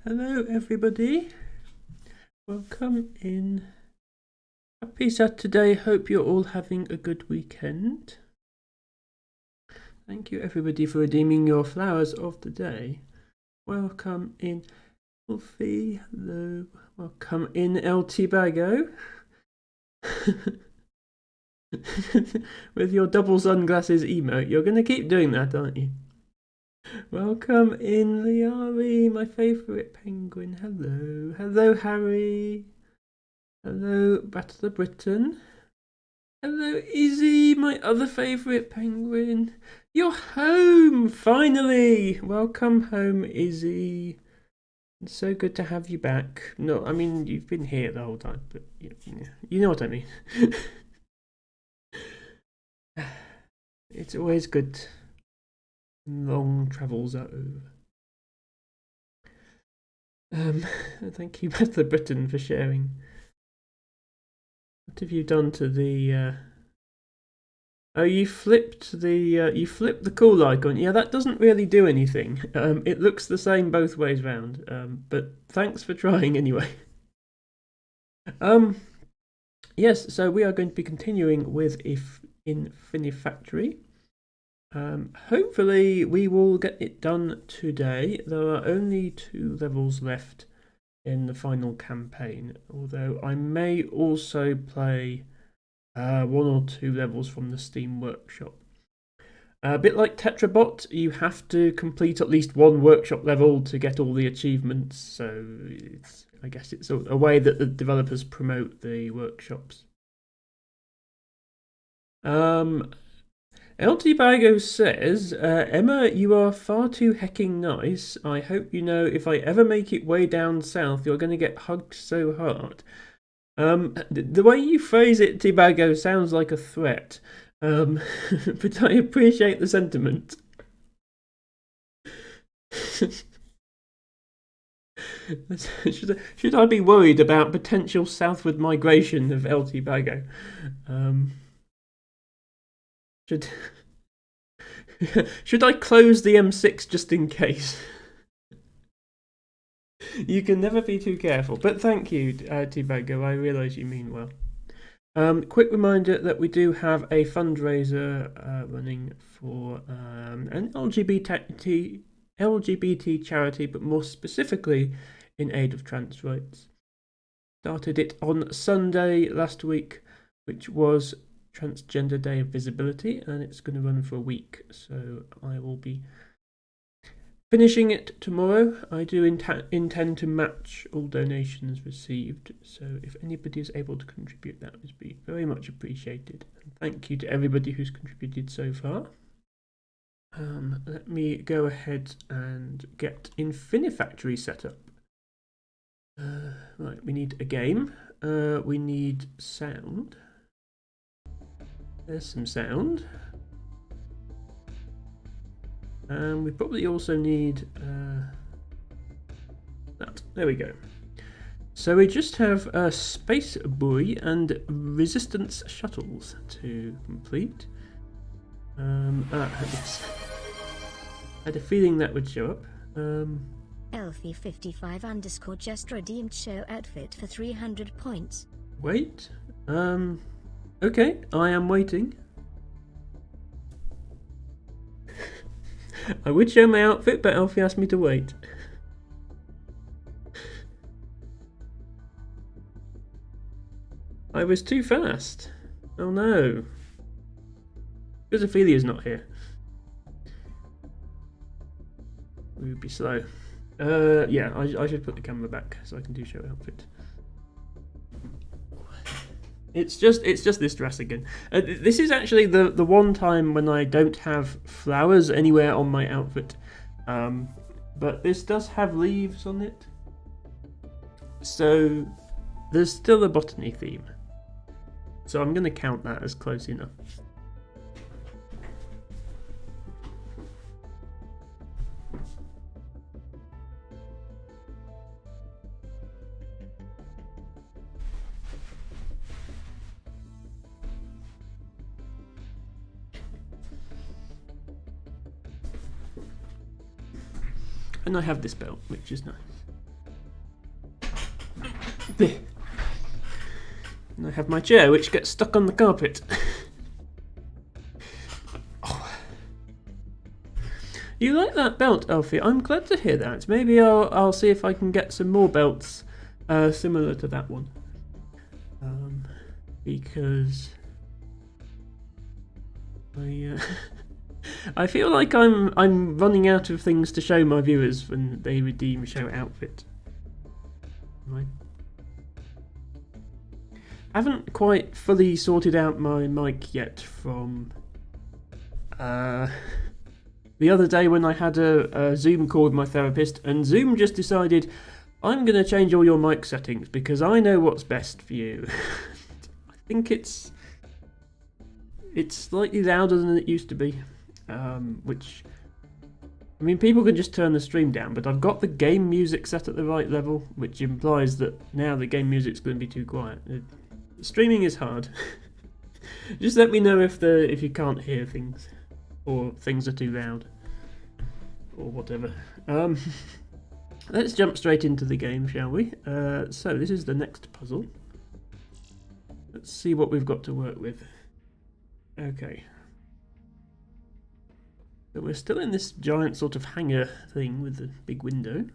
Hello, everybody. Welcome in. Happy Saturday. Hope you're all having a good weekend. Thank you, everybody, for redeeming your flowers of the day. Welcome in, Wolfie. Hello. Welcome in, LT Bago. With your double sunglasses emote. You're going to keep doing that, aren't you? Welcome in, Liari, my favourite penguin. Hello. Hello, Harry. Hello, Battle of Britain. Hello, Izzy, my other favourite penguin. You're home, finally! Welcome home, Izzy. It's so good to have you back. No, I mean, you've been here the whole time, but you know what I mean. It's always good. Long travels are over. Thank you, Battle of Britain, for sharing. What have you done to the... Oh, you flipped the cool icon. Yeah, that doesn't really do anything. It looks the same both ways round. But thanks for trying anyway. Yes, so we are going to be continuing with Infinifactory. Hopefully we will get it done today. There are only 2 levels left in the final campaign, although I may also play 1 or 2 levels from the Steam Workshop. A bit like Tetrabot, you have to complete at least 1 workshop level to get all the achievements, so I guess it's a way that the developers promote the workshops. LT Bago says, Emma, you are far too hecking nice. I hope you know if I ever make it way down south, you're going to get hugged so hard. The way you phrase it, Tibago, sounds like a threat. But I appreciate the sentiment. Should I be worried about potential southward migration of LT Bago? Should I close the M6 just in case? You can never be too careful. But thank you, Tibago. I realise you mean well. Quick reminder that we do have a fundraiser running for an LGBT charity, but more specifically in aid of trans rights. Started it on Sunday last week, which was Transgender Day of Visibility, and it's going to run for a week. So I will be finishing it tomorrow. I do intend to match all donations received, so if anybody is able to contribute, that would be very much appreciated. And thank you to everybody who's contributed so far. Let me go ahead and get Infinifactory set up. Right, we need a game. We need sound. There's some sound. And we probably also need that. There we go. So we just have Space Buoy and Resistance Shuttles to complete. I had a feeling that would show up. Elfie55_ just redeemed show outfit for 300 points. Wait. Okay, I am waiting. I would show my outfit, but Elfie asked me to wait. I was too fast. Oh no. Because Ophelia's not here. We would be slow. Yeah, I should put the camera back so I can do show outfit. It's just this dress again. This is actually the one time when I don't have flowers anywhere on my outfit. But this does have leaves on it. So there's still a botany theme. So I'm going to count that as close enough. And I have this belt, which is nice. And I have my chair, which gets stuck on the carpet. Oh. You like that belt, Alfie? I'm glad to hear that. Maybe I'll see if I can get some more belts similar to that one. Because I feel like I'm running out of things to show my viewers when they redeem show outfit. I haven't quite fully sorted out my mic yet from the other day when I had a Zoom call with my therapist, and Zoom just decided, I'm going to change all your mic settings because I know what's best for you. I think it's slightly louder than it used to be, which, I mean, people can just turn the stream down, but I've got the game music set at the right level, which implies that now the game music's going to be too quiet. Streaming is hard. Just let me know if you can't hear things, or things are too loud, or whatever. Let's jump straight into the game, shall we? So this is the next puzzle. Let's see what we've got to work with. Okay. So we're still in this giant sort of hangar thing with the big window.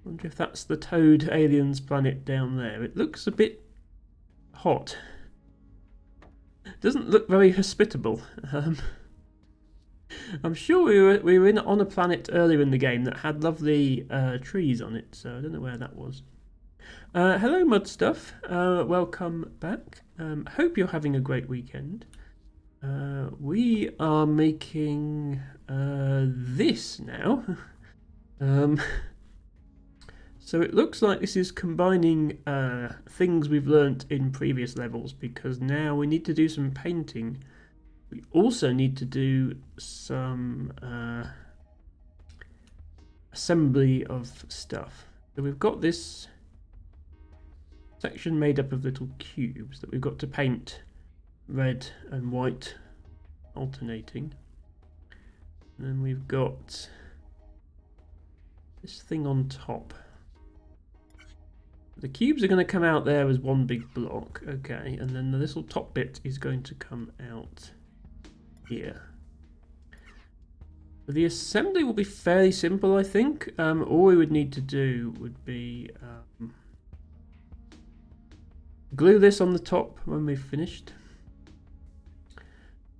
Wonder if that's the Toad Aliens planet down there. It looks a bit hot. Doesn't look very hospitable. I'm sure we were on a planet earlier in the game that had lovely trees on it, so I don't know where that was. Hello, Mud Stuff. Welcome back. Hope you're having a great weekend. We are making this now. So it looks like this is combining things we've learnt in previous levels, because now we need to do some painting. We also need to do some assembly of stuff. So we've got this section made up of little cubes that we've got to paint red and white alternating. And then we've got this thing on top. The cubes are going to come out there as one big block, okay, and then the little top bit is going to come out here. The assembly will be fairly simple, I think. All we would need to do would be glue this on the top when we've finished.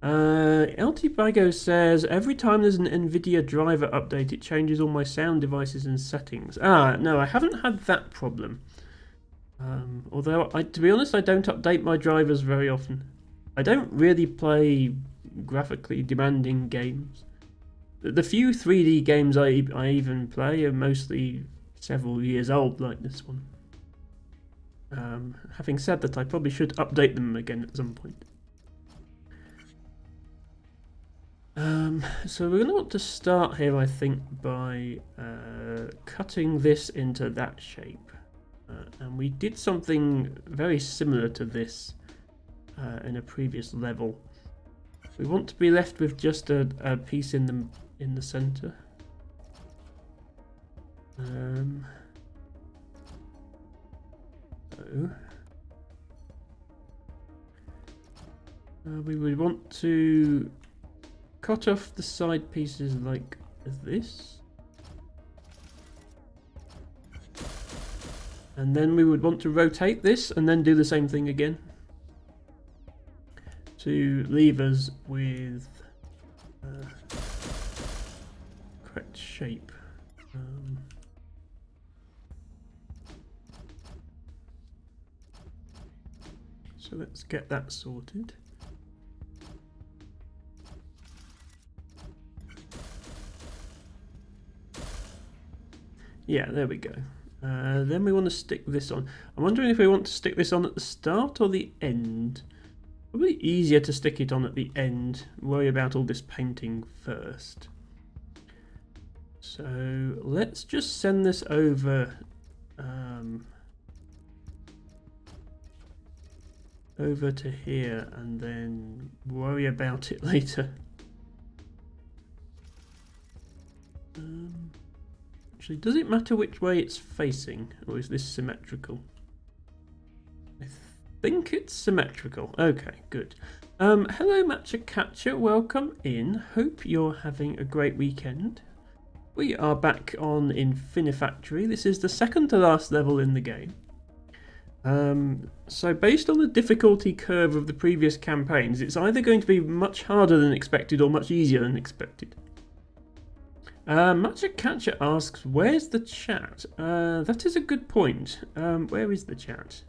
LT Bago says, every time there's an NVIDIA driver update, it changes all my sound devices and settings. No, I haven't had that problem. Although, to be honest, I don't update my drivers very often. I don't really play graphically demanding games. The few 3D games I even play are mostly several years old, like this one. Having said that, I probably should update them again at some point. So we're going to want to start here, I think, by cutting this into that shape. And we did something very similar to this in a previous level. We want to be left with just a piece in the center. We would want to cut off the side pieces like this. And then we would want to rotate this and then do the same thing again to leave us with correct shape. So let's get that sorted. Yeah, there we go. Then we want to stick this on. I'm wondering if we want to stick this on at the start or the end. Probably easier to stick it on at the end. Worry about all this painting first. So let's just send this over over to here and then worry about it later. Actually, does it matter which way it's facing, or is this symmetrical? I think it's symmetrical. Okay, good. Hello Matcha Catcher, welcome in. Hope you're having a great weekend. We are back on Infinifactory. This is the second to last level in the game. So based on the difficulty curve of the previous campaigns, it's either going to be much harder than expected or much easier than expected. Matcha Catcher asks, where's the chat? That is a good point. Where is the chat?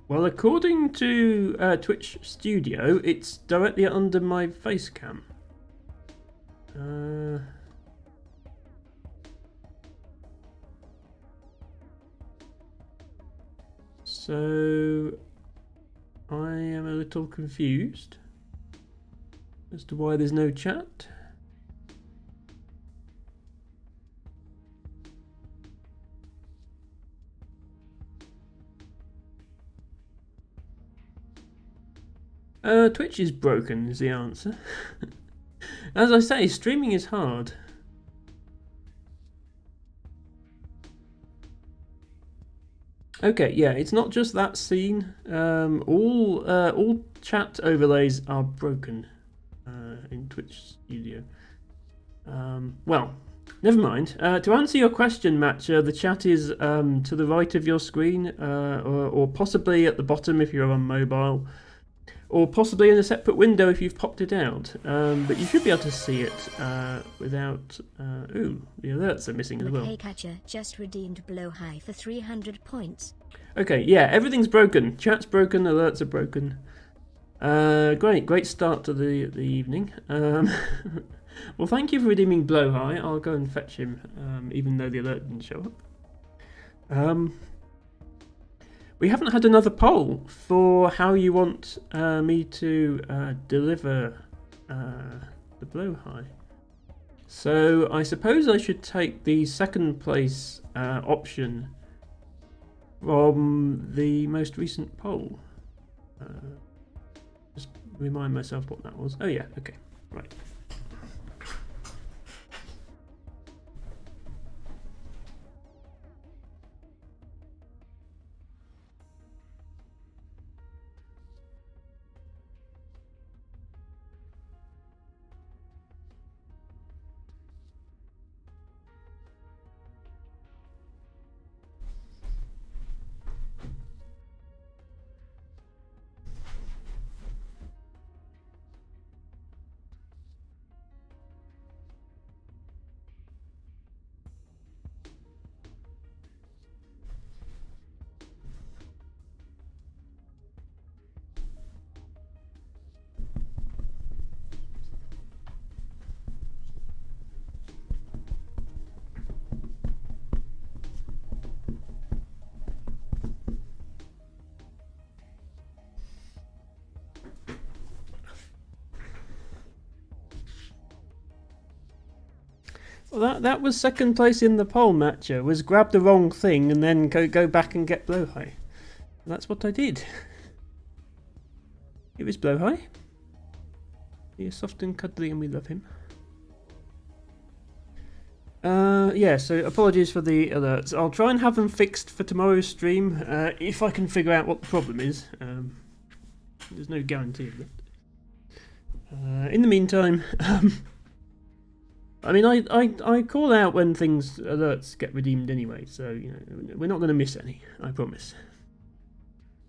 Well, according to Twitch Studio, it's directly under my face cam. So I am a little confused as to why there's no chat. Twitch is broken is the answer. As I say, streaming is hard. Okay, yeah, it's not just that scene. All chat overlays are broken in Twitch Studio. Well, never mind. To answer your question, Matcha, the chat is to the right of your screen, or possibly at the bottom if you're on mobile, or possibly in a separate window if you've popped it out. But you should be able to see it without... ooh, the alerts are missing as well. Hey Catcher just redeemed Blowhigh for 300 points. Okay, yeah, everything's broken. Chat's broken, alerts are broken. Great start to the evening. Well, thank you for redeeming Blowhigh. I'll go and fetch him, even though the alert didn't show up. We haven't had another poll for how you want me to deliver the Blowhigh. So I suppose I should take the second place option from the most recent poll. Just remind myself what that was. Oh yeah, okay, right. Well, that was second place in the poll, Matcha, was grab the wrong thing and then go back and get Blowhigh. That's what I did. It was Blowhigh. He is soft and cuddly and we love him. Yeah, so apologies for the alerts. I'll try and have them fixed for tomorrow's stream, if I can figure out what the problem is. There's no guarantee of that. In the meantime, I mean, I call out when alerts get redeemed anyway, so you know we're not going to miss any. I promise.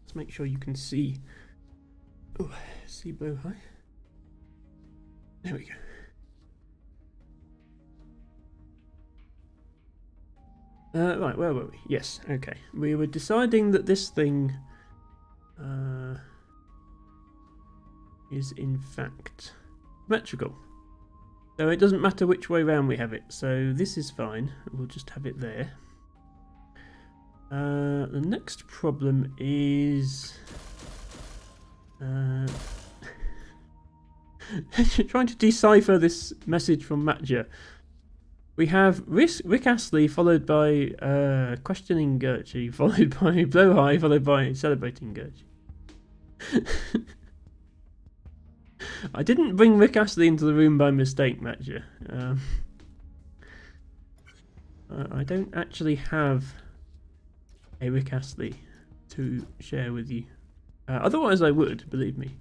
Let's make sure you can see. Oh, see Blowhigh. There we go. Right, where were we? Yes, okay. We were deciding that this thing is in fact symmetrical. So it doesn't matter which way round we have it. So this is fine. We'll just have it there. The next problem is trying to decipher this message from Matja. We have Rick Astley followed by questioning Gertrude, followed by Blowhigh, followed by celebrating Gertrude. I didn't bring Rick Astley into the room by mistake, Matcha. I don't actually have a Rick Astley to share with you. Otherwise I would, believe me.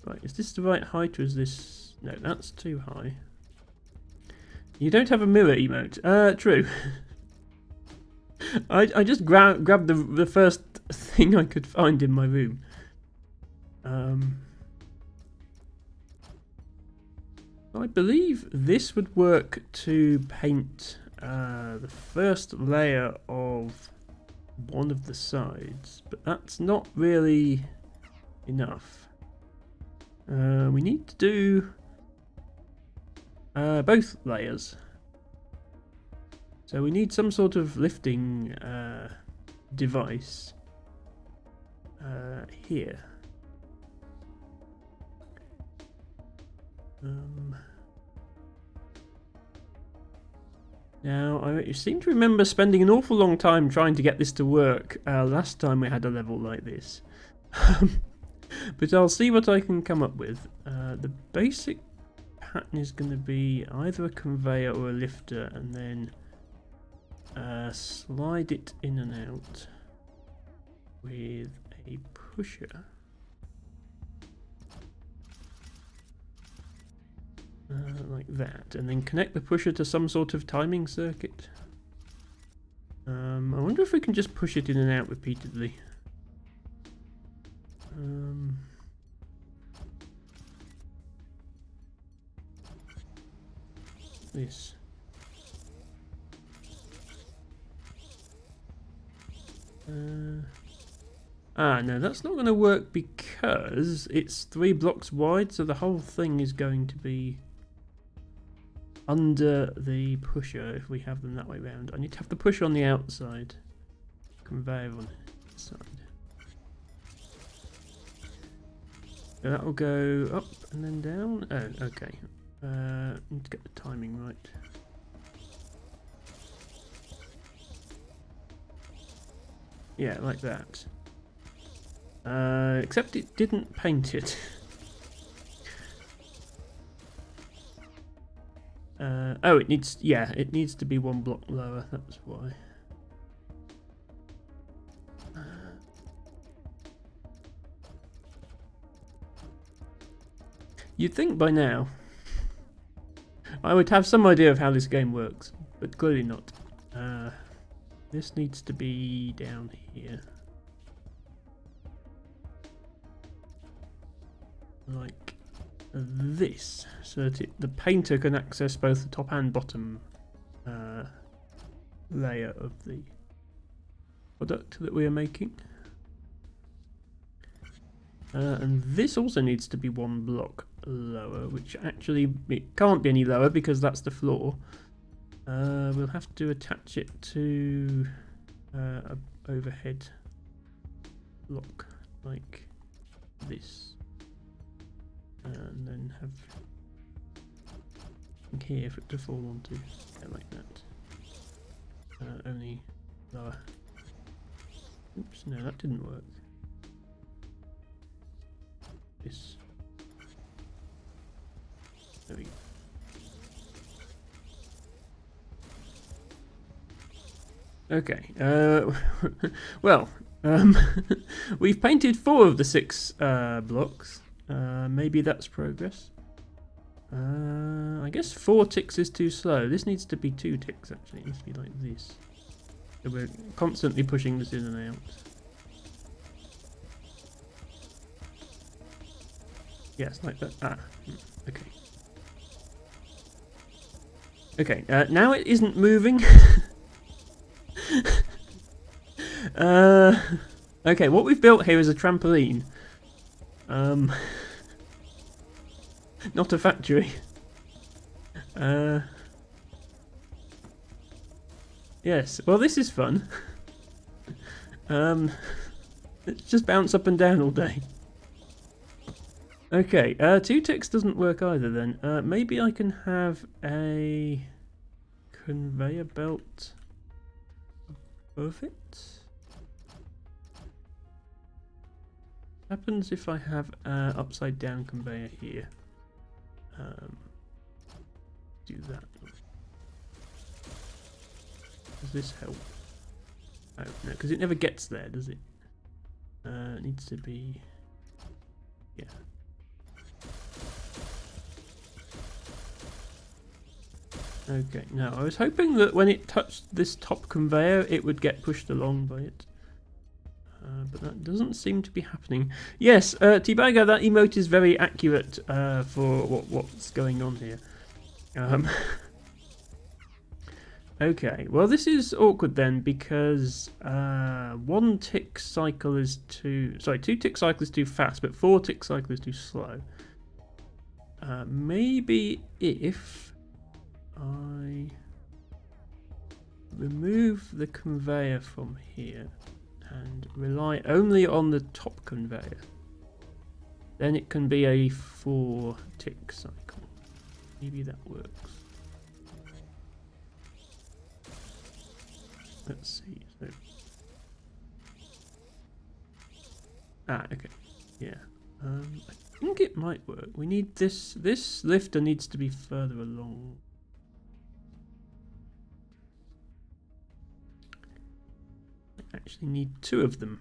Right, is this the right height or is this... No, that's too high. You don't have a mirror emote. True. I just grabbed the first thing I could find in my room. I believe this would work to paint the first layer of one of the sides, but that's not really enough. We need to do both layers. So we need some sort of lifting device here. Now, I seem to remember spending an awful long time trying to get this to work last time we had a level like this. But I'll see what I can come up with. The basic pattern is going to be either a conveyor or a lifter, and then slide it in and out with a pusher. Like that, and then connect the pusher to some sort of timing circuit. I wonder if we can just push it in and out repeatedly. This. No, that's not going to work because it's 3 blocks wide, so the whole thing is going to be under the pusher if we have them that way round. I need to have the pusher on the outside, conveyor on the inside. So that will go up and then down. Oh, okay. Need to get the timing right. Yeah, like that. Except it didn't paint it. Oh, it needs to be 1 block lower, that's why. You'd think by now I would have some idea of how this game works, but clearly not. This needs to be down here. Like this, so that the painter can access both the top and bottom layer of the product that we are making. And this also needs to be 1 block lower, which actually it can't be any lower because that's the floor. We'll have to attach it to a overhead block like this, and then have here for it to fall onto, like that. Only lower. Oops, no, that didn't work. This. There we go. Okay, well, we've painted 4 of the 6 blocks. Maybe that's progress. I guess 4 ticks is too slow. This needs to be 2 ticks, actually. It needs to be like this. So we're constantly pushing this in and out. Yes, like that. Okay. Okay, now it isn't moving. Okay, what we've built here is a trampoline. Not a factory. Yes, well this is fun. Let's just bounce up and down all day. Okay, 2 ticks doesn't work either then. Maybe I can have a conveyor belt above it? happens if I have an upside down conveyor here? Do that. Does this help? Oh, no, because it never gets there, does it? It needs to be... yeah. Okay, now I was hoping that when it touched this top conveyor, it would get pushed along by it. But that doesn't seem to be happening. Yes, T-Bagger, that emote is very accurate for what's going on here. Okay, well this is awkward then because 1 tick cycle is too... sorry, 2 tick cycle is too fast, but 4 tick cycle is too slow. Maybe if I remove the conveyor from here and rely only on the top conveyor, then it can be a 4 tick cycle. Maybe that works. Let's see. So, okay. Yeah. I think it might work. We need this. This lifter needs to be further along. I actually need 2 of them.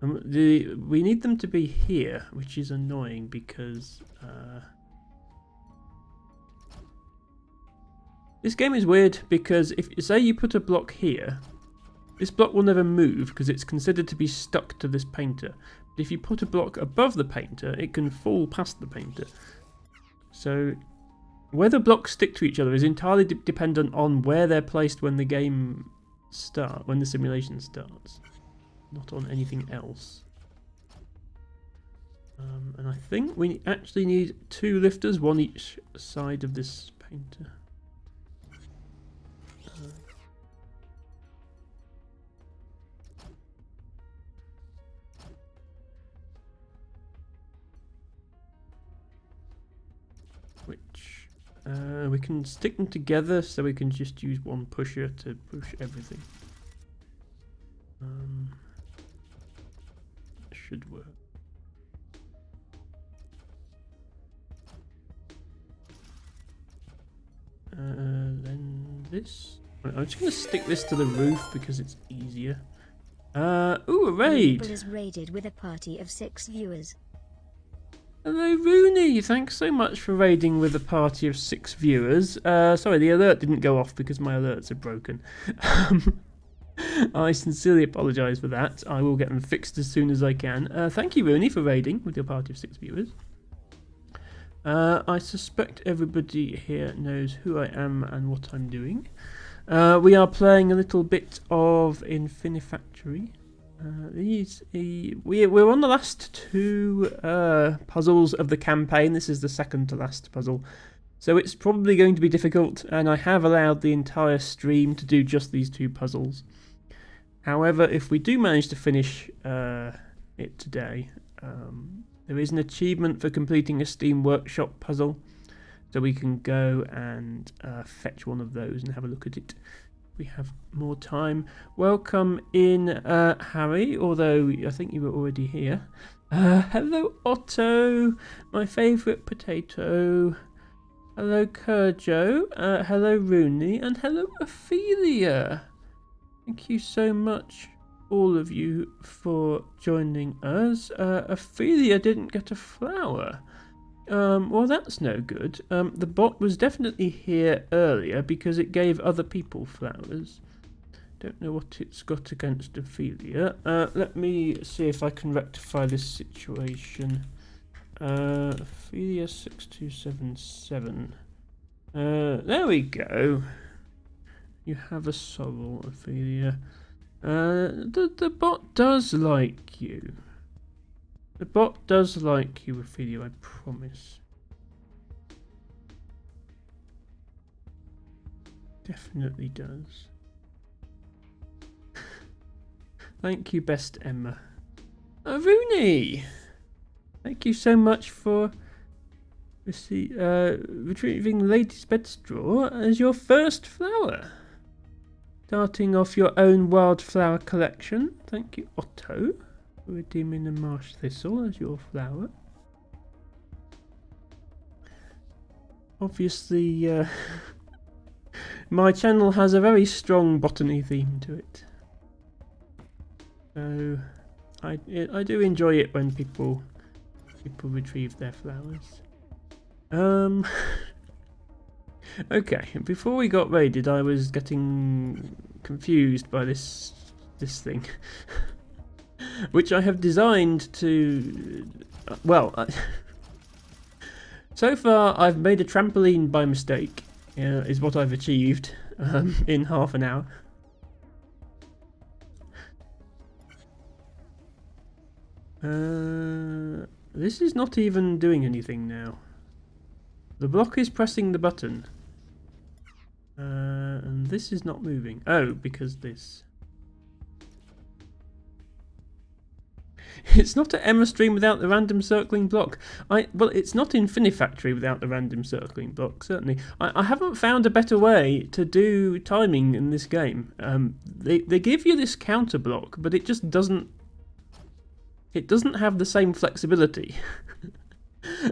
We need them to be here, which is annoying because this game is weird because if say you put a block here, this block will never move because it's considered to be stuck to this painter. But if you put a block above the painter, it can fall past the painter. So whether blocks stick to each other is entirely dependent on where they're placed when the game when the simulation starts, not on anything else. And I think we actually need 2 lifters, 1 each side of this painter. Which we can stick them together so we can just use 1 pusher to push everything. Should work. Then this. I'm just going to stick this to the roof because it's easier. Ooh, a raid! Is raided with a party of 6 viewers. Hello, Rooney. Thanks so much for raiding with a party of 6 viewers. Sorry, the alert didn't go off because my alerts are broken. I sincerely apologise for that. I will get them fixed as soon as I can. Thank you, Rooney, for raiding with your party of 6 viewers. I suspect everybody here knows who I am and what I'm doing. We are playing a little bit of Infinifactory. We're on the last 2 puzzles of the campaign. This is the second to last puzzle. So it's probably going to be difficult, and I have allowed the entire stream to do just these 2 puzzles. However, if we do manage to finish it today, there is an achievement for completing a Steam Workshop puzzle, so we can go and fetch one of those and have a look at it. We have more time. Welcome in, Harry, although I think you were already here. Hello, Otto, my favourite potato. Hello, Kurjo. Hello, Rooney, and hello, Ophelia. Thank you so much, all of you, for joining us. Ophelia didn't get a flower. Well, that's no good. The bot was definitely here earlier because it gave other people flowers. Don't know what it's got against Ophelia. Let me see if I can rectify this situation. Ophelia 6277. There we go. You have a sorrel, Ophelia. The bot does like you. The bot does like you, Ophelia, I promise. Definitely does. Thank you, best Emma. Rooney! Thank you so much for retrieving Lady's Bed Straw as your first flower. Starting off your own wildflower collection. Thank you, Otto. Redeeming the marsh thistle as your flower. Obviously, my channel has a very strong botany theme to it. So I do enjoy it when people retrieve their flowers. Okay, before we got raided, I was getting confused by this thing, which I have designed to. Well, so far I've made a trampoline by mistake. Is what I've achieved in half an hour. This is not even doing anything now. The block is pressing the button. And this is not moving. Oh, because this. It's not an Emma stream without the random circling block. Well, it's not Infinifactory without the random circling block, certainly. I haven't found a better way to do timing in this game. They give you this counter block, but it just doesn't. It doesn't have the same flexibility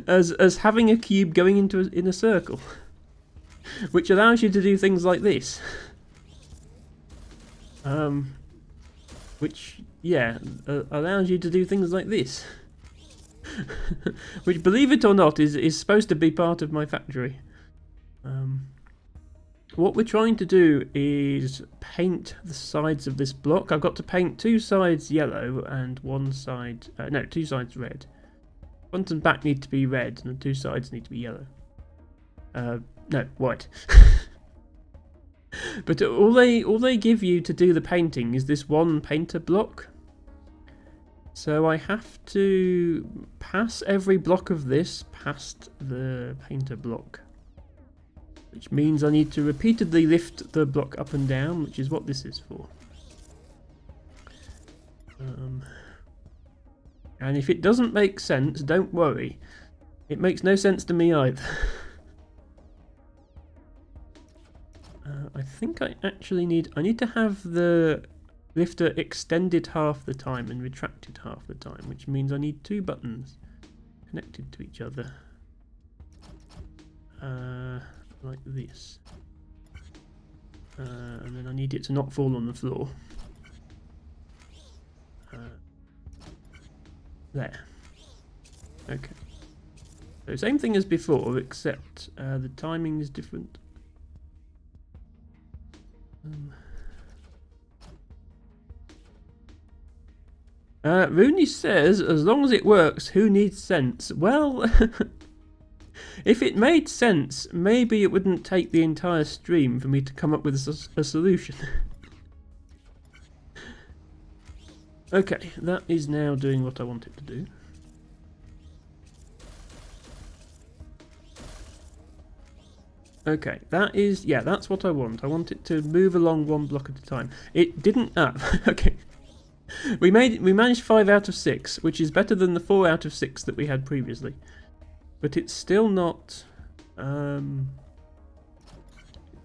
as having a cube going in a circle, which allows you to do things like this. Which, yeah, allows you to do things like this. Which, believe it or not, is supposed to be part of my factory. What we're trying to do is paint the sides of this block. I've got to paint 2 sides yellow and 1 side... no, 2 sides red. Front and back need to be red and the 2 sides need to be yellow. No, white. But all they give you to do the painting is this 1 painter block. So I have to pass every block of this past the painter block, which means I need to repeatedly lift the block up and down, which is what this is for. And if it doesn't make sense, don't worry. It makes no sense to me either. I think I actually need to have the lifter extended half the time and retracted half the time, which means I need 2 buttons connected to each other. Like this. And then I need it to not fall on the floor. There. Okay. So same thing as before, except the timing is different. Rooney says, as long as it works, who needs sense? Well, if it made sense, maybe it wouldn't take the entire stream for me to come up with a solution. Okay, that is now doing what I want it to do. Okay, that's what I want. I want it to move along 1 block at a time. It didn't. Okay. We managed 5 out of 6, which is better than the 4 out of 6 that we had previously. But it's still not. It's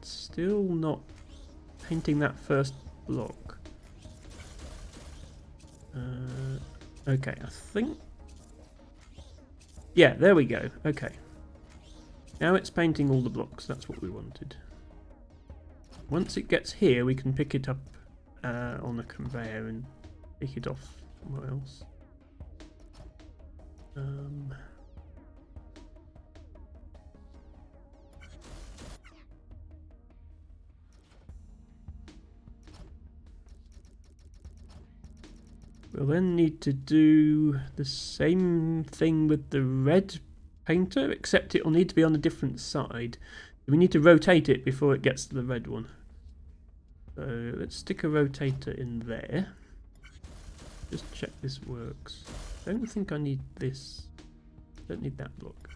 still not painting that first block. Okay, I think. Yeah, there we go. Okay. Now it's painting all the blocks. That's what we wanted. Once it gets here, we can pick it up on a conveyor and pick it off somewhere else. We'll then need to do the same thing with the red painter, except it will need to be on a different side. We need to rotate it before it gets to the red one. So let's stick a rotator in there. Just check this works. I don't think I need this. Don't need that block.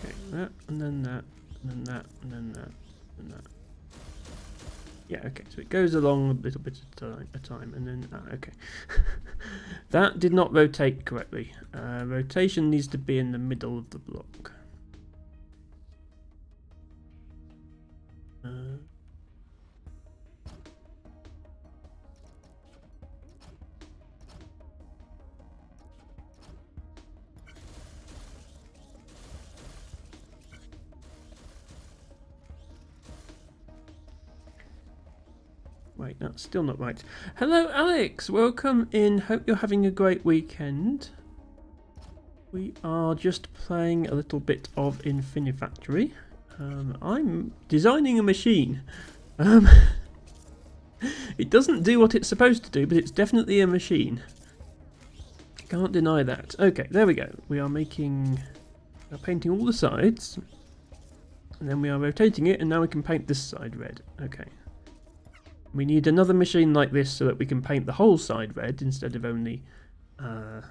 Okay, that, and then that, and then that, and then that, and that. Yeah, okay, so it goes along a little bit at a time, and then, okay. That did not rotate correctly. Rotation needs to be in the middle of the block. Wait, that's still not right. Hello, Alex. Welcome in. Hope you're having a great weekend. We are just playing a little bit of Infinifactory. I'm designing a machine. It doesn't do what it's supposed to do, but it's definitely a machine. Can't deny that. Okay, there we go. We are painting all the sides. And then we are rotating it, and now we can paint this side red. Okay. We need another machine like this so that we can paint the whole side red instead of only half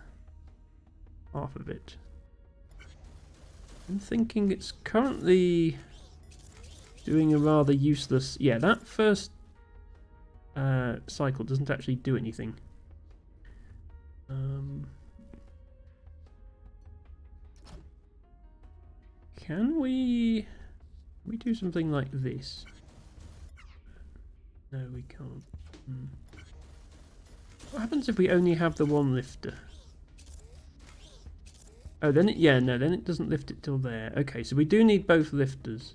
of it. I'm thinking it's currently doing a rather useless... Yeah, that first cycle doesn't actually do anything. Can we do something like this? No, we can't. What happens if we only have the one lifter? Oh, then then it doesn't lift it till there. Okay, so we do need both lifters.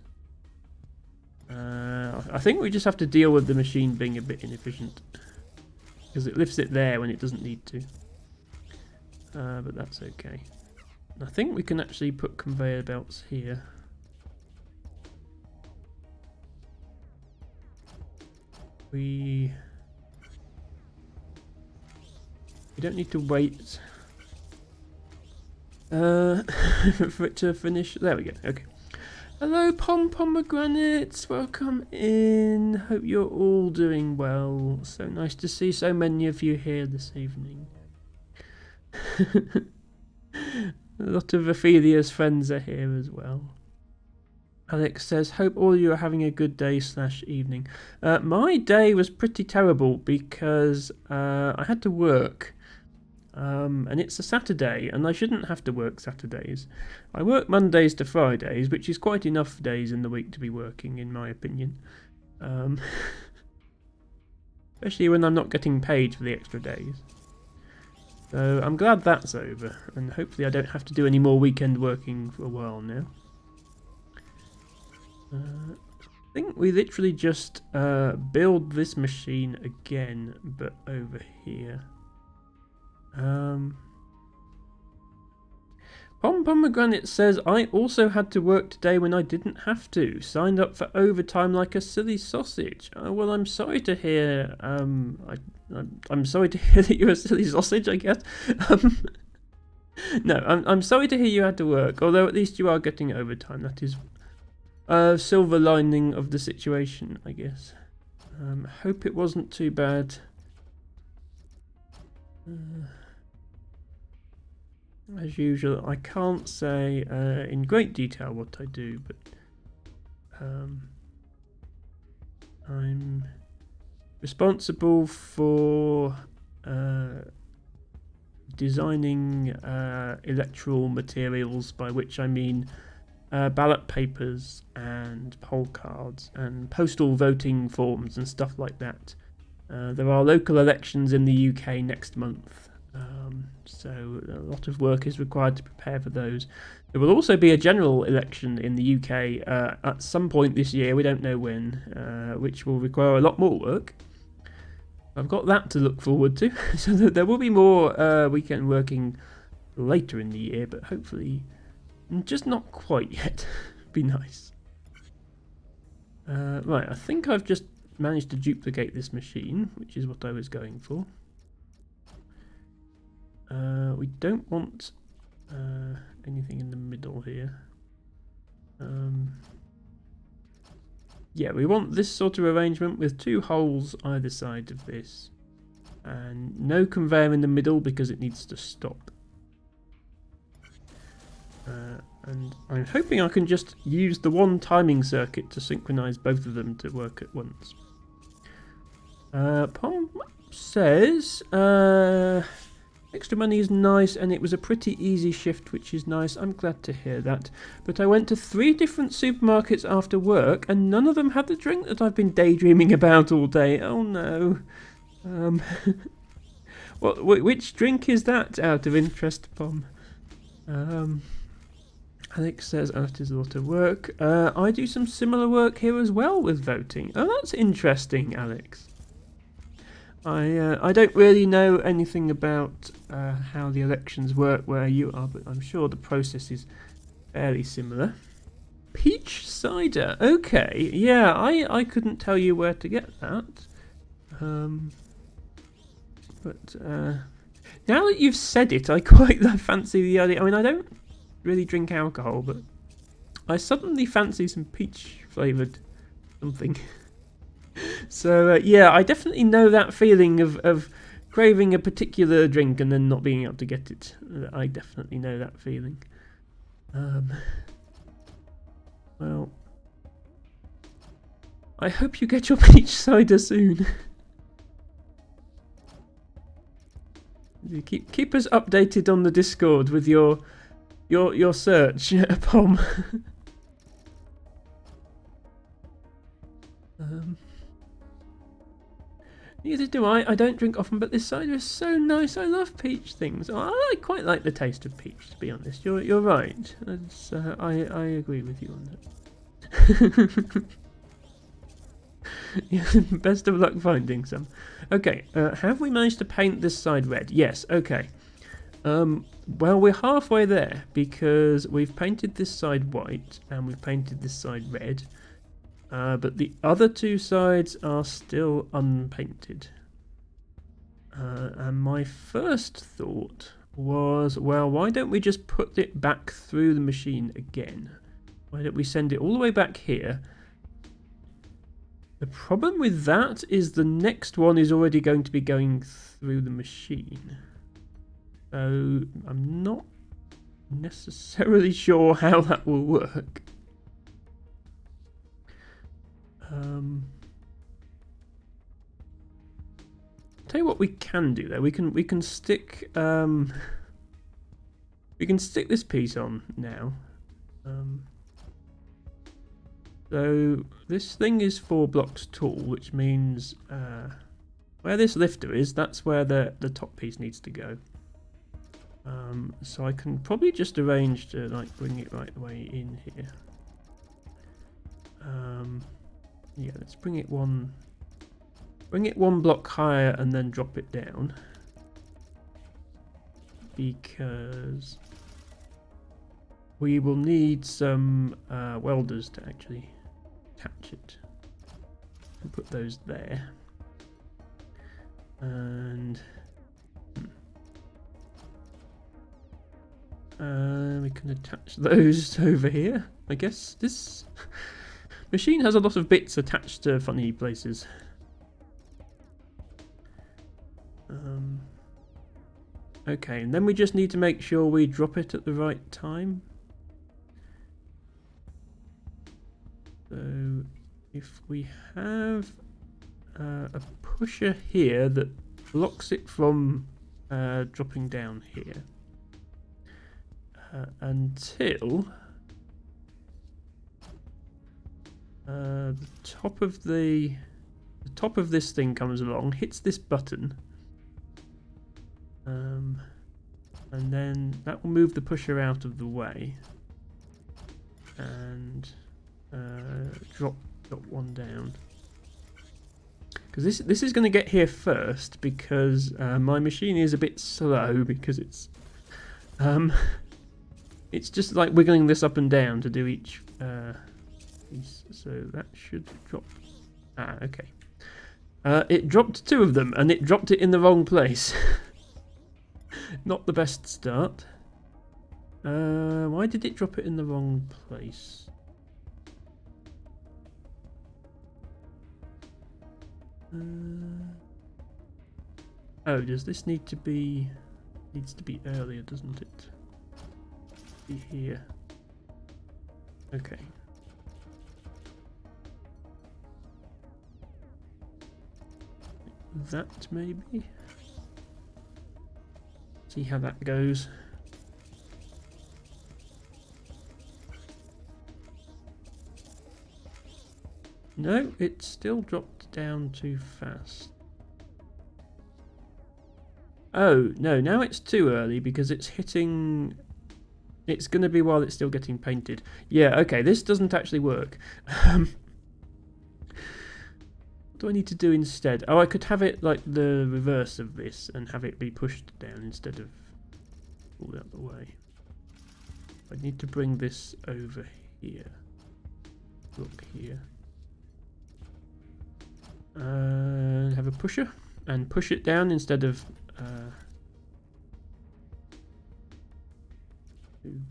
I think we just have to deal with the machine being a bit inefficient. Because it lifts it there when it doesn't need to. But that's okay. I think we can actually put conveyor belts here. We don't need to wait for it to finish. There we go. Okay. Hello, Pomegranates. Welcome in. Hope you're all doing well. So nice to see so many of you here this evening. A lot of Ophelia's friends are here as well. Alex says, hope all you are having a good day / evening. My day was pretty terrible because I had to work. And it's a Saturday, and I shouldn't have to work Saturdays. I work Mondays to Fridays, which is quite enough days in the week to be working, in my opinion. Especially when I'm not getting paid for the extra days. So I'm glad that's over, and hopefully I don't have to do any more weekend working for a while now. I think we literally just build this machine again, but over here. Pomegranate says, I also had to work today when I didn't have to. Signed up for overtime like a silly sausage. Oh, well, I'm sorry to hear. I'm sorry to hear that you're a silly sausage, I guess. No, I'm sorry to hear you had to work. Although at least you are getting overtime. That is a silver lining of the situation, I guess. Hope it wasn't too bad. As usual, I can't say in great detail what I do, but I'm responsible for designing electoral materials, by which I mean ballot papers and poll cards and postal voting forms and stuff like that. There are local elections in the UK next month. So a lot of work is required to prepare for those. There will also be a general election in the UK at some point this year, we don't know when, which will require a lot more work. I've got that to look forward to, so there will be more weekend working later in the year, but hopefully just not quite yet. Be nice. Right, I think I've just managed to duplicate this machine, which is what I was going for. We don't want anything in the middle here. Yeah, we want this sort of arrangement with 2 holes either side of this. And no conveyor in the middle because it needs to stop. And I'm hoping I can just use the one timing circuit to synchronize both of them to work at once. Pom says, extra money is nice, and it was a pretty easy shift, which is nice. I'm glad to hear that. But I went to 3 different supermarkets after work, and none of them had the drink that I've been daydreaming about all day. Oh no. Which drink is that, out of interest, Pom? Alex says, oh, it is a lot of work. I do some similar work here as well with voting. Oh, that's interesting, Alex. I don't really know anything about how the elections work where you are, but I'm sure the process is fairly similar. Peach cider. Okay, yeah, I couldn't tell you where to get that. But now that you've said it, I quite fancy the idea. I mean, I don't really drink alcohol, but I suddenly fancy some peach flavoured something. So yeah, I definitely know that feeling of craving a particular drink and then not being able to get it. I definitely know that feeling. Well, I hope you get your peach cider soon. Keep us updated on the Discord with your search, Pom. Neither do I. I don't drink often, but this cider is so nice. I love peach things. I quite like the taste of peach, to be honest. You're right. I agree with you on that. Yeah, best of luck finding some. Okay, have we managed to paint this side red? Yes, okay. Well, we're halfway there because we've painted this side white and we've painted this side red. But the other two sides are still unpainted. And my first thought was, well, why don't we just put it back through the machine again? Why don't we send it all the way back here? The problem with that is the next one is already going to be going through the machine. So I'm not necessarily sure how that will work. Tell you what we can do there. We can stick this piece on now. So this thing is 4 blocks tall, which means where this lifter is, that's where the top piece needs to go. So I can probably just arrange to like bring it right the way in here. Yeah, let's bring it one block higher and then drop it down, because we will need some welders to actually attach it. And put those there, and we can attach those over here. I guess this machine has a lot of bits attached to funny places. Okay, and then we just need to make sure we drop it at the right time. So if we have a pusher here that blocks it from dropping down here until the top of this thing comes along, hits this button, and then that will move the pusher out of the way and drop one down. Because this is going to get here first, because my machine is a bit slow, because it's just like wiggling this up and down to do each piece. So that should drop. Okay. It dropped 2 of them, and it dropped it in the wrong place. Not the best start. Why did it drop it in the wrong place? Oh, does this need to be... needs to be earlier, doesn't it? Be here. Okay. That maybe? See how that goes. No, it still dropped down too fast. Oh, no, now it's too early because it's hitting... It's going to be while it's still getting painted. Yeah, okay, this doesn't actually work. What do I need to do instead? Oh, I could have it like the reverse of this and have it be pushed down instead of all the other way. I need to bring this over here. Look here. Have a pusher and push it down instead of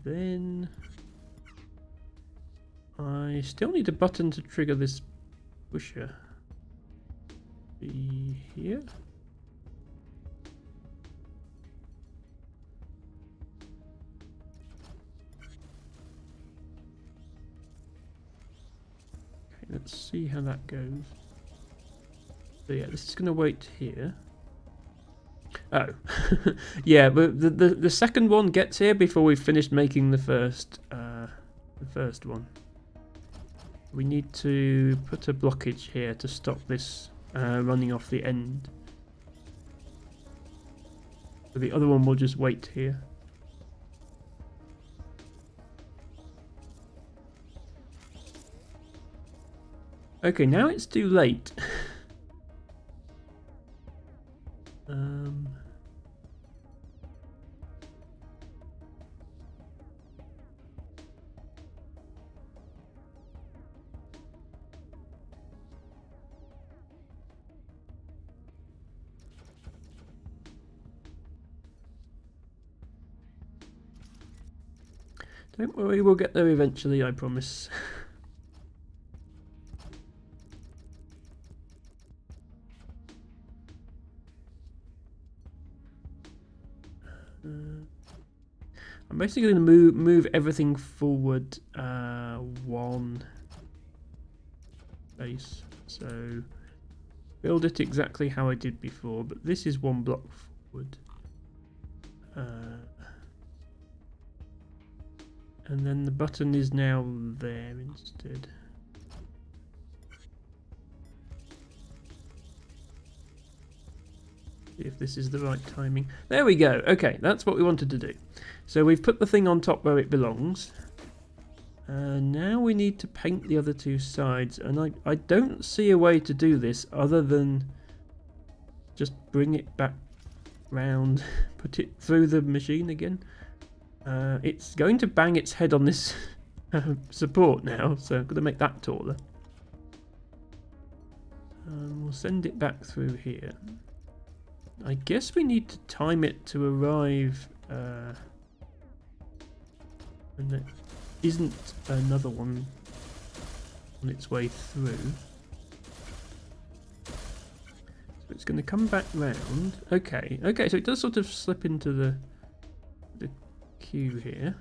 then I still need a button to trigger this pusher. Be here. Okay, let's see how that goes. So yeah, this is going to wait here. Oh, yeah, but the second one gets here before we've finished making the first one. We need to put a blockage here to stop this running off the end. So the other one will just wait here. Okay, now it's too late. Don't worry, we'll get there eventually, I promise. I'm basically going to move everything forward one space. So build it exactly how I did before, but this is one block forward. And then the button is now there instead. See if this is the right timing. There we go. Okay, that's what we wanted to do. So we've put the thing on top where it belongs. Now we need to paint the other two sides. And I don't see a way to do this other than just bring it back round, put it through the machine again. It's going to bang its head on this support now, so I'm going to make that taller. We'll send it back through here. I guess we need to time it to arrive when there isn't another one on its way through. So it's going to come back round. Okay, so it does sort of slip into the queue here.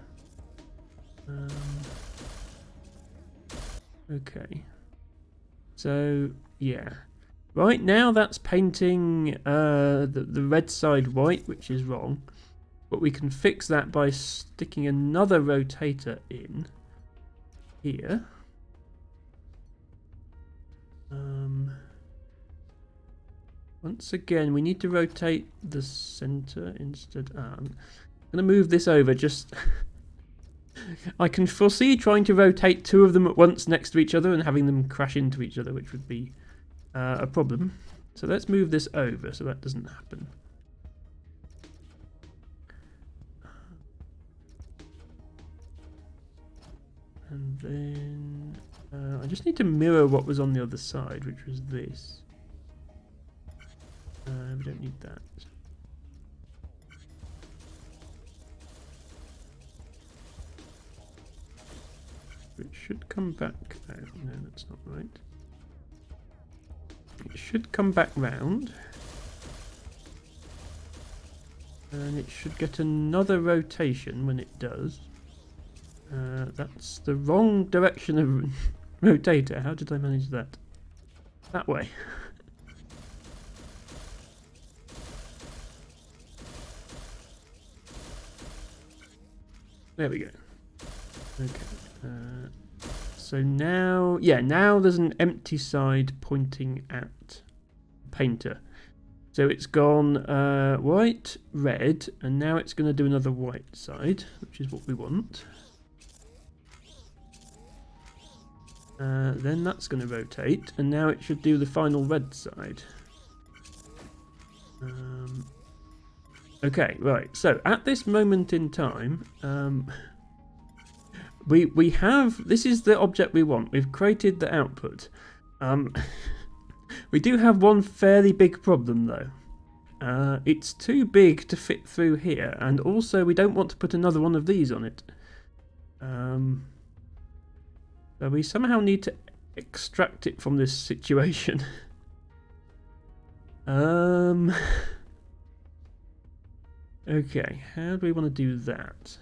Okay. So, yeah. Right now that's painting the red side white, which is wrong. But we can fix that by sticking another rotator in here. Once again, we need to rotate the center instead. I'm going to move this over just... I can foresee trying to rotate two of them at once next to each other and having them crash into each other, which would be a problem. So let's move this over so that doesn't happen. And then I just need to mirror what was on the other side, which was this. We don't need that. It should come back. Oh, no, that's not right. It should come back round. And it should get another rotation when it does. That's the wrong direction of rotator. How did I manage that? That way. There we go. Okay. So now, yeah, now there's an empty side pointing at painter. So it's gone white, red, and now it's going to do another white side, which is what we want. Then that's going to rotate, and now it should do the final red side. Okay, right. So at this moment in time, we have, this is the object we want. We've created the output. We do have one fairly big problem though. It's too big to fit through here, and also we don't want to put another one of these on it. So we somehow need to extract it from this situation. Okay, how do we want to do that?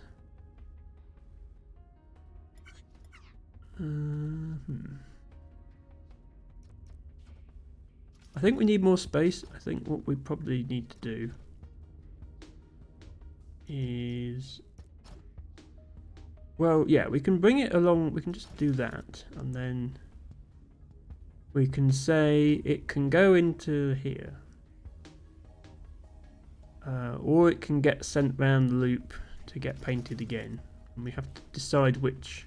I think we need more space. I think what we probably need to do is... Well, yeah, we can bring it along. We can just do that. And then we can say it can go into here. Or it can get sent round the loop to get painted again. And we have to decide which.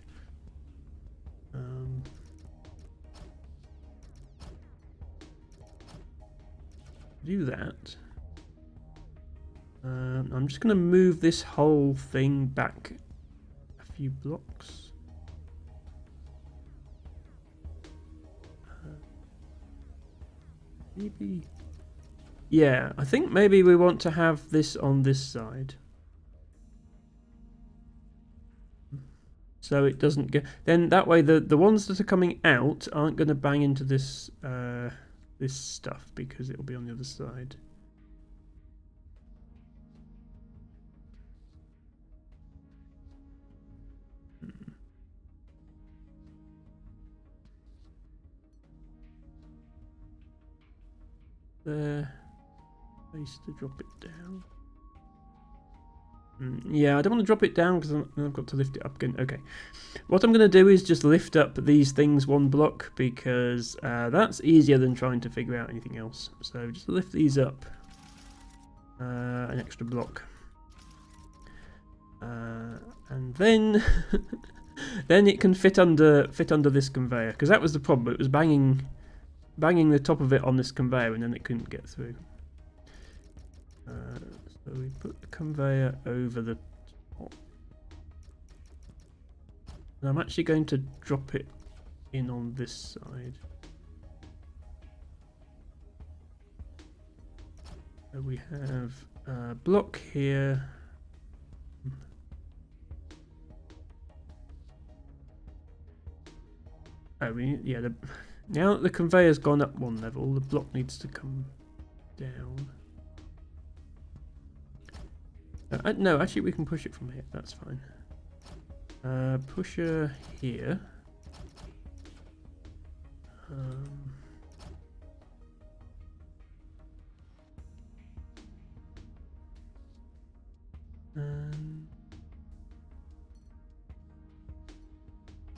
Do that. I'm just going to move this whole thing back a few blocks. Maybe. Yeah, I think maybe we want to have this on this side. So it doesn't get... Then that way the ones that are coming out aren't going to bang into this this stuff because it'll be on the other side. There. Place to drop it down. Yeah, I don't want to drop it down because I've got to lift it up again. Okay. What I'm going to do is just lift up these things one block because that's easier than trying to figure out anything else. So just lift these up an extra block. And then then it can fit under this conveyor, because that was the problem. It was banging the top of it on this conveyor and then it couldn't get through. So we put the conveyor over the top. And I'm actually going to drop it in on this side. So we have a block here. Oh, now that the conveyor's gone up one level, the block needs to come down. No, actually we can push it from here, that's fine. Pusher here.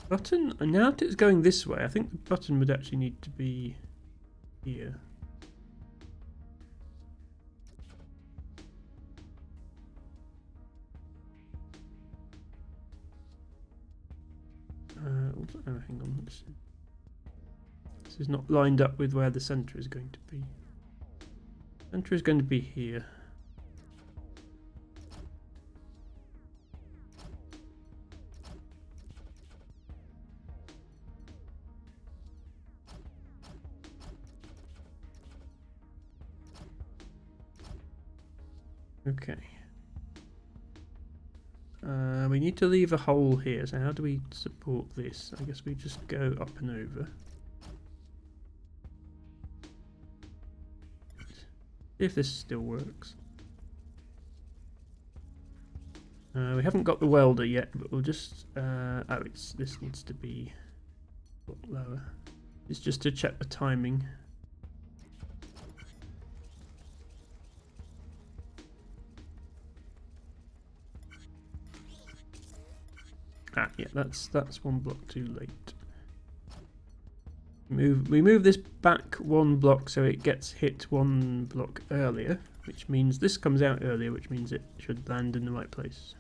Button, and now that it's going this way, I think the button would actually need to be here. Oh, hang on. This is not lined up with where the center is going to be. Center is going to be here. Okay. We need to leave a hole here, so how do we support this? I guess we just go up and over. See if this still works. We haven't got the welder yet, but we'll just... this needs to be a lot lower. It's just to check the timing. Yeah, that's one block too late. We move this back one block so it gets hit one block earlier, which means this comes out earlier, which means it should land in the right place.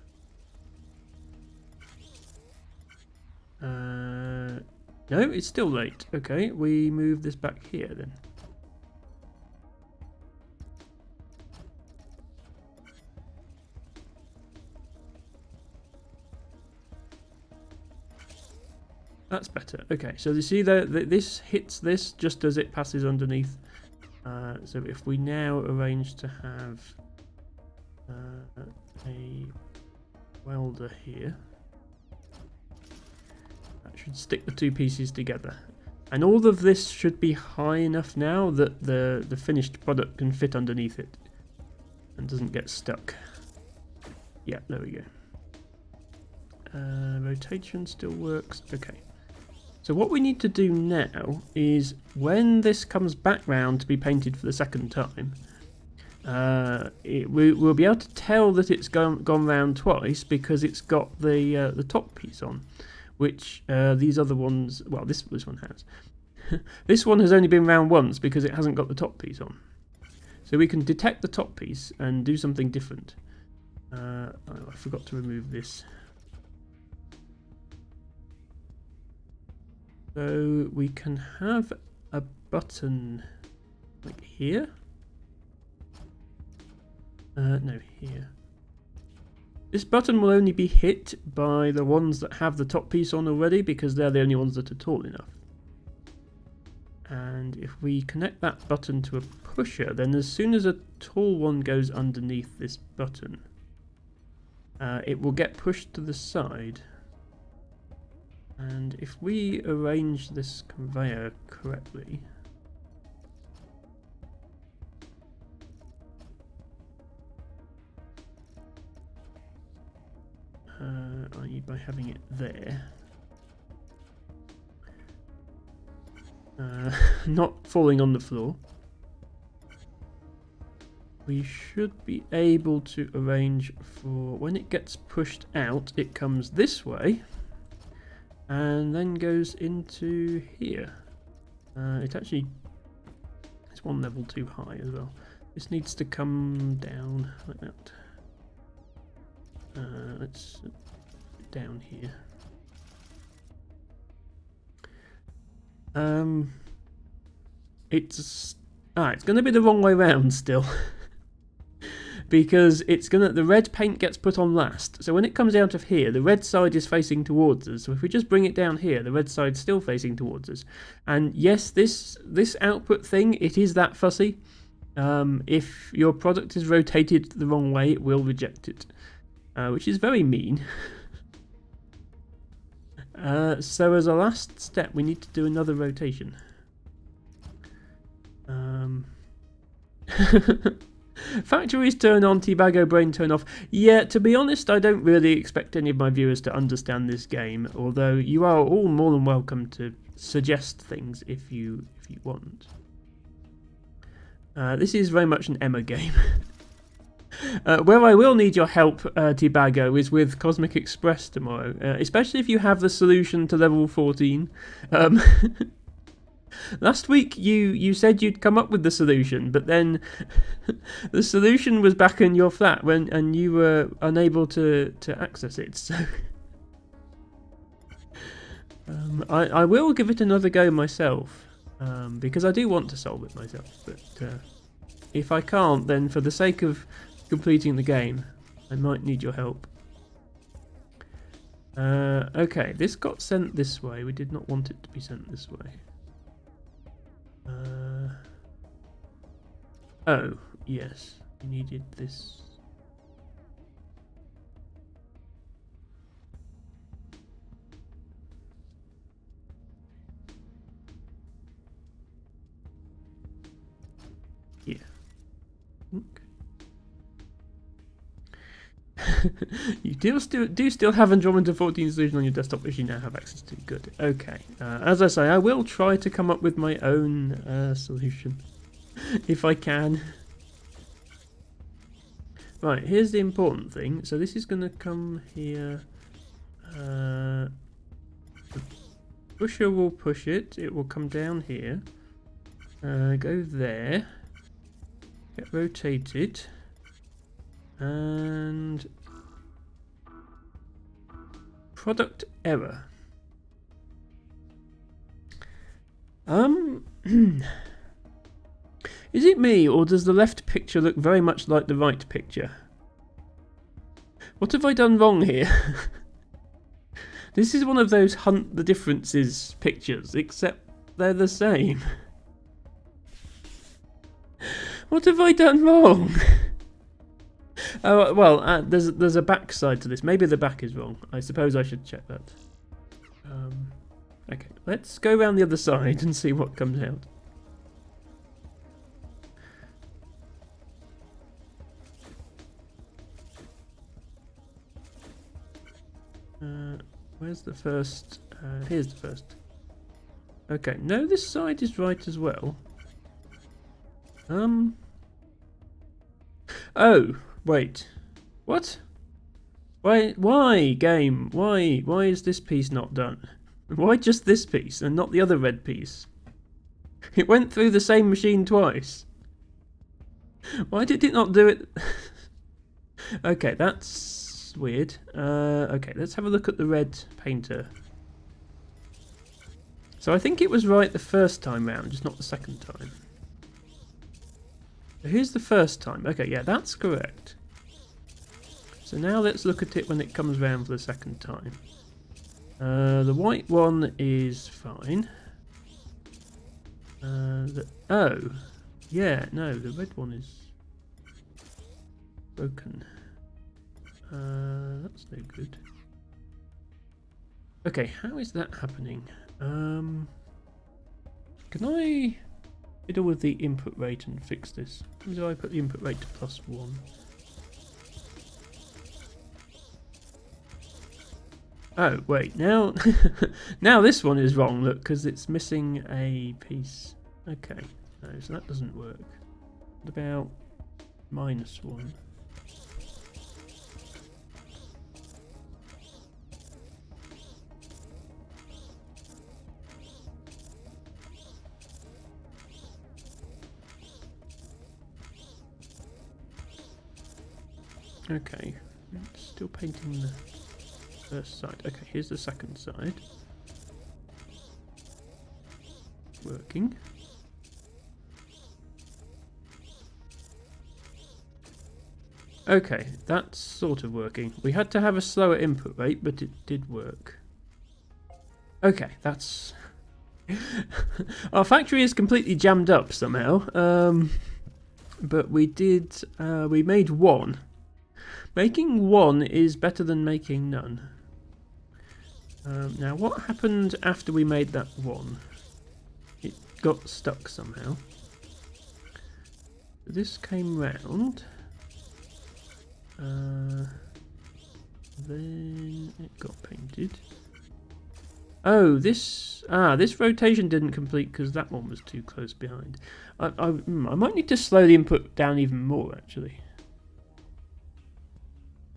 No, it's still late. Okay, we move this back here then. That's better. Okay, so you see that this hits this just as it passes underneath. So if we now arrange to have a welder here, that should stick the two pieces together. And all of this should be high enough now that the finished product can fit underneath it and doesn't get stuck. Yeah, there we go. Rotation still works. Okay. So what we need to do now is when this comes back round to be painted for the second time, we'll be able to tell that it's gone round twice because it's got the top piece on, which these other ones, well, this one has. This one has only been round once because it hasn't got the top piece on. So we can detect the top piece and do something different. Oh, I forgot to remove this. So we can have a button like here. No, here. This button will only be hit by the ones that have the top piece on already because they're the only ones that are tall enough. And if we connect that button to a pusher, then as soon as a tall one goes underneath this button, it will get pushed to the side. And if we arrange this conveyor correctly, i.e. by having it there, not falling on the floor, we should be able to arrange for when it gets pushed out, it comes this way and then goes into here. It's one level too high as well. This needs to come down like that. Let's put it down here. It's going to be the wrong way round still. Because the red paint gets put on last. So when it comes out of here, the red side is facing towards us. So if we just bring it down here, the red side's still facing towards us. And yes, this output thing, it is that fussy. If your product is rotated the wrong way, it will reject it, which is very mean. So as a last step, we need to do another rotation. Factories turn on, Teabago Brain turn off. Yeah, to be honest, I don't really expect any of my viewers to understand this game, although you are all more than welcome to suggest things if you want. This is very much an Emma game. Where I will need your help, Teabago, is with Cosmic Express tomorrow, especially if you have the solution to level 14. Last week you said you'd come up with the solution, but then the solution was back in your flat and you were unable to access it. So I will give it another go myself, because I do want to solve it myself. But if I can't, then for the sake of completing the game, I might need your help. Okay, this got sent this way. We did not want it to be sent this way. Oh, yes, we needed this. Yeah. You do still have Andromeda 14 solution on your desktop, which you now have access to. Good. Okay. As I say, I will try to come up with my own solution if I can. Right. Here's the important thing. So this is going to come here. The pusher will push it. It will come down here. Go there. Get rotated. And product error. Is it me, or does the left picture look very much like the right picture? What have I done wrong here? This is one of those hunt the differences pictures, except they're the same. What have I done wrong? Oh, well, there's a back side to this. Maybe the back is wrong. I suppose I should check that. Okay, let's go around the other side and see what comes out. Where's the first? Here's the first. Okay, no, this side is right as well. Oh, wait. What? Why, game? Why is this piece not done? Why just this piece and not the other red piece? It went through the same machine twice. Why did it not do it? Okay, that's weird. Okay, let's have a look at the red painter. So I think it was right the first time round, just not the second time. Here's the first time. Okay, yeah, that's correct. So now let's look at it when it comes round for the second time. The white one is fine. Oh, yeah, no, the red one is broken. That's no good. Okay, how is that happening? Can I fiddle with the input rate and fix this? How do I put the input rate to +1? Oh, wait, now now this one is wrong, look, because it's missing a piece. Okay, no, so that doesn't work. What about -1? Okay, still painting the first side. Okay, here's the second side. Working. Okay, that's sort of working. We had to have a slower input rate, but it did work. Okay, that's... Our factory is completely jammed up somehow. But we made one. Making one is better than making none. Now, what happened after we made that one? It got stuck somehow. This came round. Then it got painted. Oh, this rotation didn't complete because that one was too close behind. I might need to slow the input down even more, actually.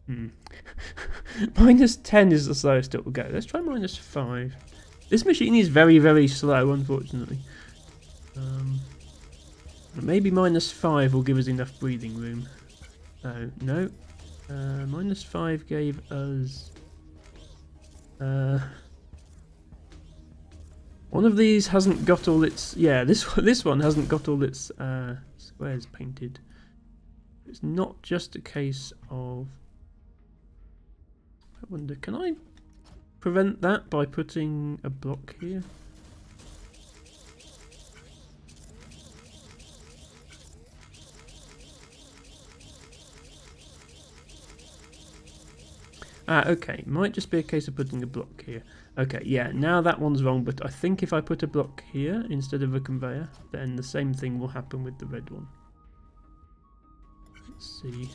-10 is the slowest it will go. Let's try -5. This machine is very, very slow, unfortunately. Maybe -5 will give us enough breathing room. Oh, no. -5 gave us... one of these hasn't got all its... Yeah, this one hasn't got all its squares painted. It's not just a case of... I wonder, can I prevent that by putting a block here? Okay, might just be a case of putting a block here. Okay, yeah, now that one's wrong, but I think if I put a block here instead of a conveyor, then the same thing will happen with the red one. Let's see.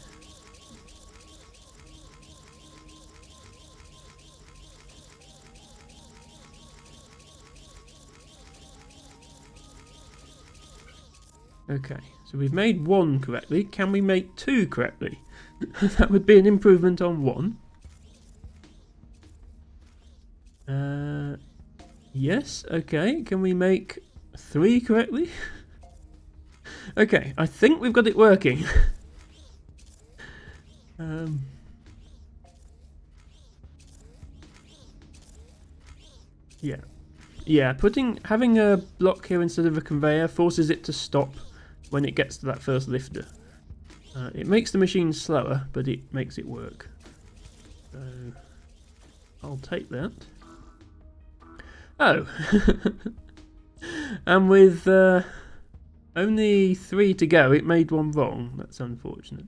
Okay, so we've made one correctly. Can we make two correctly? That would be an improvement on one. Yes, okay. Can we make 3 correctly? Okay, I think we've got it working. Yeah, Yeah, having a block here instead of a conveyor forces it to stop when it gets to that first lifter. It makes the machine slower, but it makes it work. So I'll take that. Oh, and with only 3 to go, it made one wrong. That's unfortunate.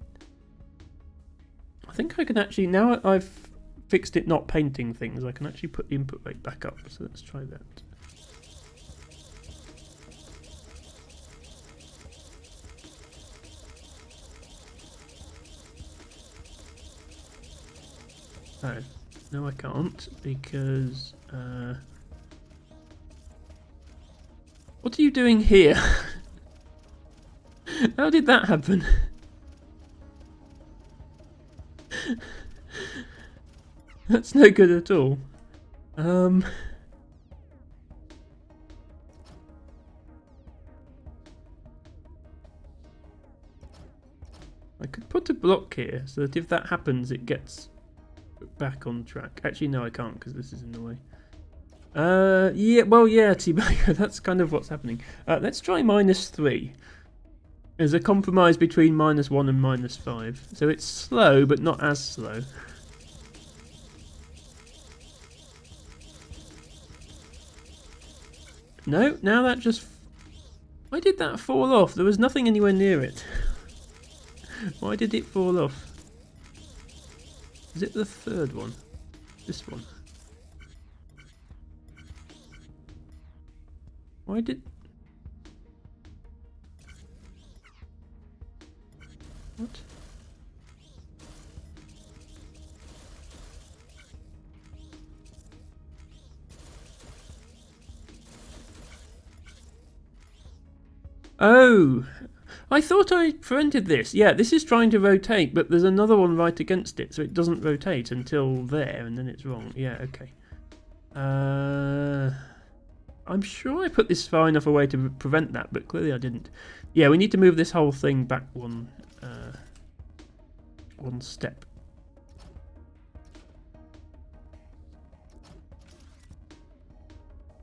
I think I can actually, now I've fixed it not painting things, I can actually put the input rate back up. So let's try that. Oh, no I can't, because... what are you doing here? How did that happen? That's no good at all. I could put a block here so that if that happens it gets back on track. Actually no, I can't because this is in the way. Yeah, well yeah, T-Bagger, that's kind of what's happening. Let's try -3. There's a compromise between -1 and -5. So it's slow but not as slow. No, now that just... Why did that fall off? There was nothing anywhere near it. Why did it fall off? Is it the third one? This one? Why did... What? Oh! I thought I prevented this. Yeah, this is trying to rotate, but there's another one right against it, so it doesn't rotate until there, and then it's wrong. Yeah, okay. I'm sure I put this far enough away to prevent that, but clearly I didn't. Yeah, we need to move this whole thing back one step.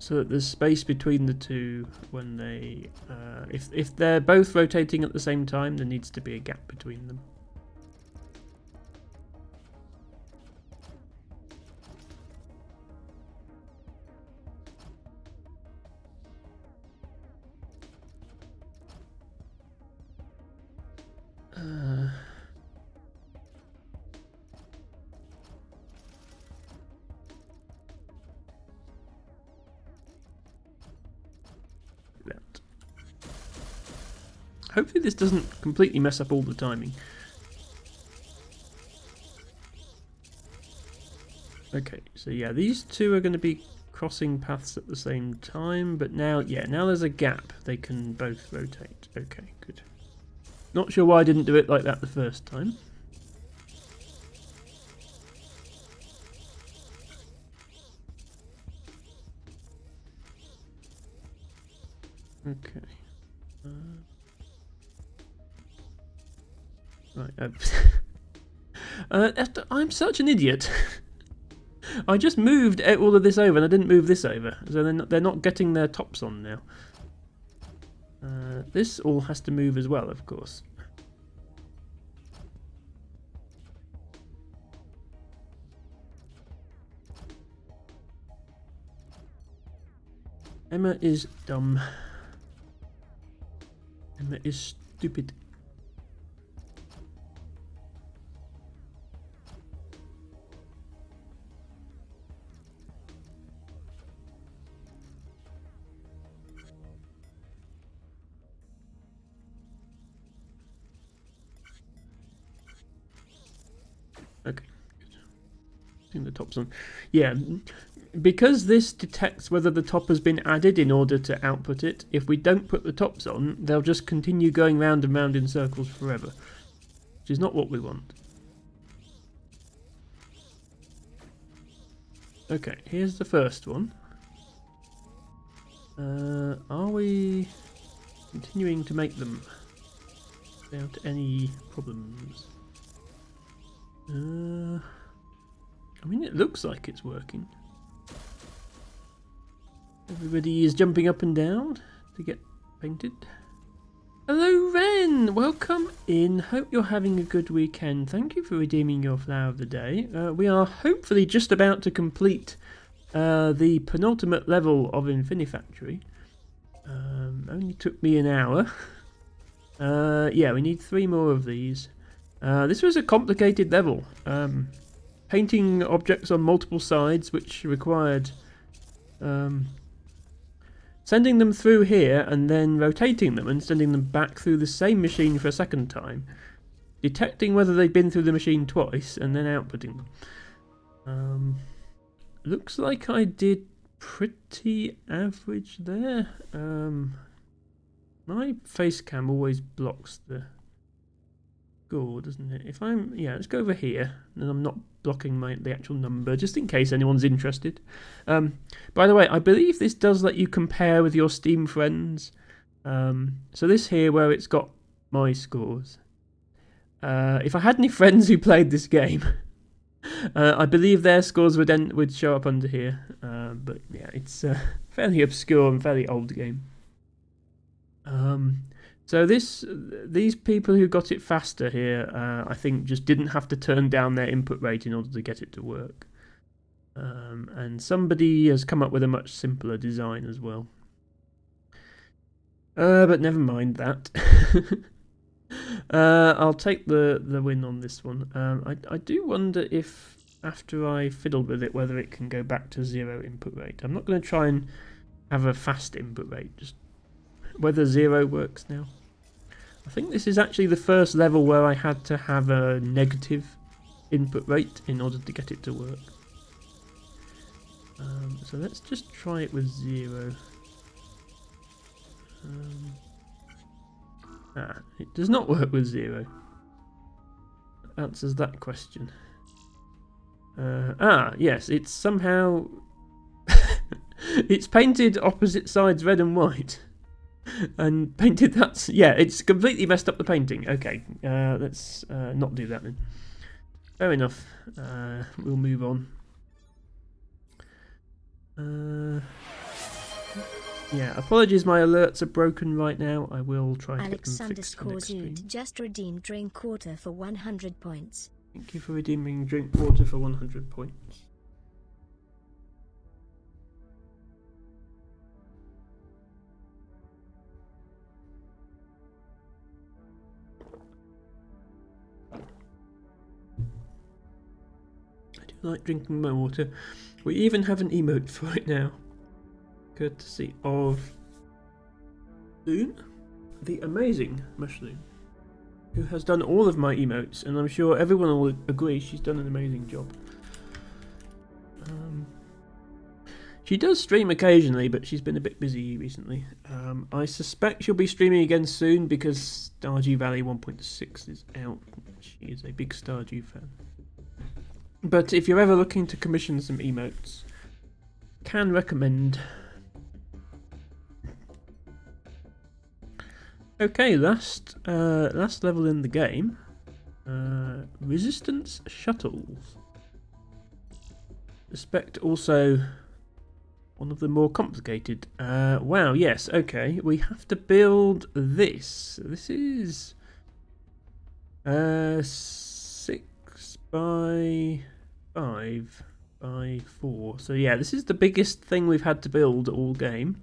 So that there's space between the two when they... if they're both rotating at the same time, there needs to be a gap between them. That. Hopefully this doesn't completely mess up all the timing. Okay, so yeah, these two are going to be crossing paths at the same time, but now, yeah, now there's a gap. They can both rotate. Okay, good. Not sure why I didn't do it like that the first time. Okay. Right. I'm such an idiot. I just moved all of this over and I didn't move this over, so they're not getting their tops on now. This all has to move as well, of course. Emma is dumb. Emma is stupid. Okay, good. Putting the tops on. Yeah, because this detects whether the top has been added in order to output it, if we don't put the tops on, they'll just continue going round and round in circles forever, which is not what we want. Okay, here's the first one. Are we continuing to make them without any problems? I mean, it looks like it's working. Everybody is jumping up and down to get painted. Hello, Ren! Welcome in. Hope you're having a good weekend. Thank you for redeeming your flower of the day. We are hopefully just about to complete the penultimate level of Infinifactory. Only took me an hour. Yeah, we need 3 more of these. This was a complicated level. Painting objects on multiple sides, which required sending them through here and then rotating them and sending them back through the same machine for a second time, detecting whether they'd been through the machine twice, and then outputting them. Looks like I did pretty average there. My face cam always blocks the score, doesn't it? If I'm, yeah, let's go over here, and I'm not blocking the actual number, just in case anyone's interested. By the way, I believe this does let you compare with your Steam friends. So this here, where it's got my scores. If I had any friends who played this game, I believe their scores would show up under here. But yeah, it's a fairly obscure and fairly old game. So these people who got it faster here, I think just didn't have to turn down their input rate in order to get it to work. And somebody has come up with a much simpler design as well. But never mind that. I'll take the win on this one. I do wonder if, after I fiddled with it, whether it can go back to 0 input rate. I'm not going to try and have a fast input rate, just whether 0 works now. I think this is actually the first level where I had to have a negative input rate in order to get it to work. So let's just try it with 0. It does not work with 0. Answers that question. Yes, it's somehow it's painted opposite sides red and white. And painted that, yeah, it's completely messed up the painting. Okay, let's not do that then. Fair enough. We'll move on. Yeah, apologies, my alerts are broken right now. I will try to get them fixed for next stream. Just redeemed drink water for 100 points. Thank you for redeeming drink water for 100 points. I like drinking my water. We even have an emote for it now, courtesy of Loon, the amazing Mushroom, who has done all of my emotes, and I'm sure everyone will agree she's done an amazing job. She does stream occasionally, but she's been a bit busy recently. I suspect she'll be streaming again soon because Stardew Valley 1.6 is out. She is a big Stardew fan. But if you're ever looking to commission some emotes, can recommend. Okay, last level in the game. Resistance shuttles. Suspect also one of the more complicated. Wow, yes, okay. We have to build this. This is 6 by 5 by 4. So yeah, this is the biggest thing we've had to build all game.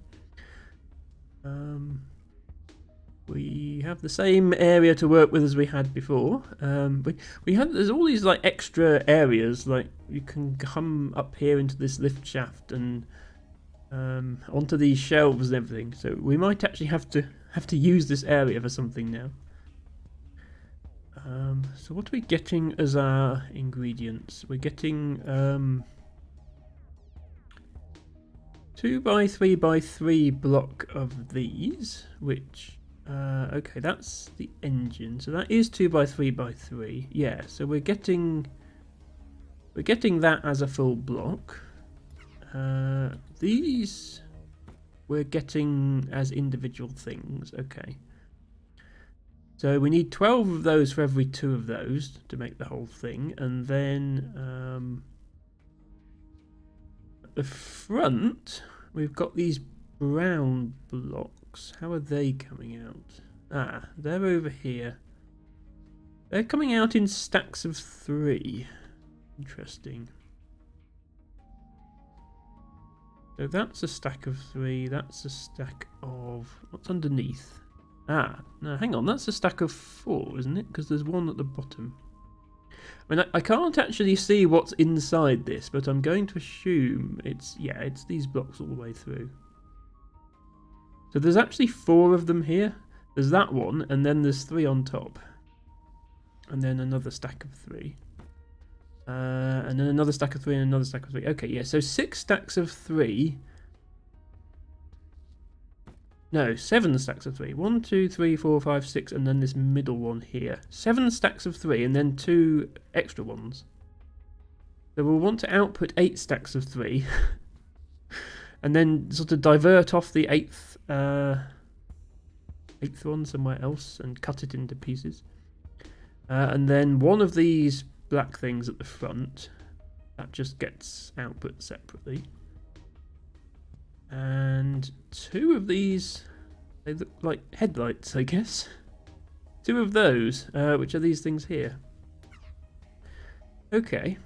We have the same area to work with as we had before. There's all these like extra areas, like you can come up here into this lift shaft and onto these shelves and everything. So we might actually have to use this area for something now. So what are we getting as our ingredients? We're getting 2 by 3 by 3 block of these, which okay, that's the engine. So that is 2 by 3 by 3. Yeah, so we're getting that as a full block. These we're getting as individual things. Okay. So we need 12 of those for every 2 of those to make the whole thing, and then at the front we've got these brown blocks. How are they coming out? Ah, they're over here. They're coming out in stacks of 3. Interesting. So that's a stack of 3. That's a stack of... What's underneath? Ah, no, hang on. That's a stack of 4, isn't it? Because there's one at the bottom. I mean, I can't actually see what's inside this, but I'm going to assume it's these blocks all the way through. So there's actually 4 of them here. There's that one, and then there's 3 on top. And then another stack of 3. And then another stack of 3 and another stack of 3. Okay, yeah, so 6 stacks of 3. No, 7 stacks of 3. 1, 2, 3, 4, 5, 6, and then this middle one here. 7 stacks of 3, and then 2 extra ones. So we'll want to output 8 stacks of 3. And then sort of divert off the 8th one somewhere else and cut it into pieces. And then one of these black things at the front, that just gets output separately. And 2 of these, they look like headlights, I guess. 2 of those, which are these things here. Okay.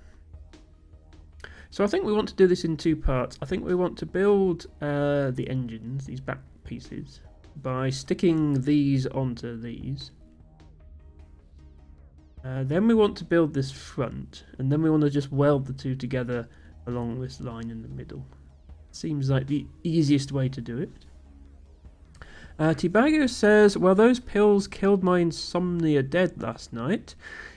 So I think we want to do this in 2 parts. I think we want to build the engines, these back pieces, by sticking these onto these. Then we want to build this front, and then we want to just weld the 2 together along this line in the middle. Seems like the easiest way to do it. Tibago says, well, those pills killed my insomnia dead last night.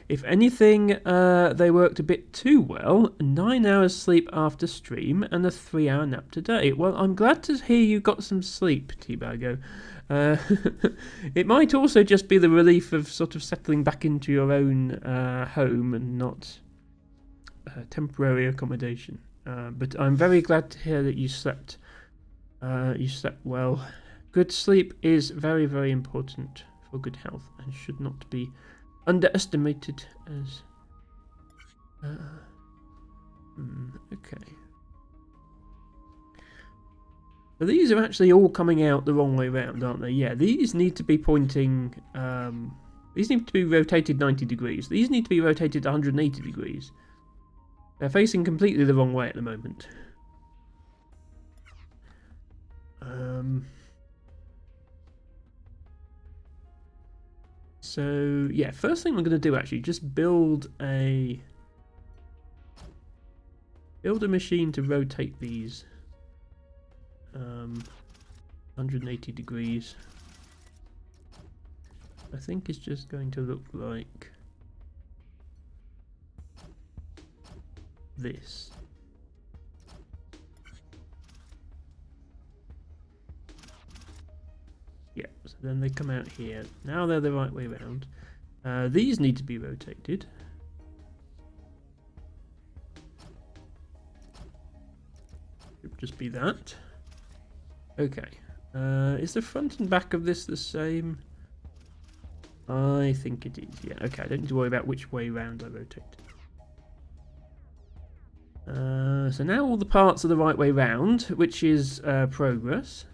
If anything, they worked a bit too well. 9 hours sleep after stream and a 3-hour nap today. Well, I'm glad to hear you got some sleep, Tibago. It might also just be the relief of sort of settling back into your own home and not temporary accommodation. But I'm very glad to hear that you slept. You slept well. Good sleep is very, very important for good health and should not be underestimated as. Okay. So these are actually all coming out the wrong way round, aren't they? Yeah, these need to be pointing. These need to be rotated 90 degrees. These need to be rotated 180 degrees. They're facing completely the wrong way at the moment. So yeah, first thing we're going to do actually just build a machine to rotate these 180 degrees. I think it's just going to look like this. Yeah, so then they come out here. Now they're the right way around. These need to be rotated. Should just be that. Okay. Is the front and back of this the same? I think it is, yeah. Okay, I don't need to worry about which way round I rotate. So now all the parts are the right way round, which is progress.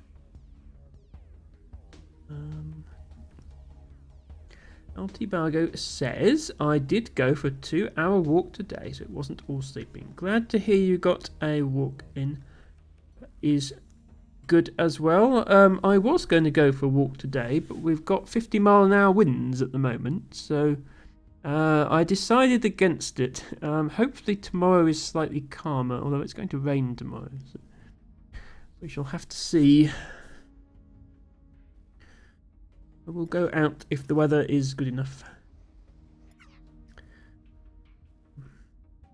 Altibago says, I did go for a 2-hour walk today, so it wasn't all sleeping. Glad to hear you got a walk in. Is good as well. I was going to go for a walk today, but we've got 50-mile-an-hour winds at the moment, so I decided against it. Hopefully tomorrow is slightly calmer, although it's going to rain tomorrow, so we shall have to see. We'll go out if the weather is good enough.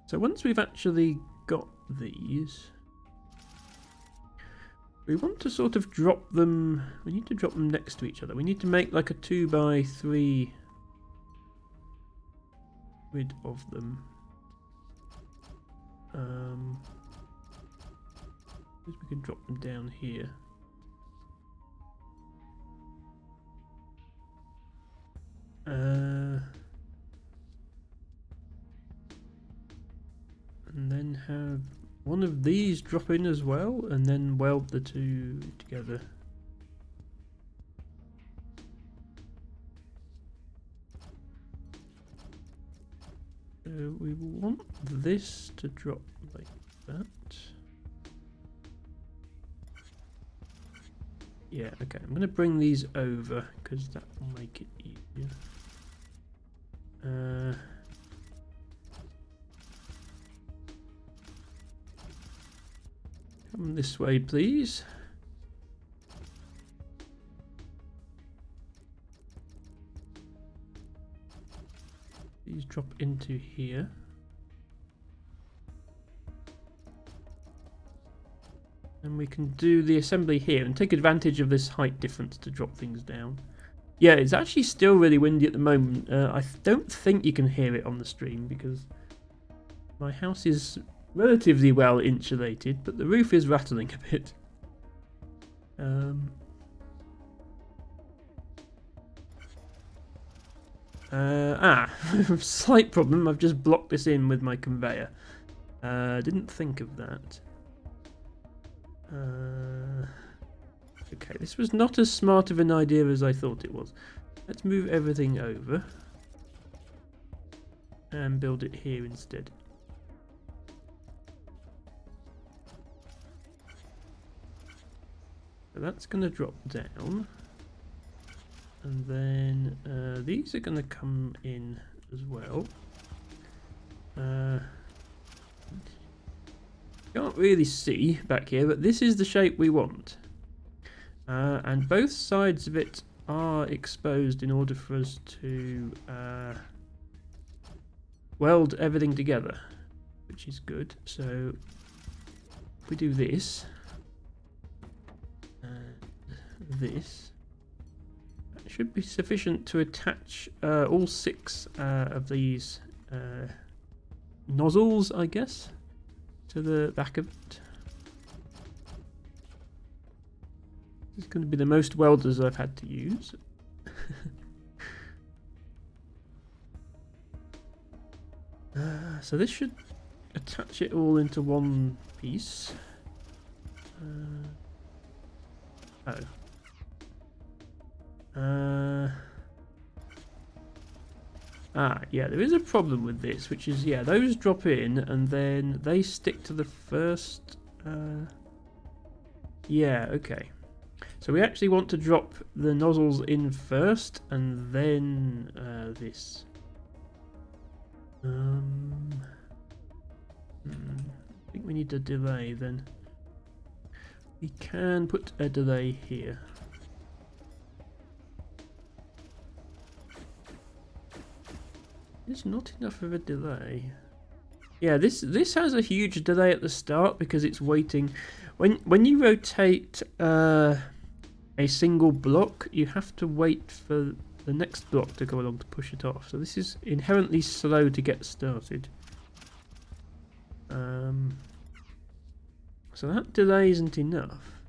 So once we've actually got these, we want to sort of drop them. We need to drop them next to each other. We need to make like a 2x3 grid of them. We can drop them down here. And then have one of these drop in as well, and then weld the two together. So we want this to drop like that. Yeah, okay, I'm going to bring these over because that will make it easier. Come this way, please. These drop into here. And we can do the assembly here and take advantage of this height difference to drop things down. Yeah, it's actually still really windy at the moment. I don't think you can hear it on the stream because my house is relatively well insulated, but the roof is rattling a bit. Slight problem. I've just blocked this in with my conveyor. Didn't think of that. Okay, this was not as smart of an idea as I thought it was. Let's move everything over and build it here instead. So that's going to drop down, and then these are going to come in as well. Can't really see back here, but this is the shape we want. And both sides of it are exposed in order for us to weld everything together, which is good. So if we do this and this, that should be sufficient to attach all 6 of these nozzles, I guess, to the back of it. This is going to be the most welders I've had to use. So this should attach it all into one piece. Yeah, there is a problem with this, which is, yeah, those drop in and then they stick to the first. Yeah, okay. So we actually want to drop the nozzles in first and then this. I think we need a delay then. We can put a delay here. It's not enough of a delay. Yeah, this has a huge delay at the start because it's waiting. When you rotate a single block, you have to wait for the next block to go along to push it off. So this is inherently slow to get started. So that delay isn't enough.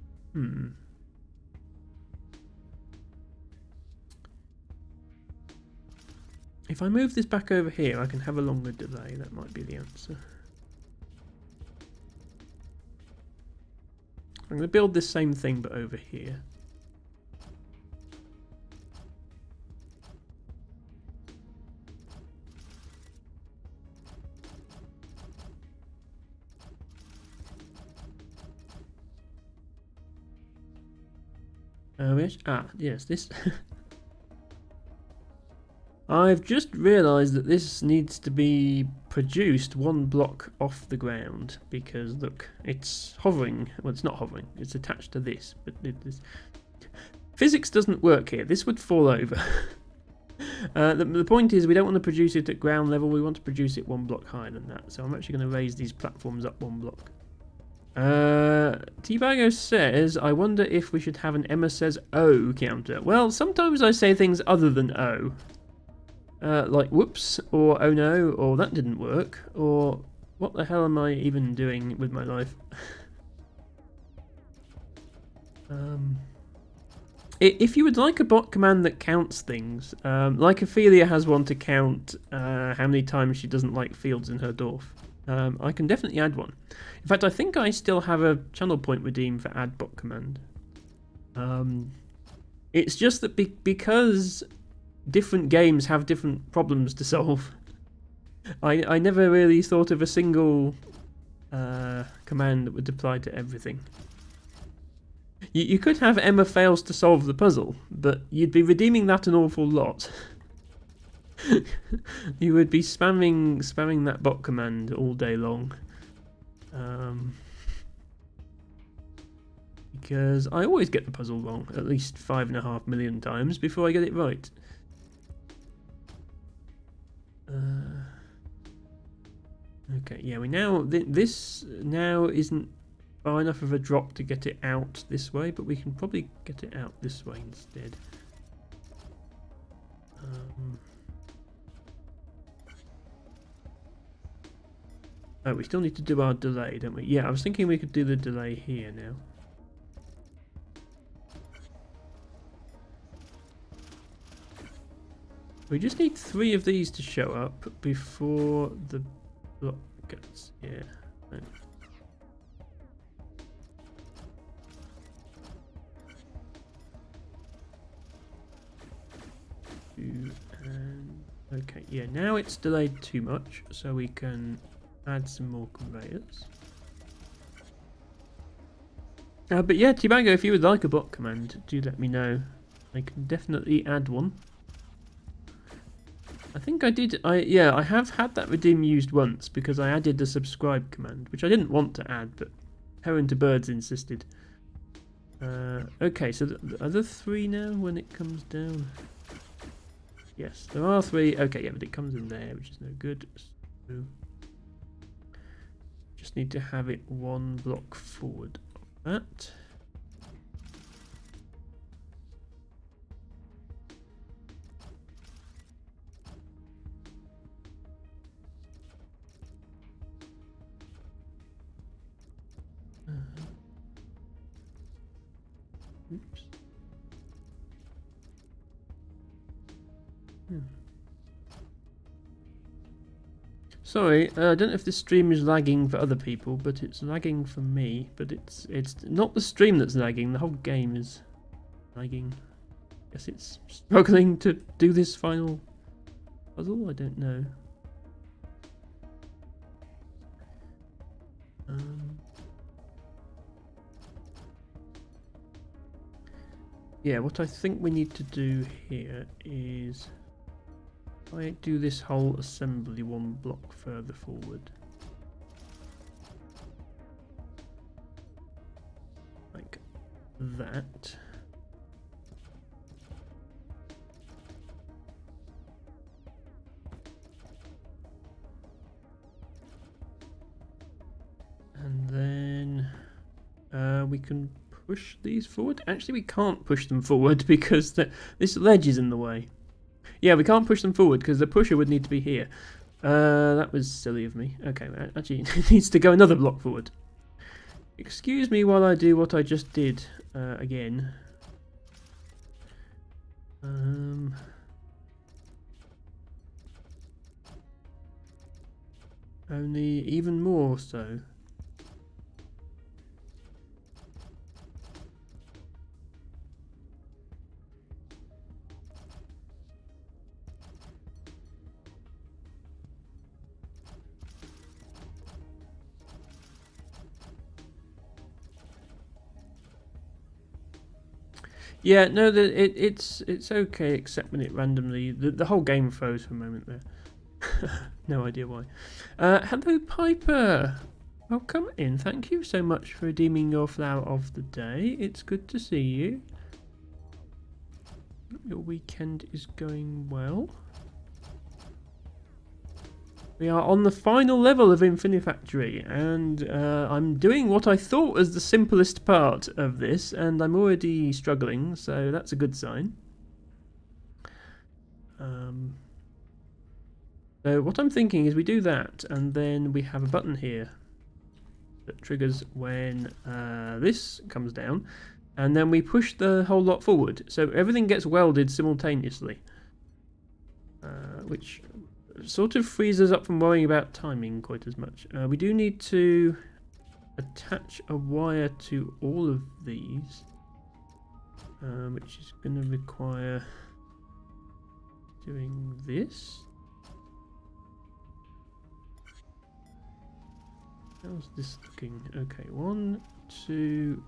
If I move this back over here, I can have a longer delay. That might be the answer. I'm going to build this same thing, but over here. Yes, this. I've just realised that this needs to be produced one block off the ground because look, it's hovering. Well, it's not hovering. It's attached to this, but physics doesn't work here. This would fall over. The point is, we don't want to produce it at ground level. We want to produce it one block higher than that. So I'm actually going to raise these platforms up one block. T-Bago says, I wonder if we should have an Emma says O counter. Well, sometimes I say things other than O. Like whoops, or oh no, or that didn't work, or what the hell am I even doing with my life? If you would like a bot command that counts things, like Ophelia has one to count how many times she doesn't like fields in her Dorf. I can definitely add one. In fact, I think I still have a channel point redeem for add bot command. It's just that because different games have different problems to solve, I never really thought of a single command that would apply to everything. You could have Emma fails to solve the puzzle, but you'd be redeeming that an awful lot. You would be spamming that bot command all day long. Because I always get the puzzle wrong at least 5.5 million times before I get it right. Okay, yeah, we now this now isn't far enough of a drop to get it out this way, but we can probably get it out this way instead. Oh, we still need to do our delay, don't we? Yeah, I was thinking we could do the delay here now. We just need 3 of these to show up before the block gets here. No. And okay, yeah, now it's delayed too much, so we can add some more conveyors. But yeah, Tibago, if you would like a bot command, do let me know. I can definitely add one. I think I did. I have had that redeem used once because I added the subscribe command, which I didn't want to add, but Heron to Birds insisted. Okay, so are there 3 now when it comes down? Yes, there are 3. Okay, yeah, but it comes in there, which is no good. So just need to have it 1 block forward of that. Oops. Sorry, I don't know if this stream is lagging for other people, but it's lagging for me. But it's not the stream that's lagging, the whole game is lagging. Guess it's struggling to do this final puzzle, I don't know. Yeah, what I think we need to do here is I do this whole assembly 1 block further forward. Like that. And then we can push these forward. Actually, we can't push them forward because this ledge is in the way. Yeah, we can't push them forward because the pusher would need to be here. That was silly of me. Okay, actually, it needs to go another block forward. Excuse me while I do what I just did again. Only even more so. Yeah, no, it's okay except when it randomly the whole game froze for a moment there. No idea why. Hello, Piper. Welcome in. Thank you so much for redeeming your flower of the day. It's good to see you. Your weekend is going well. We are on the final level of Infinifactory, and I'm doing what I thought was the simplest part of this, and I'm already struggling, so that's a good sign. So what I'm thinking is we do that, and then we have a button here that triggers when this comes down, and then we push the whole lot forward, so everything gets welded simultaneously, which sort of frees us up from worrying about timing quite as much. We do need to attach a wire to all of these, which is going to require doing this. How's this looking? Okay, 1, 2,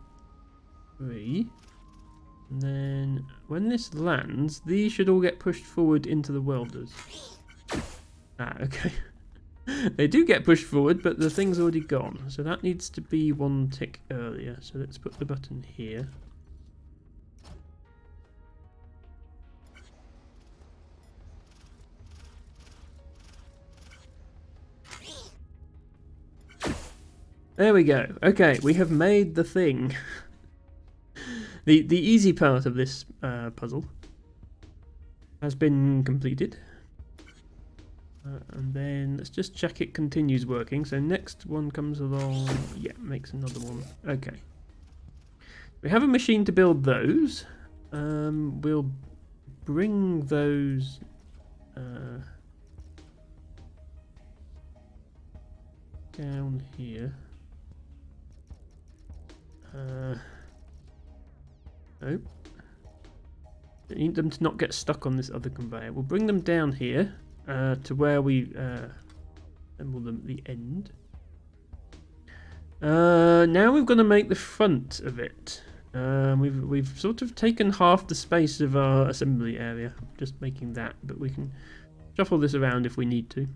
3. And then when this lands, these should all get pushed forward into the welders. Ah, okay. They do get pushed forward, but the thing's already gone. So that needs to be 1 tick earlier. So let's put the button here. There we go. Okay, we have made the thing. The easy part of this puzzle has been completed. And then let's just check it continues working. So next one comes along. Yeah, makes another one. Okay. We have a machine to build those. We'll bring those down here. Nope. I need them to not get stuck on this other conveyor. We'll bring them down here to where we assemble them at the end. Now we've got to make the front of it. We've sort of taken half the space of our assembly area, just making that, but we can shuffle this around if we need to.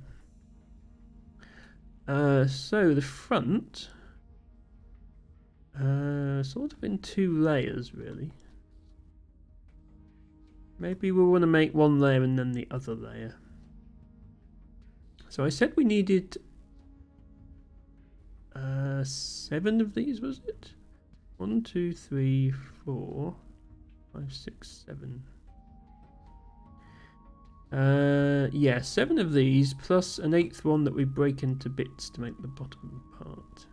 So the front, sort of in 2 layers really. Maybe we'll want to make 1 layer and then the other layer. So I said we needed 7 of these, was it? 1, 2, 3, 4, 5, 6, 7. Yeah, 7 of these plus an 8th one that we break into bits to make the bottom part.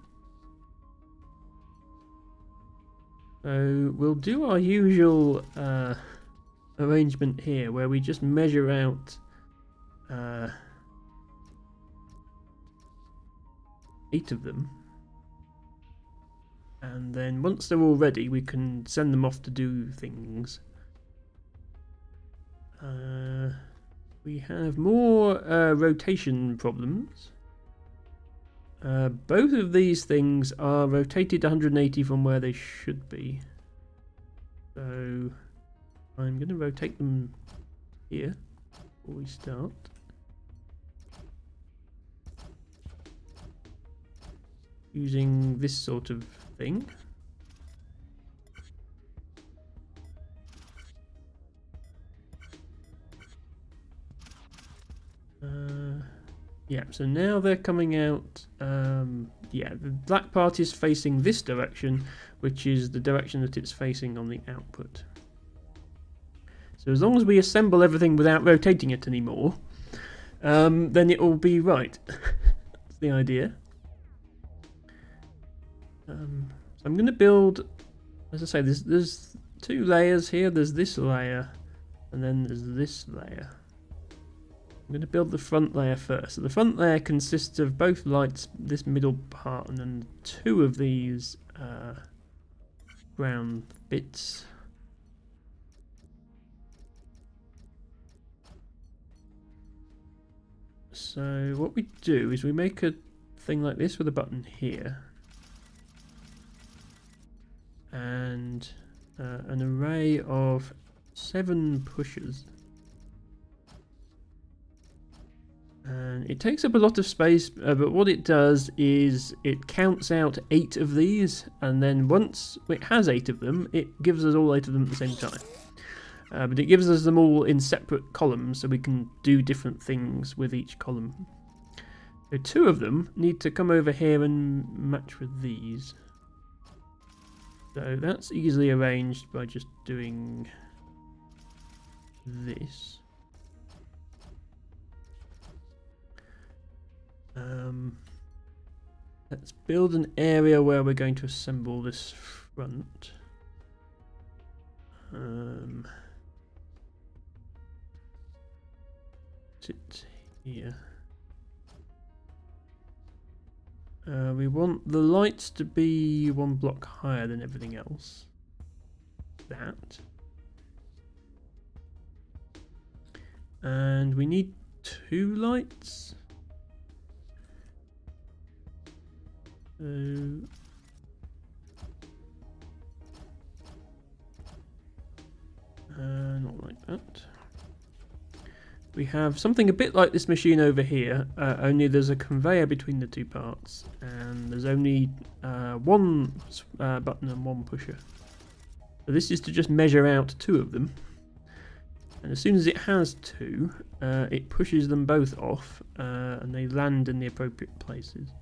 So we'll do our usual arrangement here where we just measure out 8 of them, and then once they're all ready we can send them off to do things. We have more rotation problems. Both of these things are rotated 180 from where they should be, so I'm going to rotate them here before we start. Using this sort of thing. Yeah, so now they're coming out. Yeah, the black part is facing this direction, which is the direction that it's facing on the output. So as long as we assemble everything without rotating it anymore, then it will be right. That's the idea. So I'm going to build, as I say, there's 2 layers here. There's this layer, and then there's this layer. I'm going to build the front layer first. So the front layer consists of both lights, this middle part, and then 2 of these brown bits. So what we do is we make a thing like this with a button here. And an array of 7 pushers. And it takes up a lot of space, but what it does is it counts out 8 of these, and then once it has 8 of them, it gives us all 8 of them at the same time. But it gives us them all in separate columns, so we can do different things with each column. So 2 of them need to come over here and match with these. So that's easily arranged by just doing this. Let's build an area where we're going to assemble this front. Sit here. We want the lights to be 1 block higher than everything else. That. And we need 2 lights. So not like that. We have something a bit like this machine over here, only there's a conveyor between the 2 parts, and there's only 1 button and 1 pusher. So this is to just measure out 2 of them. And as soon as it has 2, it pushes them both off, and they land in the appropriate places.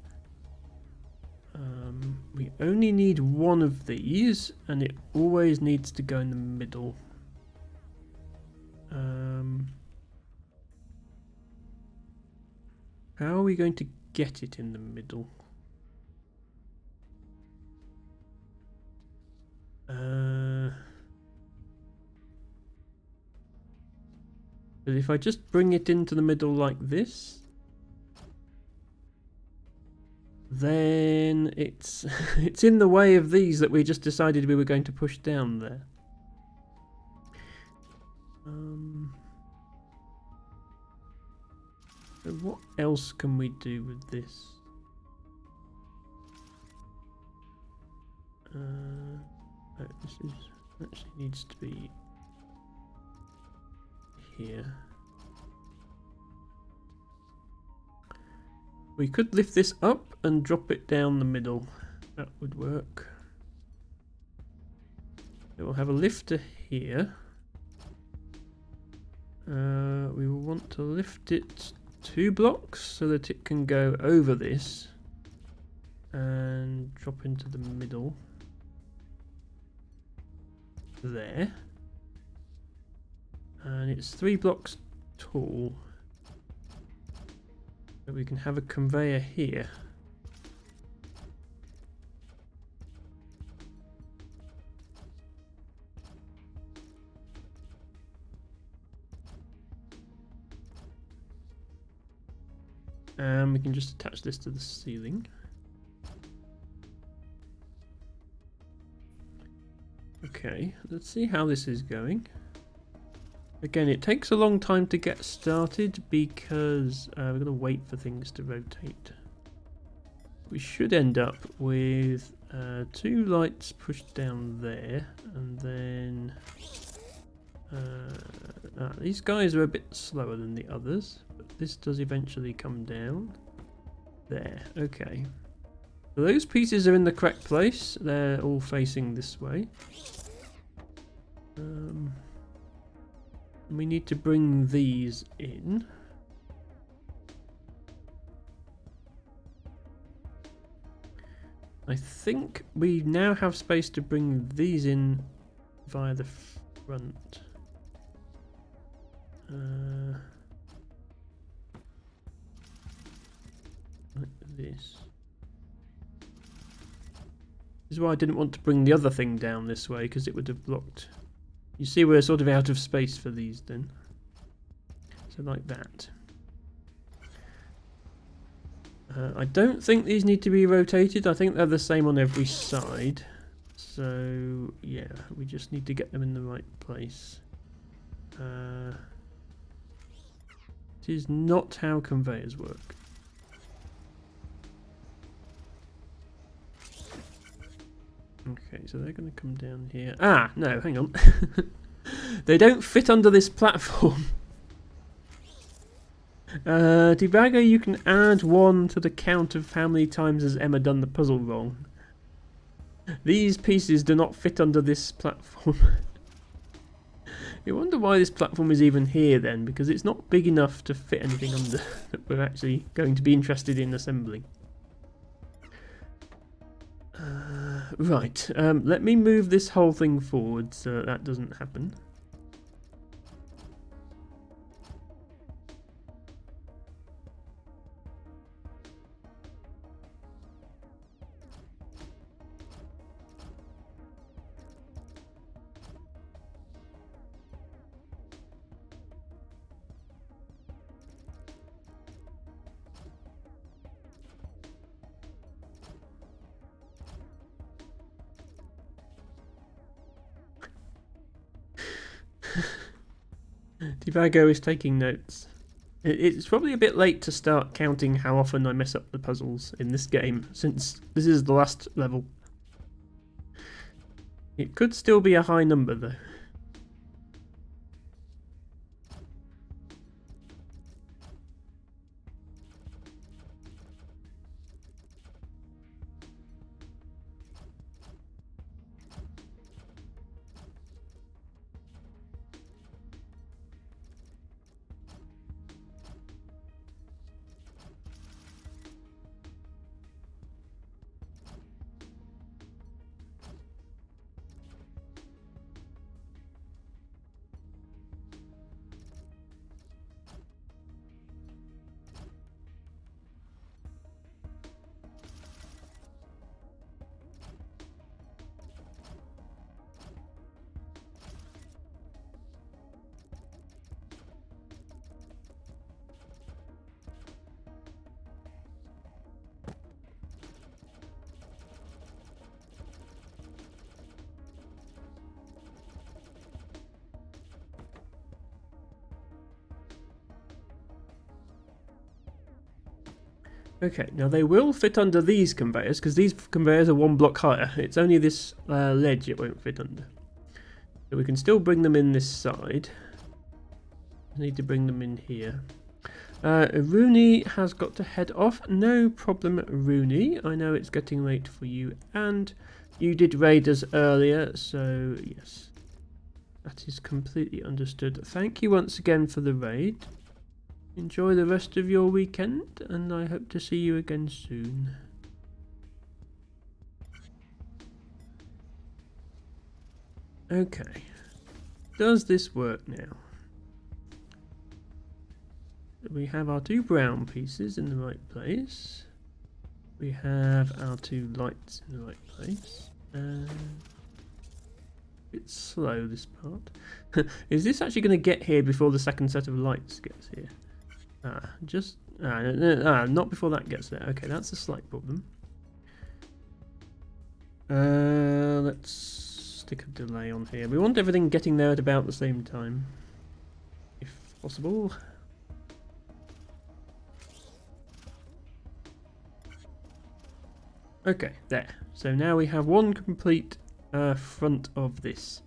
We only need 1 of these, and it always needs to go in the middle. How are we going to get it in the middle? But if I just bring it into the middle like this, then it's it's in the way of these that we just decided we were going to push down there. So what else can we do with this? This actually needs to be here. We could lift this up and drop it down the middle. That would work. It will have a lifter here. We will want to lift it 2 blocks so that it can go over this and drop into the middle there. And it's 3 blocks tall. So we can have a conveyor here. And we can just attach this to the ceiling. Okay, let's see how this is going. Again, it takes a long time to get started because we're going to wait for things to rotate. We should end up with 2 lights pushed down there, and then these guys are a bit slower than the others, but this does eventually come down. There, okay. So those pieces are in the correct place. They're all facing this way. We need to bring these in. I think we now have space to bring these in via the front. Like this. This is why I didn't want to bring the other thing down this way, because it would have blocked. You see we're sort of out of space for these then. So like that. I don't think these need to be rotated. I think they're the same on every side. So yeah, we just need to get them in the right place. It is not how conveyors work. Okay, so they're going to come down here. Ah, no, hang on. They don't fit under this platform. Debugger, you can add 1 to the count of how many times has Emma done the puzzle wrong. These pieces do not fit under this platform. You wonder why this platform is even here then, because it's not big enough to fit anything under that we're actually going to be interested in assembling. Right, let me move this whole thing forward so that doesn't happen. Divago is taking notes. It's probably a bit late to start counting how often I mess up the puzzles in this game, since this is the last level. It could still be a high number though. Okay, now they will fit under these conveyors, because these conveyors are 1 block higher. It's only this ledge it won't fit under. So we can still bring them in this side. I need to bring them in here. Rooney has got to head off. No problem, Rooney. I know it's getting late for you, and you did raid us earlier, so yes. That is completely understood. Thank you once again for the raid. Enjoy the rest of your weekend, and I hope to see you again soon. Okay. Does this work now? We have our 2 brown pieces in the right place. We have our 2 lights in the right place. It's slow, this part. Is this actually going to get here before the second set of lights gets here? Not before that gets there. Okay, that's a slight problem. Let's stick a delay on here. We want everything getting there at about the same time, if possible. Okay, there. So now we have 1 complete front of this.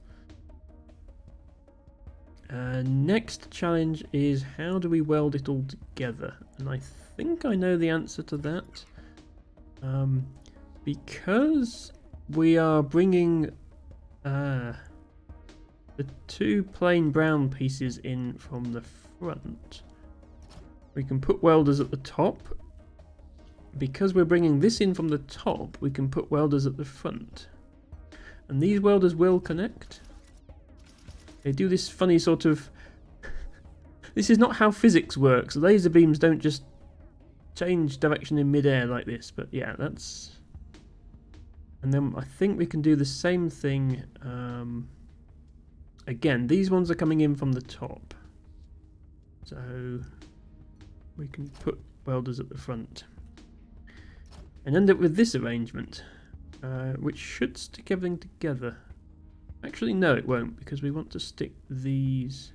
Next challenge is how do we weld it all together? And I think I know the answer to that. Because we are bringing the 2 plain brown pieces in from the front, we can put welders at the top. Because we're bringing this in from the top, we can put welders at the front. And these welders will connect. They do this funny sort of... This is not how physics works. Laser beams don't just change direction in midair like this. But yeah, that's... And then I think we can do the same thing. Again, these ones are coming in from the top. So we can put welders at the front. And end up with this arrangement. Which should stick everything together. Actually, no, it won't, because we want to stick these...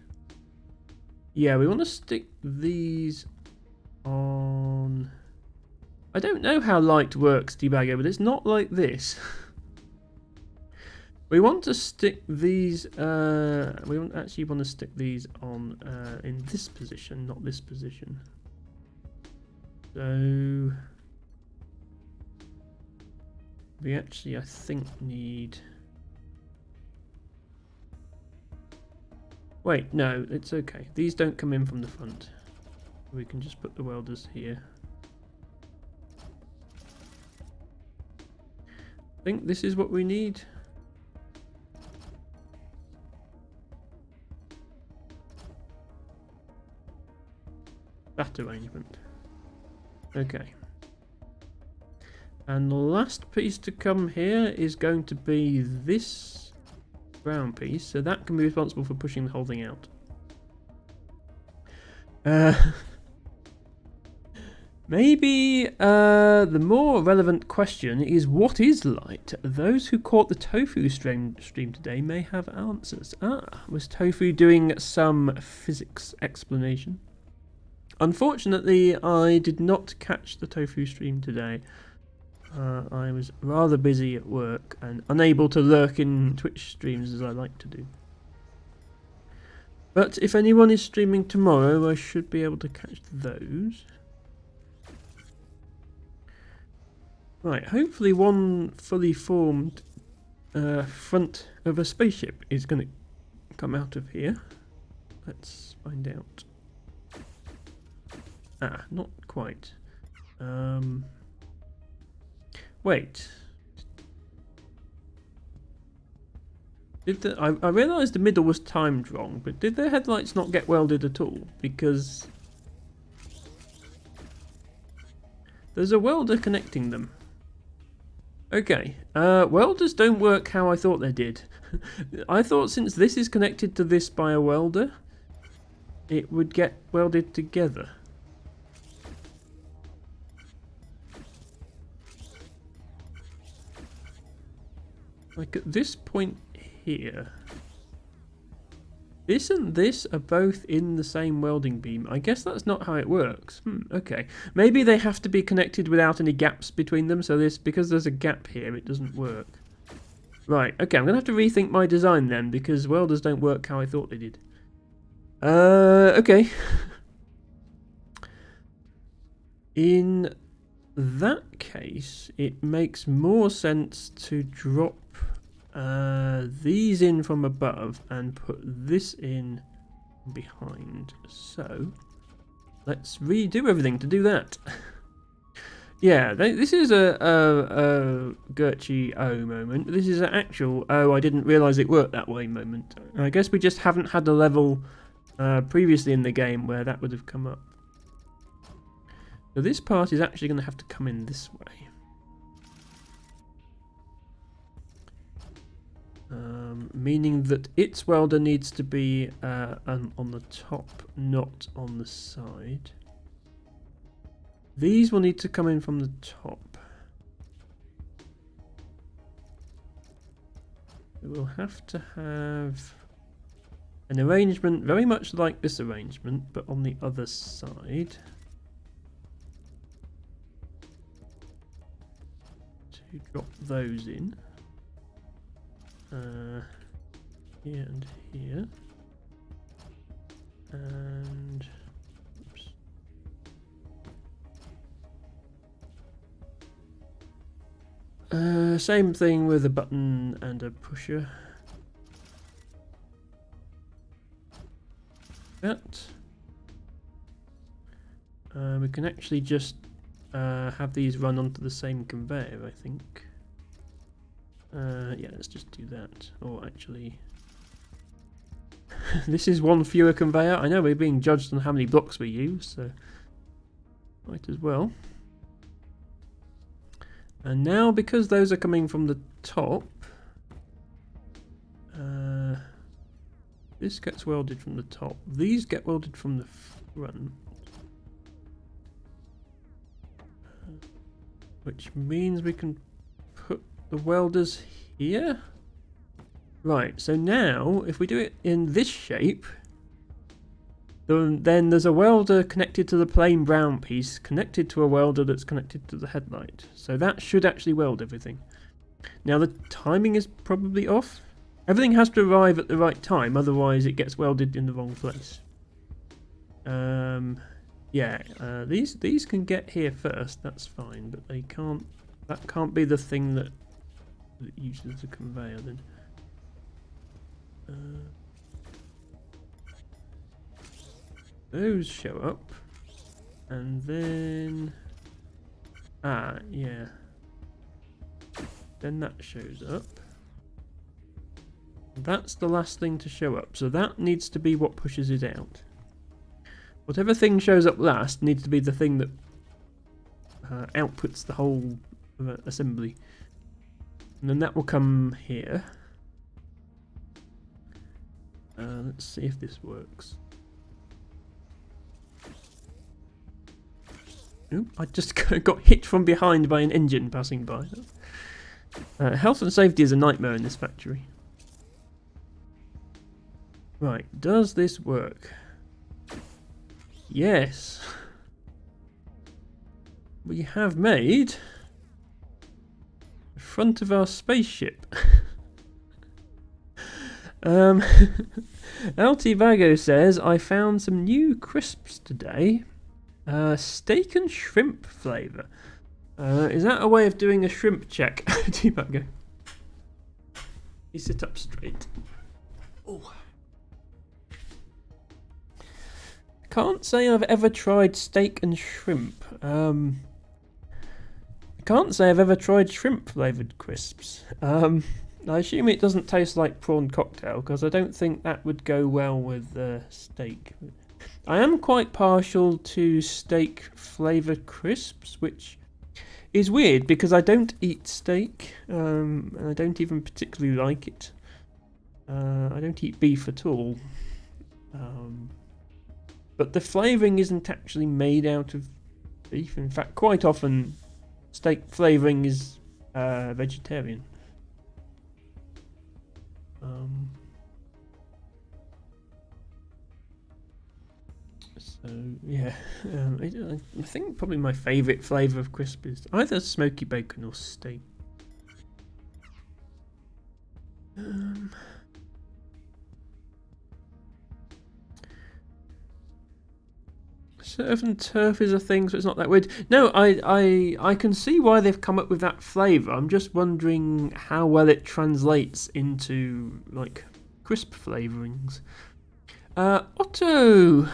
Yeah, we want to stick these on... I don't know how light works, Divago, but it's not like this. We want to stick these... we actually want to stick these on in this position, not this position. So... We actually, I think, need... Wait, no, it's okay. These don't come in from the front. We can just put the welders here. I think this is what we need. That arrangement. Okay. And the last piece to come here is going to be this brown piece, so that can be responsible for pushing the whole thing out. Maybe the more relevant question is, what is light? Those who caught the Tofu stream today may have answers. Was Tofu doing some physics explanation? Unfortunately, I did not catch the Tofu stream today. I was rather busy at work and unable to lurk in Twitch streams as I like to do. But if anyone is streaming tomorrow, I should be able to catch those. Right, hopefully one fully formed front of a spaceship is going to come out of here. Let's find out. Not quite. Wait. I realised the middle was timed wrong, but did the headlights not get welded at all? Because there's a welder connecting them. Okay, welders don't work how I thought they did. I thought since this is connected to this by a welder, it would get welded together. Like at this point here, this and this are both in the same welding beam. I guess that's not how it works. Okay. Maybe they have to be connected without any gaps between them, so because there's a gap here, it doesn't work. Right, okay, I'm going to have to rethink my design then, because welders don't work how I thought they did. Okay. In that case, it makes more sense to drop these in from above and put this in behind. So let's redo everything to do that. Yeah, this is a Gertchie O moment. This is an actual I didn't realise it worked that way moment. I guess we just haven't had a level previously in the game where that would have come up. So this part is actually going to have to come in this way. Meaning that its welder needs to be on the top, not on the side. These will need to come in from the top. We'll have to have an arrangement very much like this arrangement, but on the other side. To drop those in. Here and here. And oops. Same thing with a button and a pusher. That. We can actually just have these run onto the same conveyor, I think. Yeah, let's just do that. Or actually, this is one fewer conveyor. I know we're being judged on how many blocks we use, so might as well. And now, because those are coming from the top, this gets welded from the top. These get welded from the front. Which means we can put the welders here. Right, so now if we do it in this shape, then there's a welder connected to the plain brown piece, connected to a welder that's connected to the headlight. So that should actually weld everything. Now the timing is probably off. Everything has to arrive at the right time, otherwise it gets welded in the wrong place. Yeah, these can get here first, that's fine, but they can't. That can't be the thing that uses the conveyor then. Those show up, and then yeah, then that shows up. That's the last thing to show up, so that needs to be what pushes it out. Whatever thing shows up last needs to be the thing that outputs the whole assembly. And then that will come here. Let's see if this works. Oop, I just got hit from behind by an engine passing by. Health and safety is a nightmare in this factory. Right, does this work? Yes. We have made the front of our spaceship. LT Vago says, I found some new crisps today. Steak and shrimp flavour. Is that a way of doing a shrimp check? LT Vago. You sit up straight. Oh. Can't say I've ever tried steak and shrimp. I can't say I've ever tried shrimp flavoured crisps. I assume it doesn't taste like prawn cocktail because I don't think that would go well with steak. I am quite partial to steak flavoured crisps, which is weird because I don't eat steak. And I don't even particularly like it. I don't eat beef at all. But the flavouring isn't actually made out of beef. In fact, quite often, steak flavouring is vegetarian. So, yeah. I think probably my favourite flavour of crisp is either smoky bacon or steak. Surf and turf is a thing, so it's not that weird. No, I can see why they've come up with that flavour. I'm just wondering how well it translates into, like, crisp flavourings. Otto!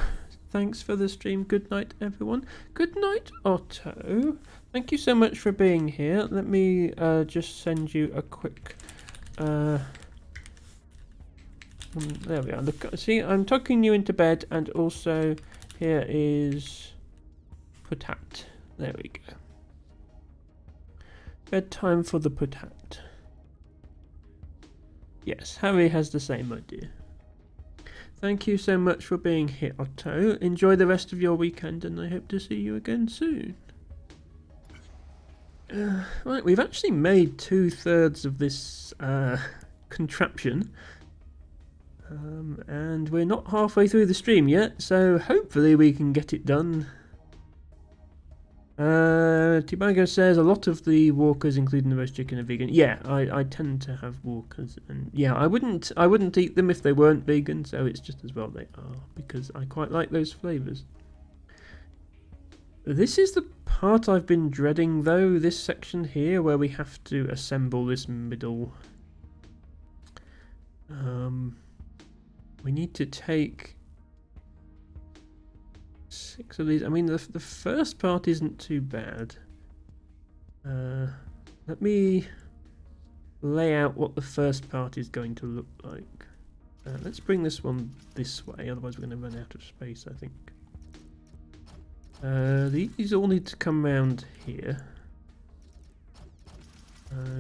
Thanks for the stream. Good night, everyone. Good night, Otto. Thank you so much for being here. Let me just send you a quick... there we are. Look, see, I'm tucking you into bed, and also... Here is Putat. There we go. Bedtime for the Putat. Yes, Harry has the same idea. Thank you so much for being here, Otto. Enjoy the rest of your weekend, and I hope to see you again soon. Right, we've actually made 2/3 of this contraption. And we're not halfway through the stream yet, so hopefully we can get it done. Tibago says a lot of the walkers, including the roast chicken, are vegan. Yeah, I tend to have walkers, and yeah, I wouldn't eat them if they weren't vegan. So it's just as well they are, because I quite like those flavours. This is the part I've been dreading, though. This section here, where we have to assemble this middle. We need to take 6 of these. I mean, the first part isn't too bad. Let me lay out what the first part is going to look like. Let's bring this one this way, otherwise we're going to run out of space, I think. These all need to come round here.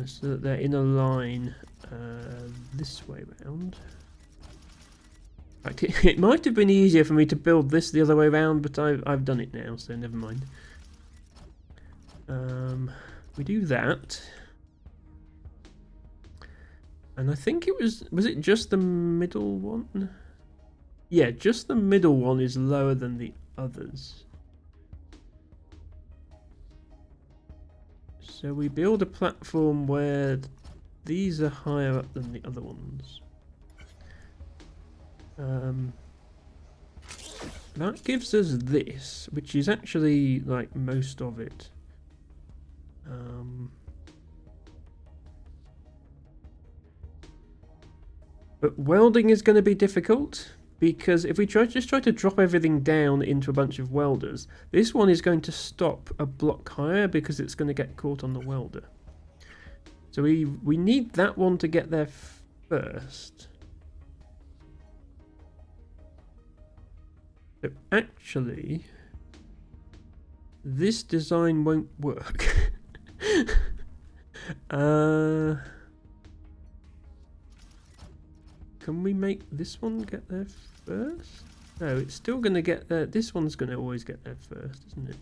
So that they're in a line this way round. It might have been easier for me to build this the other way around, but I've done it now, so never mind. We do that. And I think it was it just the middle one? Yeah, just the middle one is lower than the others. So we build a platform where these are higher up than the other ones. That gives us this, which is actually like most of it. But welding is going to be difficult, because if we just try to drop everything down into a bunch of welders, this one is going to stop a block higher because it's going to get caught on the welder. So we need that one to get there first. So actually, this design won't work. Can we make this one get there first? No, it's still going to get there. This one's going to always get there first, isn't it?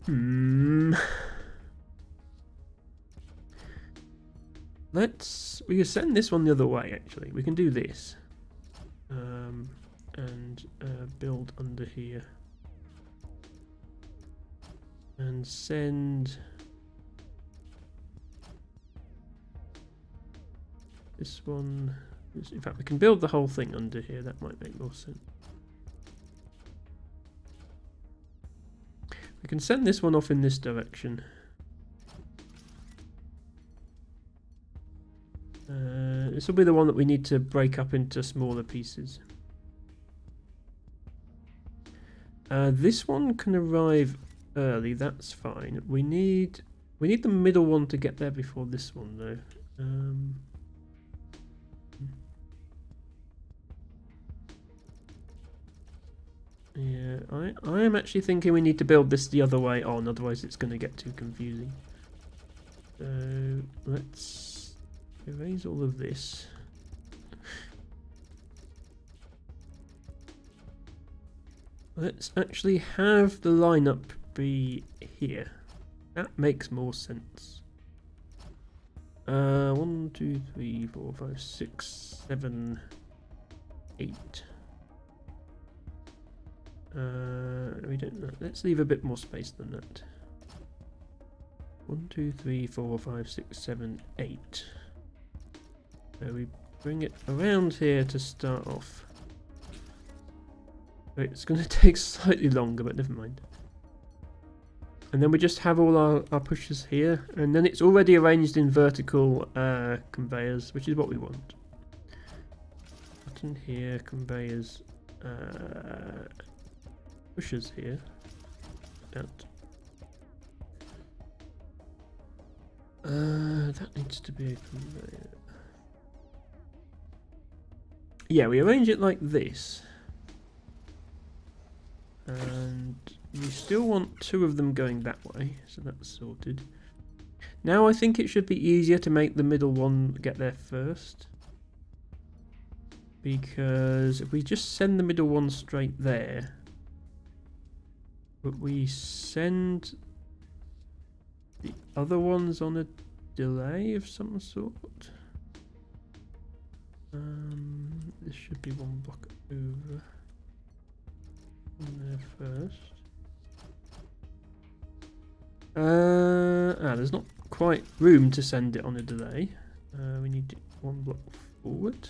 We can send this one the other way, actually. We can do this. And build under here. And send this one. In fact, we can build the whole thing under here. That might make more sense. We can send this one off in this direction. This will be the one that we need to break up into smaller pieces. This one can arrive early. That's fine. We need the middle one to get there before this one, though. Yeah, I am actually thinking we need to build this the other way on, otherwise it's going to get too confusing. So let's erase all of this. Let's actually have the lineup be here. That makes more sense. 1, 2, 3, 4, 5, 6, 7, 8. We don't know. Let's leave a bit more space than that. 1, 2, 3, 4, 5, 6, 7, 8. So we bring it around here to start off. It's going to take slightly longer, but never mind. And then we just have all our pushers here, and then it's already arranged in vertical conveyors, which is what we want. Button here, conveyors, pushers here. Out. That needs to be a conveyor. Yeah, we arrange it like this. And we still want 2 of them going that way, so that's sorted. Now I think it should be easier to make the middle one get there first. Because if we just send the middle one straight there, but we send the other ones on a delay of some sort. This should be 1 block over. There first. There's not quite room to send it on a delay. We need 1 block forward.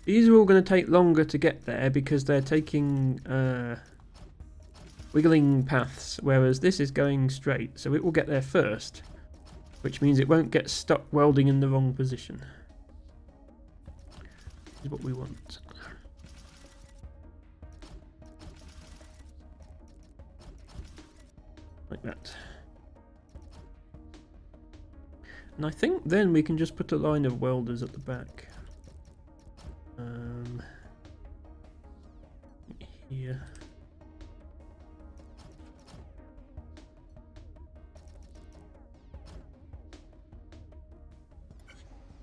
These are all going to take longer to get there because they're taking wiggling paths, whereas this is going straight, so it will get there first, which means it won't get stuck welding in the wrong position. This is what we want. Like that. And I think then we can just put a line of welders at the back. Here.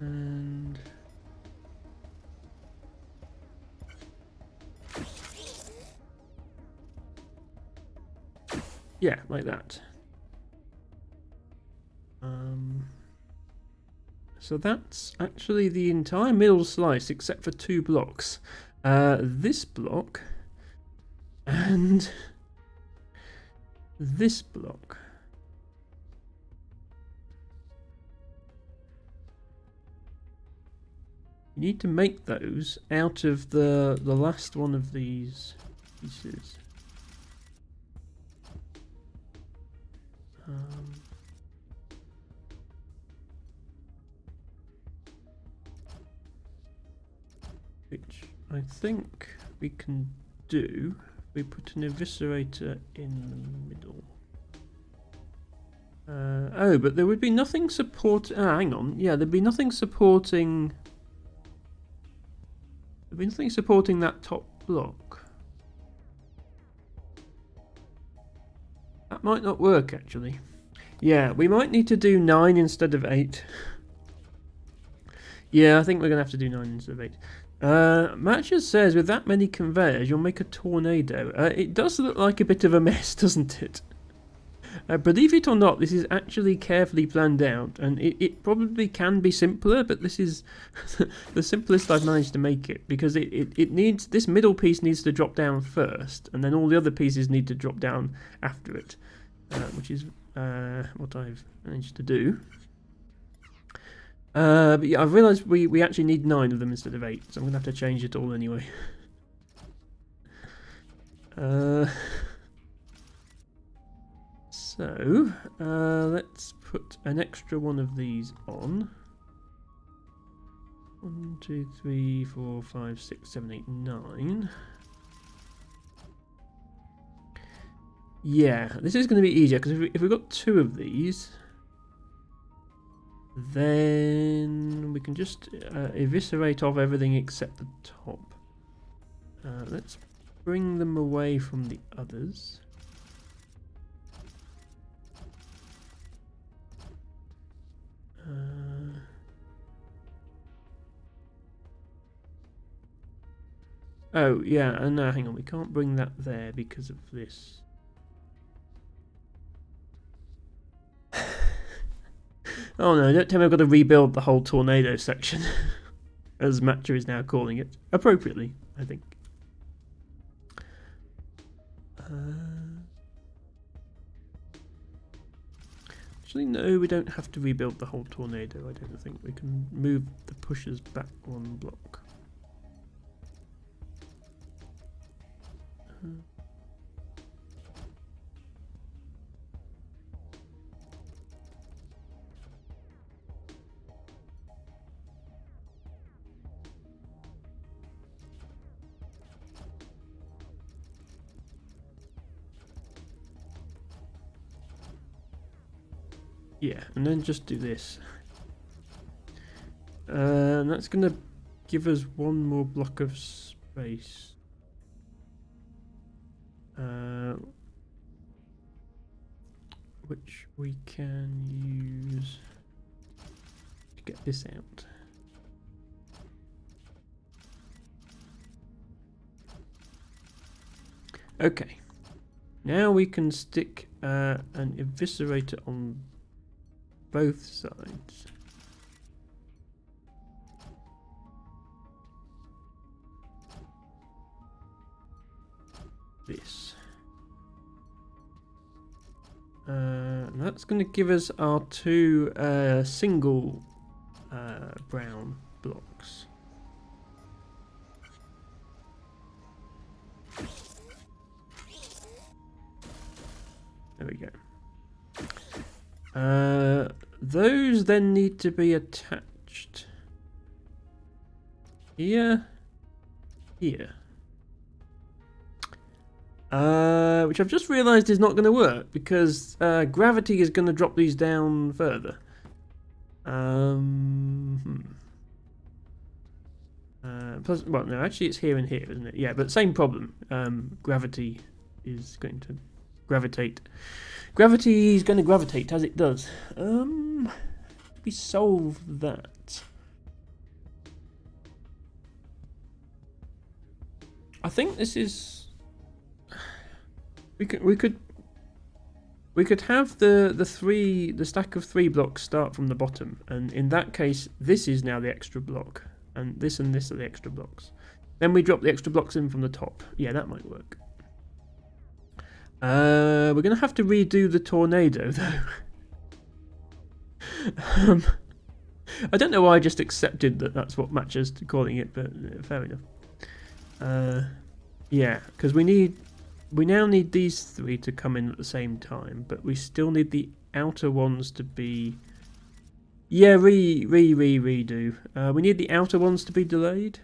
And yeah, like that. So that's actually the entire middle slice except for 2 blocks. This block and this block. You need to make those out of the last one of these pieces. Which I think we can do. We put an eviscerator in the middle. Oh, but there would be nothing support. Hang on. Yeah, there'd be nothing supporting. There'd be nothing supporting that top block. That might not work, actually. Yeah, we might need to do 9 instead of 8. Yeah, I think we're going to have to do 9 instead of 8. Matches says with that many conveyors, you'll make a tornado. It does look like a bit of a mess, doesn't it? Believe it or not, this is actually carefully planned out, and it probably can be simpler, but this is the simplest I've managed to make it, because it needs, this middle piece needs to drop down first, and then all the other pieces need to drop down after it, which is what I've managed to do. But yeah, I've realised we actually need 9 of them instead of 8, so I'm going to have to change it all anyway. So, let's put an extra one of these on. 1, 2, 3, 4, 5, 6, 7, 8, 9. Yeah, this is going to be easier, because if we've got 2 of these, then we can just eviscerate off everything except the top. Let's bring them away from the others. Oh, yeah, and now hang on, we can't bring that there because of this. Oh no, don't tell me I've got to rebuild the whole tornado section, as Matcha is now calling it. Appropriately, I think. Actually, no, we don't have to rebuild the whole tornado, I don't think. We can move the pushers back 1 block. Yeah, and then just do this. And that's going to give us 1 more block of space. Which we can use to get this out. Okay. Now we can stick an eviscerator on both sides. This. And that's going to give us our 2 single brown blocks. There we go. Those then need to be attached here, here. Which I've just realised is not going to work because gravity is going to drop these down further. Plus, well, no, actually it's here and here, isn't it? Yeah, but same problem. Gravity is going to gravitate. Gravity is going to gravitate as it does. We solve that. I think this is. We could have the stack of 3 blocks start from the bottom, and in that case, this is now the extra block, and this are the extra blocks. Then we drop the extra blocks in from the top. Yeah, that might work. We're going to have to redo the tornado, though. I don't know why I just accepted that that's what Matcha's calling it, but fair enough. Yeah, because we now need these 3 to come in at the same time, but we still need the outer ones to be... Yeah, redo. We need the outer ones to be delayed.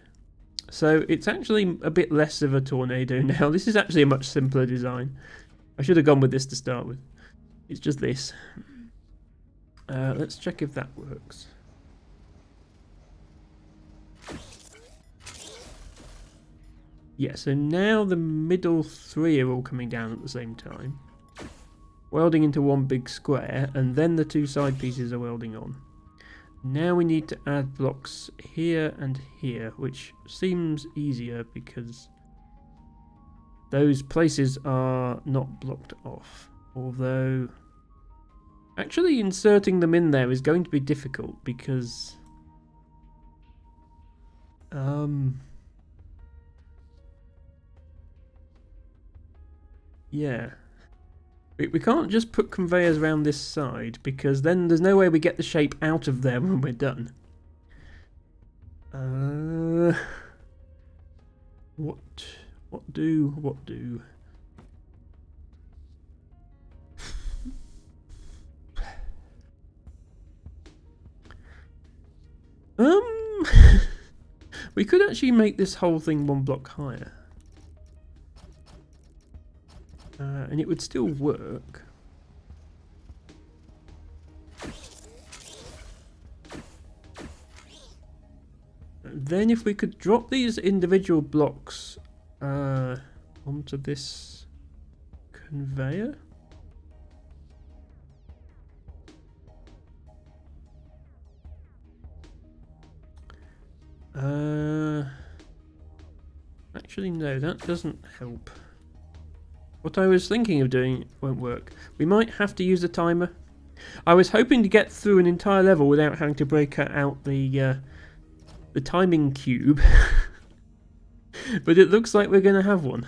So it's actually a bit less of a tornado now. This is actually a much simpler design. I should have gone with this to start with. It's just this. Let's check if that works. Yeah, so now the middle 3 are all coming down at the same time. Welding into one big square, and then the 2 side pieces are welding on. Now we need to add blocks here and here, which seems easier because those places are not blocked off. Although, actually inserting them in there is going to be difficult because yeah. We can't just put conveyors around this side because then there's no way we get the shape out of there when we're done. What do? We could actually make this whole thing 1 block higher. And it would still work. Then if we could drop these individual blocks onto this conveyor. Actually no, that doesn't help. What I was thinking of doing won't work. We might have to use a timer. I was hoping to get through an entire level without having to break out the timing cube. But it looks like we're going to have one.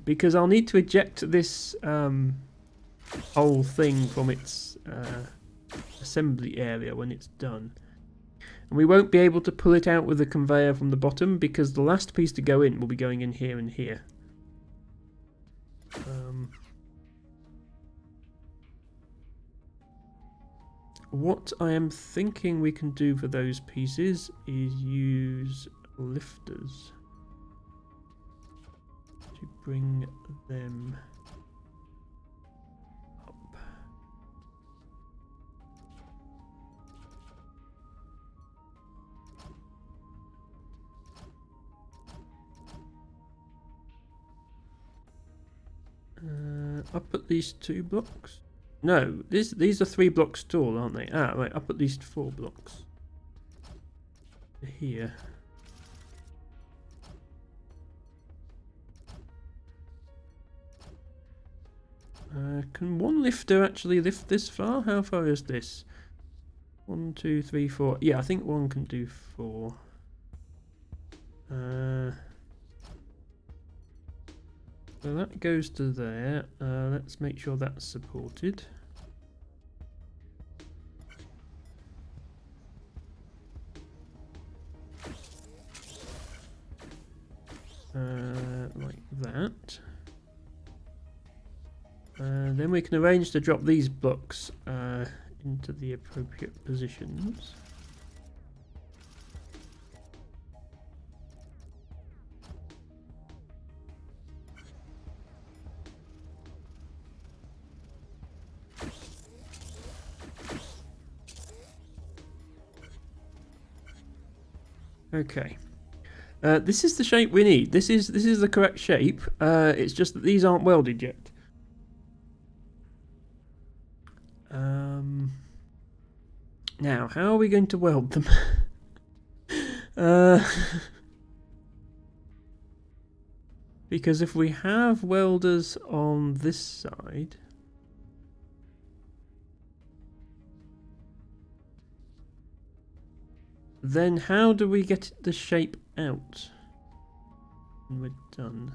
Because I'll need to eject this whole thing from its assembly area when it's done. And we won't be able to pull it out with the conveyor from the bottom because the last piece to go in will be going in here and here. What I am thinking we can do for those pieces is use lifters to bring them up. Up at least 2 blocks. No, these are 3 blocks tall, aren't they? Ah, right, up at least 4 blocks. Here. Can one lifter actually lift this far? How far is this? 1, 2, 3, 4. Yeah, I think one can do 4. So that goes to there. Let's make sure that's supported. Like that. Then we can arrange to drop these blocks into the appropriate positions. Okay. This is the shape we need. This is the correct shape. It's just that these aren't welded yet. Now, how are we going to weld them? Because if we have welders on this side, then how do we get the shape out when we're done?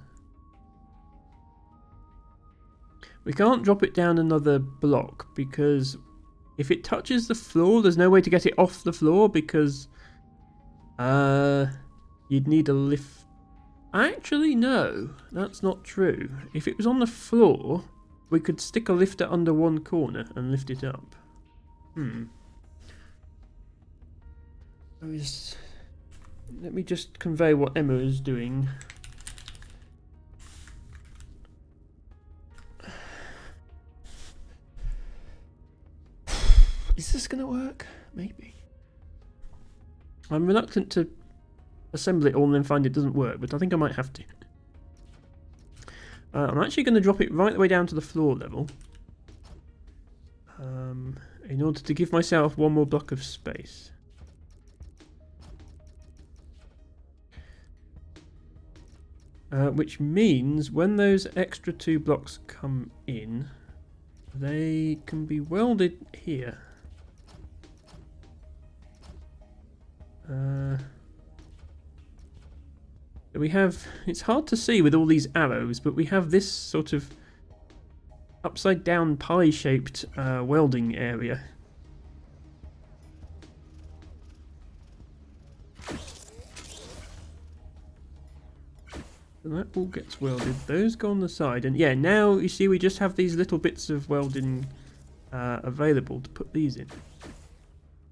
We can't drop it down another block because if it touches the floor, there's no way to get it off the floor because you'd need a lift. Actually, no, that's not true. If it was on the floor, we could stick a lifter under one corner and lift it up. Let me just convey what Emma is doing. Is this going to work? Maybe. I'm reluctant to assemble it all and then find it doesn't work, but I think I might have to. I'm actually going to drop it right the way down to the floor level. in order to give myself one more block of space. Which means when those extra 2 blocks come in, they can be welded here. We have, it's hard to see with all these arrows, but we have this sort of upside down pie shaped welding area. And that all gets welded. Those go on the side, and yeah, now you see we just have these little bits of welding available to put these in.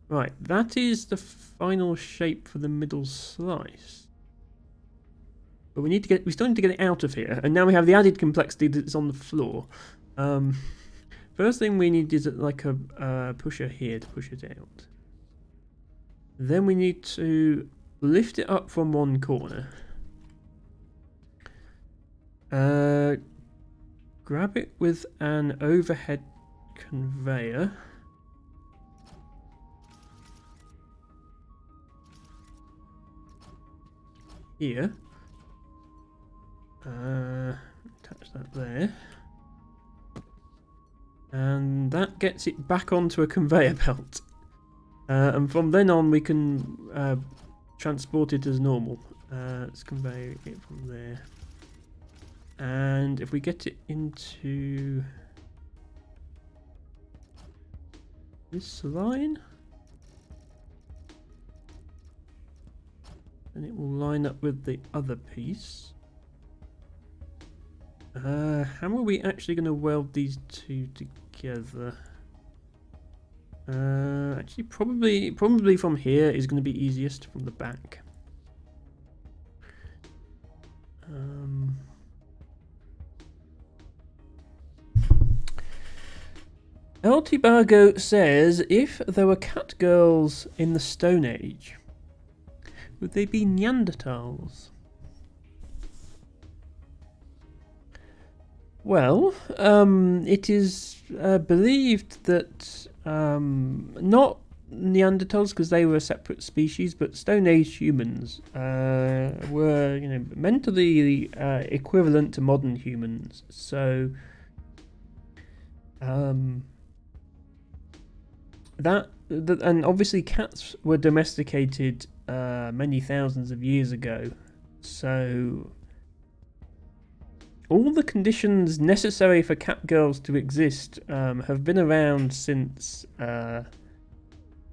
Right, that is the final shape for the middle slice. But we still need to get it out of here, and now we have the added complexity that it's on the floor. First thing we need is like a pusher here to push it out. Then we need to lift it up from one corner. Grab it with an overhead conveyor. Here. Attach that there. And that gets it back onto a conveyor belt. And from then on we can transport it as normal. Let's convey it from there. And if we get it into this line, then it will line up with the other piece. How are we actually going to weld these two together? Actually, probably from here is going to be easiest, from the back. El Tibago says, if there were cat girls in the Stone Age, would they be Neanderthals? Well, it is believed that not Neanderthals, because they were a separate species, but Stone Age humans were, mentally equivalent to modern humans. So, and obviously cats were domesticated many thousands of years ago. So all the conditions necessary for cat girls to exist have been around since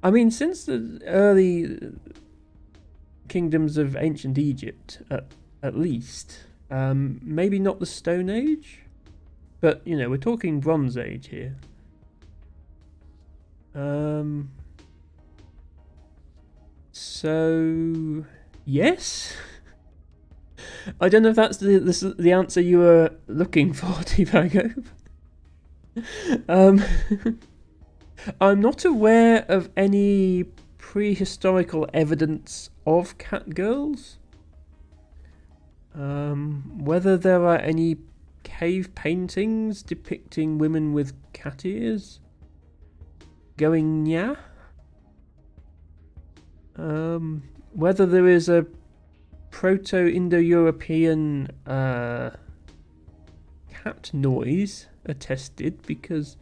since the early kingdoms of ancient Egypt, at least. Maybe not the Stone Age, but we're talking Bronze Age here. So yes. I don't know if that's the answer you were looking for, Tibago. I'm not aware of any prehistorical evidence of cat girls. Whether there are any cave paintings depicting women with cat ears going nya. Whether there is a Proto-Indo-European cat noise attested, because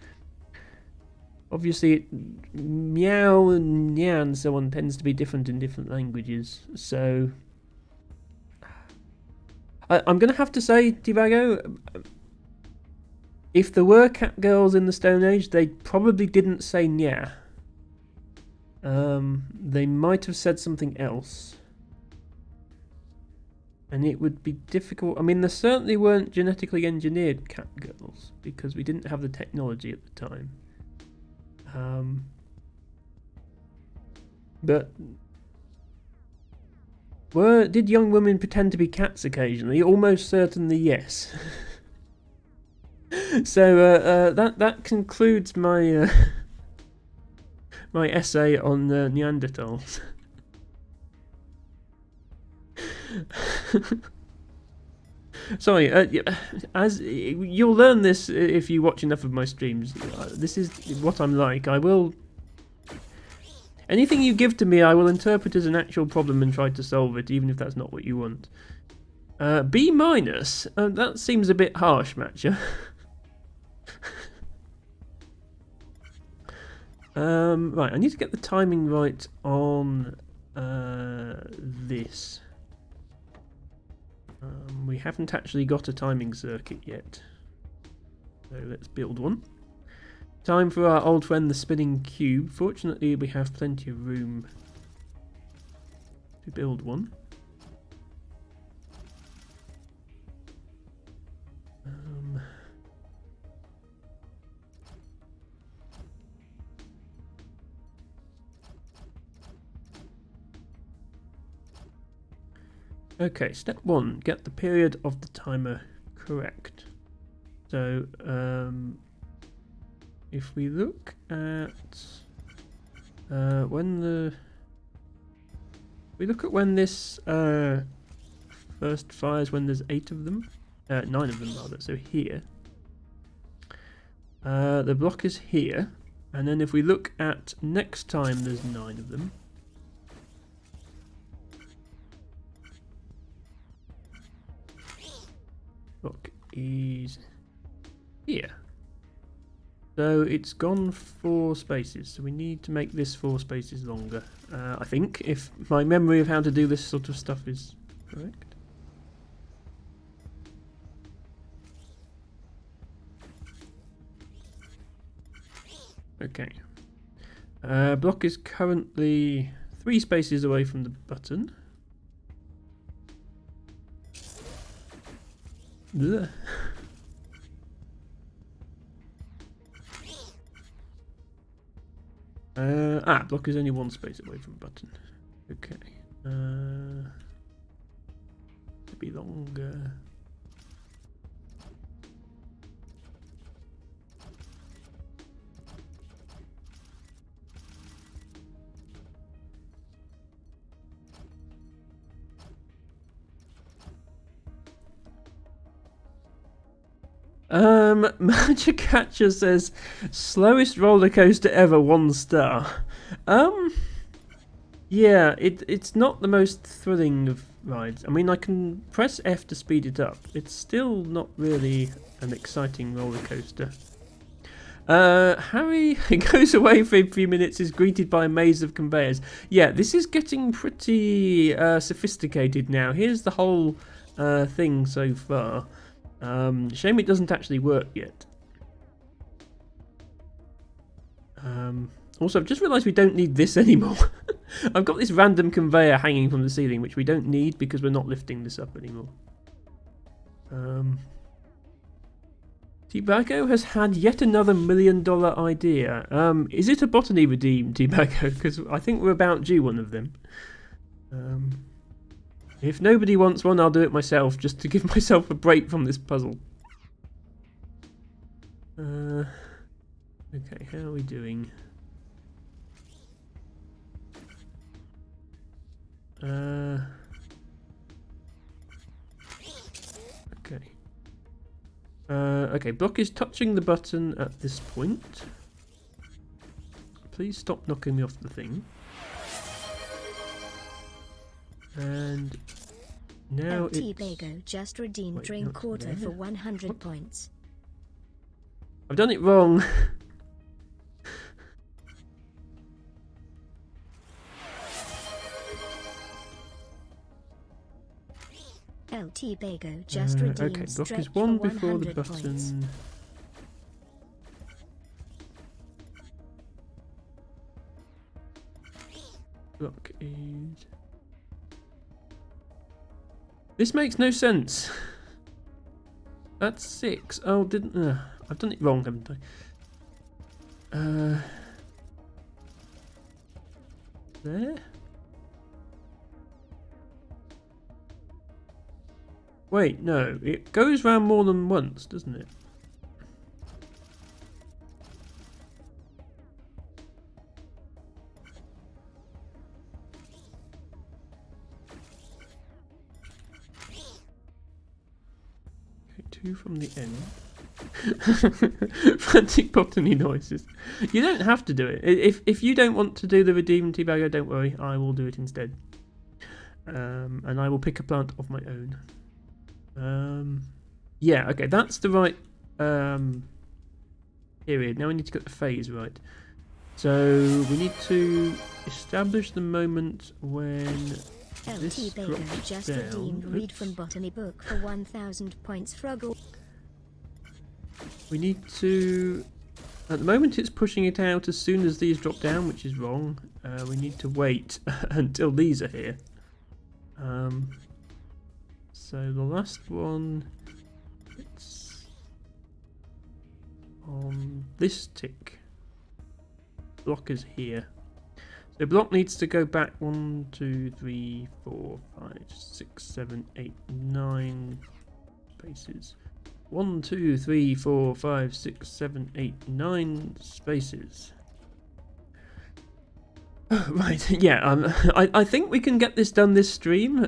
obviously meow and nya and so on tends to be different in different languages. So I'm going to have to say, Tibago, if there were cat girls in the Stone Age, they probably didn't say nya. They might have said something else. And it would be difficult. I mean, there certainly weren't genetically engineered cat girls, because we didn't have the technology at the time. But did young women pretend to be cats occasionally? Almost certainly, yes. So that concludes my my essay on Neanderthals. Sorry, as you'll learn this if you watch enough of my streams. This is what I'm like. I will. Anything you give to me, I will interpret as an actual problem and try to solve it, even if that's not what you want. B minus. That seems a bit harsh, Matcha. Right, I need to get the timing right on this. We haven't actually got a timing circuit yet, so let's build one. Time for our old friend the spinning cube. Fortunately, we have plenty of room to build one. Okay, step 1, get the period of the timer correct. So, if we look at when this first fires, when there's 8 of them, 9 of them rather. So here, the block is here, and then if we look at next time, there's 9 of them. Block is here. So it's gone 4 spaces, so we need to make this 4 spaces longer, I think, if my memory of how to do this sort of stuff is correct. Okay. Block is currently 3 spaces away from the button. Ugh. Block is only 1 space away from button. Okay. Maybe longer. Magic Catcher says slowest roller coaster ever, 1 star. Yeah, it's not the most thrilling of rides. I mean, I can press F to speed it up. It's still not really an exciting roller coaster. Harry goes away for a few minutes, is greeted by a maze of conveyors. Yeah, this is getting pretty sophisticated now. Here's the whole thing so far. Shame it doesn't actually work yet. Also, I've just realised we don't need this anymore. I've got this random conveyor hanging from the ceiling, which we don't need because we're not lifting this up anymore. T-Bago has had yet another $1 million idea. Is it a botany redeem, T-Bago? Because I think we're about due one of them. If nobody wants one, I'll do it myself, just to give myself a break from this puzzle. Okay, how are we doing? Okay. Okay, block is touching the button at this point. Please stop knocking me off the thing. And now it's... T-Bago just redeemed drink quarter for 100 points. I've done it wrong. T-Bago just redeemed okay, block stretch is 1 for before the 100 button. points. Block is... This makes no sense. That's 6. Oh, didn't... I've done it wrong, haven't I? There? Wait, no. It goes round more than once, doesn't it? 2 from the end. Frantic botany noises. You don't have to do it. If you don't want to do the redeem teabagger, don't worry. I will do it instead. And I will pick a plant of my own. Yeah, okay, that's the right period. Now we need to get the phase right. So we need to establish the moment when this LT Baker drops just down. redeemed read Oops. from botany book for 1000 points. Froggle. We need to... At the moment it's pushing it out as soon as these drop down, which is wrong. We need to wait until these are here. So the last one, it's on this tick. Block is here. So block needs to go back 1, 2, 3, 4, 5, 6, 7, 8, 9 spaces. 1, 2, 3, 4, 5, 6, 7, 8, 9 spaces. Right, yeah, I think we can get this done this stream,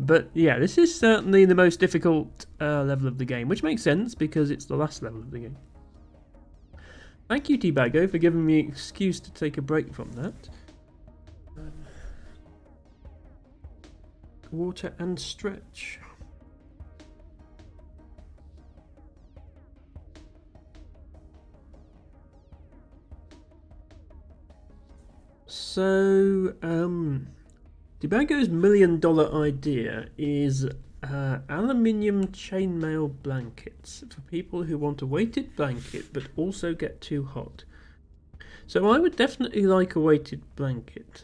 but yeah, this is certainly the most difficult level of the game, which makes sense because it's the last level of the game. Thank you, Teabago, for giving me an excuse to take a break from that. Water and stretch. So, Teabago's $1 million idea is aluminium chainmail blankets for people who want a weighted blanket but also get too hot. So I would definitely like a weighted blanket,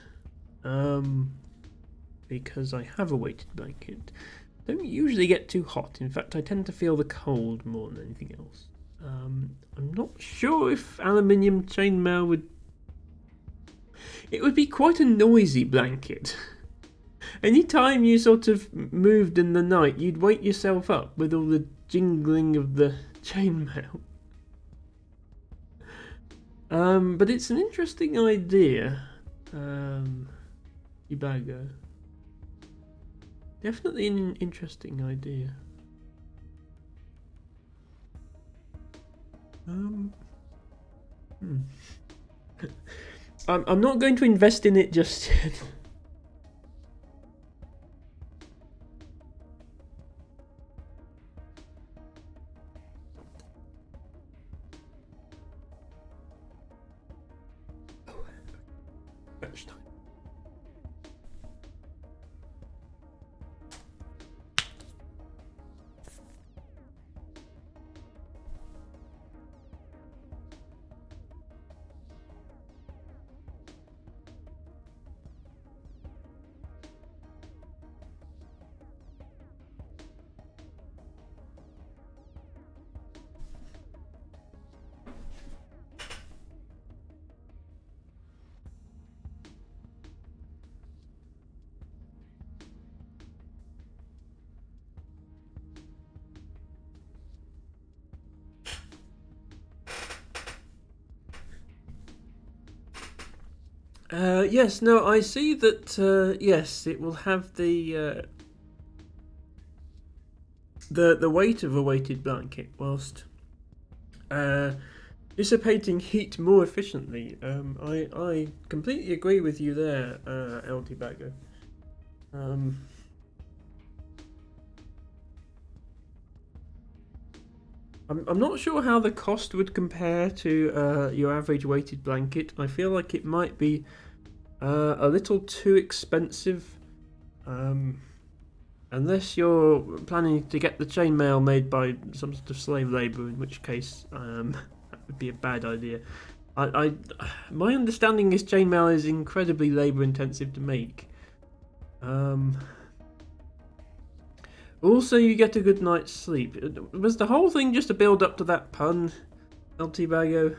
because I have a weighted blanket. Don't usually get too hot. In fact, I tend to feel the cold more than anything else. I'm not sure if aluminium chainmail would... It would be quite a noisy blanket. Anytime you sort of moved in the night, you'd wake yourself up with all the jingling of the chainmail. But it's an interesting idea. Teabago. Definitely an interesting idea. I'm not going to invest in it just yet. Fetch time. Yes, no, I see that, yes, it will have the weight of a weighted blanket whilst dissipating heat more efficiently. I completely agree with you there, LT Bagger. I'm not sure how the cost would compare to your average weighted blanket. I feel like it might be a little too expensive, unless you're planning to get the chainmail made by some sort of slave labour, in which case that would be a bad idea. My understanding is chainmail is incredibly labour intensive to make. Also, you get a good night's sleep. Was the whole thing just a build up to that pun, LT Bago?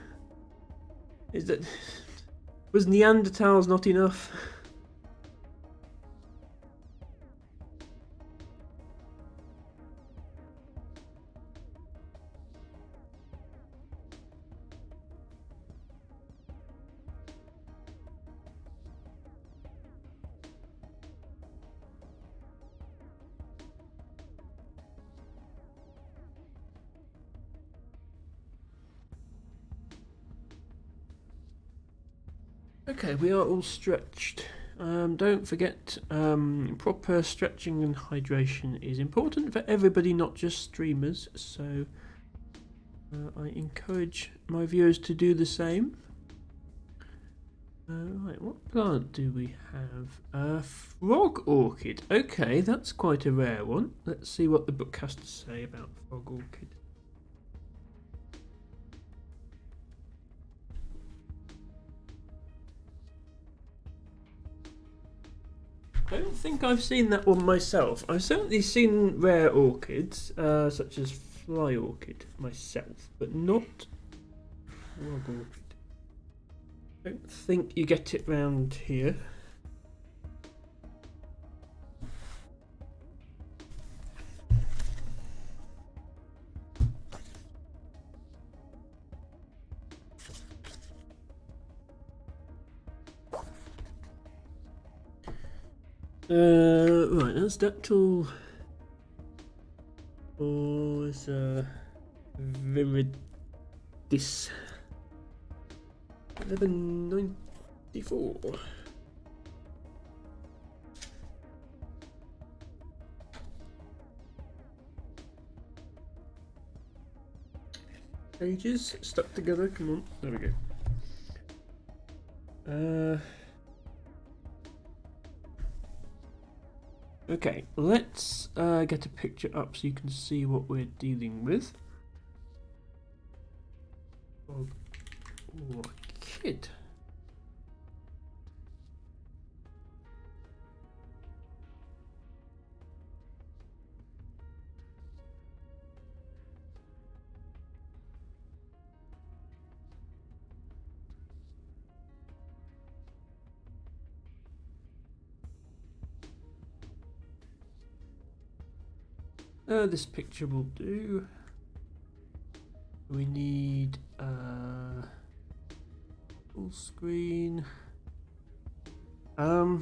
Was Neanderthals not enough? Okay, we are all stretched. Don't forget, proper stretching and hydration is important for everybody, not just streamers. So I encourage my viewers to do the same. Right, what plant do we have? A frog orchid. Okay, that's quite a rare one. Let's see what the book has to say about frog orchid. I don't think I've seen that one myself. I've certainly seen rare orchids, such as fly orchid myself, but not frog orchid. I don't think you get it round here. Right, that's Dactyl. Or is Viridis 1194. Pages stuck together. Come on, there we go. Okay, let's get a picture up so you can see what we're dealing with. Oh, kid. This picture will do. We need full screen. So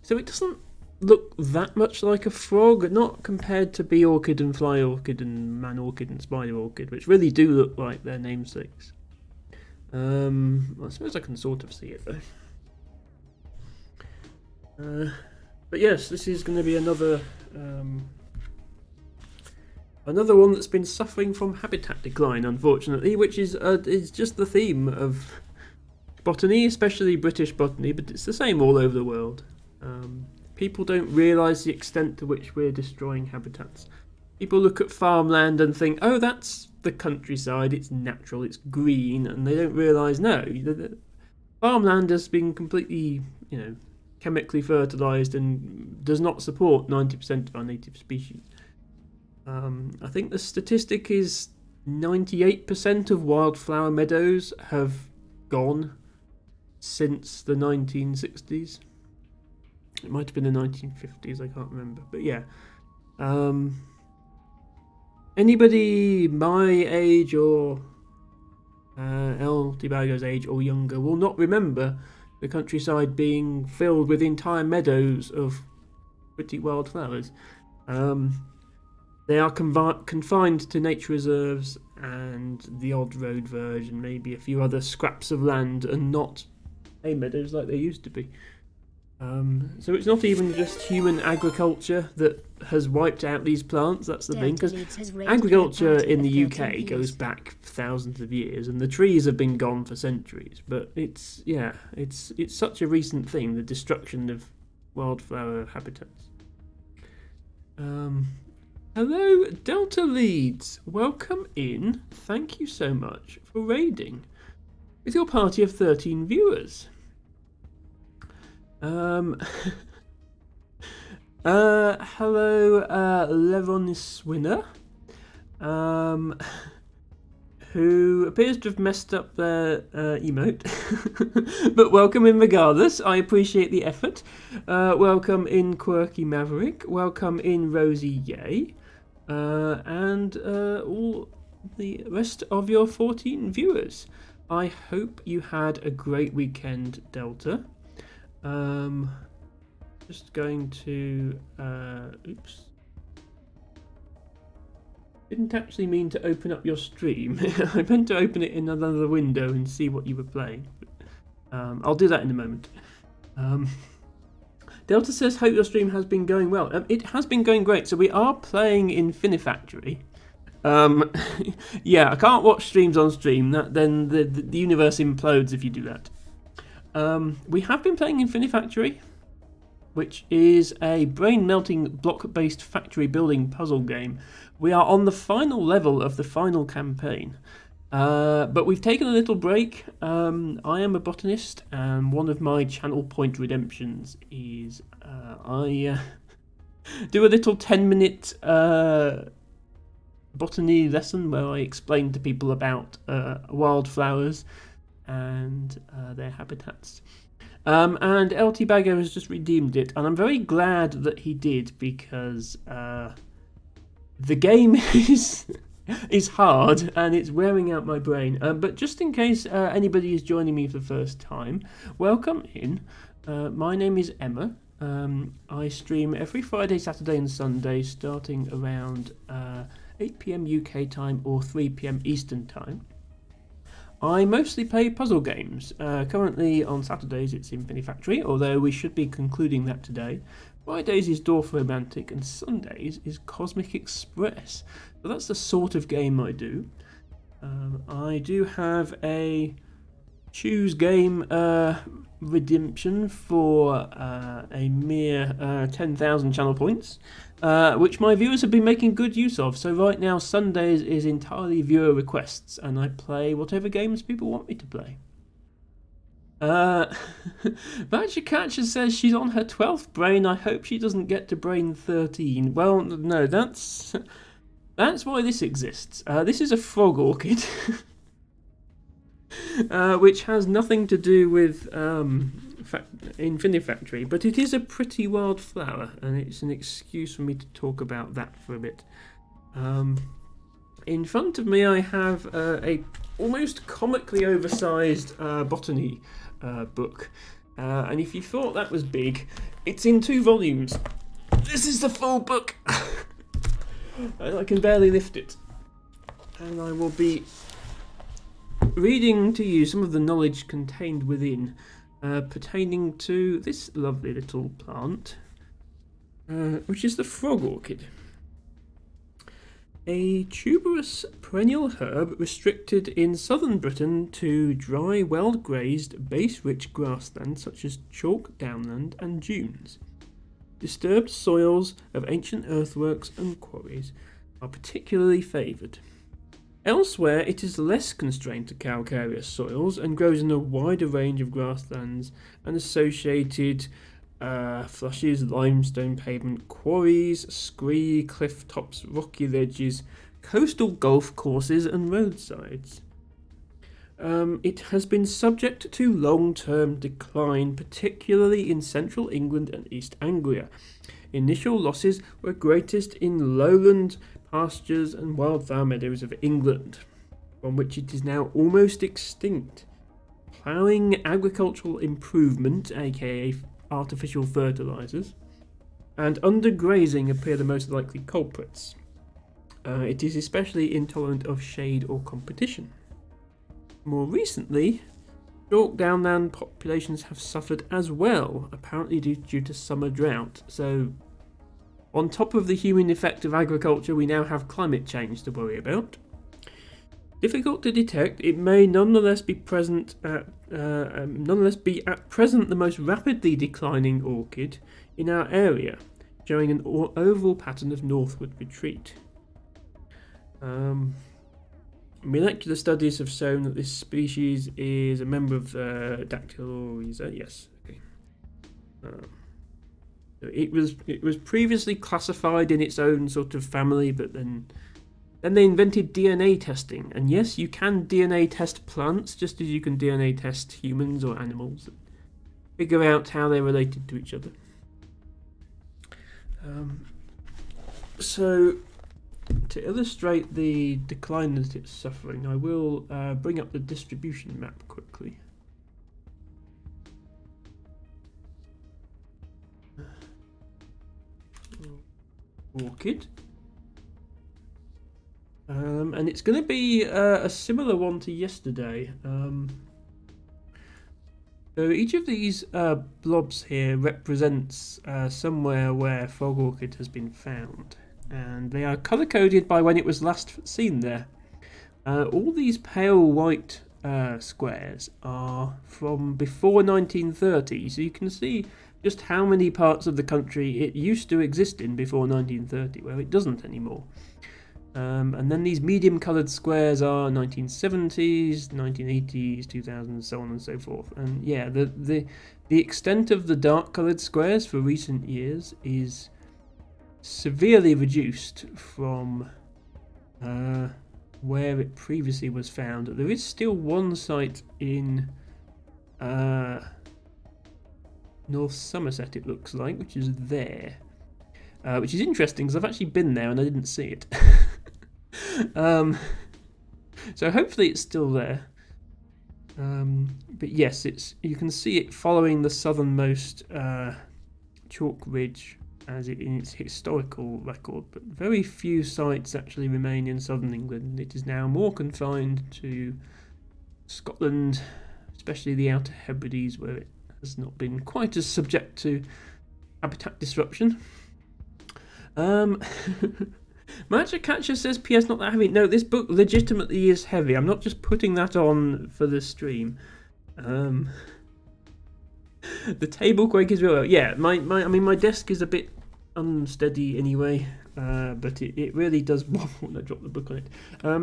it doesn't look that much like a frog, not compared to bee orchid and fly orchid and man orchid and spider orchid, which really do look like their namesakes. I suppose I can sort of see it though. But yes, this is going to be another one that's been suffering from habitat decline, unfortunately, which is just the theme of botany, especially British botany, but it's the same all over the world. People don't realise the extent to which we're destroying habitats. People look at farmland and think, oh, that's the countryside, it's natural, it's green, and they don't realise, no, the farmland has been completely, chemically fertilised and does not support 90% of our native species. I think the statistic is 98% of wildflower meadows have gone since the 1960s. It might have been the 1950s, I can't remember. But yeah. Anybody my age or El Tibago's age or younger will not remember the countryside being filled with entire meadows of pretty wildflowers. They are confined to nature reserves and the odd road verge and maybe a few other scraps of land and not hay meadows like they used to be. So it's not even just human agriculture that has wiped out these plants, that's the thing, because agriculture in the UK goes back thousands of years and the trees have been gone for centuries, but it's such a recent thing, the destruction of wildflower habitats. Hello, Delta Leeds. Welcome in. Thank you so much for raiding with your party of 13 viewers. Hello, Leronis Winner, who appears to have messed up their emote, but welcome in regardless. I appreciate the effort. Welcome in Quirky Maverick. Welcome in Rosie Yay. And all the rest of your 14 viewers. I hope you had a great weekend, Delta. Just going to oops. Didn't actually mean to open up your stream. I meant to open it in another window and see what you were playing. I'll do that in a moment. Delta says, hope your stream has been going well. It has been going great. So we are playing Infinifactory. Yeah, I can't watch streams on stream. Then the universe implodes if you do that. We have been playing Infinifactory, which is a brain-melting block-based factory building puzzle game. We are on the final level of the final campaign. But we've taken a little break. I am a botanist, and one of my channel point redemptions is I do a little 10-minute botany lesson where I explain to people about wildflowers and their habitats. And LT Bagger has just redeemed it, and I'm very glad that he did, because the game is hard and it's wearing out my brain. But just in case anybody is joining me for the first time, welcome in. My name is Emma. I stream every Friday, Saturday and Sunday starting around 8 PM UK time or 3 PM Eastern time. I mostly play puzzle games. Currently on Saturdays it's Infinifactory, although we should be concluding that today. Fridays is Dwarf Romantic, and Sundays is Cosmic Express. So that's the sort of game I do. I do have a choose game redemption for a mere 10,000 channel points, which my viewers have been making good use of. So right now Sundays is entirely viewer requests, and I play whatever games people want me to play. Catcher says she's on her 12th brain. I hope she doesn't get to brain 13. Well, no, that's why this exists. This is a frog orchid, which has nothing to do with Infinifactory, but it is a pretty wild flower, and it's an excuse for me to talk about that for a bit. In front of me I have a almost comically oversized botany book, and if you thought that was big, it's in 2 volumes. This is the full book. I can barely lift it, and I will be reading to you some of the knowledge contained within, pertaining to this lovely little plant, which is the frog orchid. A tuberous perennial herb restricted in southern Britain to dry, well-grazed, base-rich grassland such as chalk downland and dunes. Disturbed soils of ancient earthworks and quarries are particularly favoured. Elsewhere, it is less constrained to calcareous soils and grows in a wider range of grasslands and associated flushes, limestone pavement quarries, scree, cliff tops, rocky ledges, coastal golf courses and roadsides. It has been subject to long-term decline, particularly in central England and East Anglia. Initial losses were greatest in lowland pastures and wildflower meadows of England, from which it is now almost extinct. Ploughing, agricultural improvement, aka artificial fertilisers, and undergrazing appear the most likely culprits. It is especially intolerant of shade or competition. More recently, chalk downland populations have suffered as well, apparently due to summer drought. So, on top of the human effect of agriculture, we now have climate change to worry about. Difficult to detect, it may nonetheless be at present the most rapidly declining orchid in our area, showing an overall pattern of northward retreat. Molecular studies have shown that this species is a member of Dactylorhiza. Yes, okay. It was previously classified in its own sort of family, but then they invented DNA testing, and yes, you can DNA test plants just as you can DNA test humans or animals, and figure out how they're related to each other. So, to illustrate the decline that it's suffering, I will bring up the distribution map quickly. Orchid. And it's going to be a similar one to yesterday. So each of these blobs here represents somewhere where frog orchid has been found, and they are colour coded by when it was last seen there. All these pale white squares are from before 1930, so you can see just how many parts of the country it used to exist in before 1930, where it doesn't anymore. And then these medium coloured squares are 1970s, 1980s, 2000s, so on and so forth. And yeah, the extent of the dark coloured squares for recent years is severely reduced from where it previously was found. There is still one site in North Somerset, it looks like, which is there. Which is interesting because I've actually been there and I didn't see it. So hopefully it's still there. But yes, you can see it following the southernmost chalk ridge as in its historical record, but very few sites actually remain in southern England. It is now more confined to Scotland, especially the Outer Hebrides, where it has not been quite as subject to habitat disruption. Magic Catcher says, PS not that heavy. No, this book legitimately is heavy. I'm not just putting that on for the stream. The table quake is real. Yeah, my desk is a bit unsteady anyway, but it really does wobble when I drop the book on it.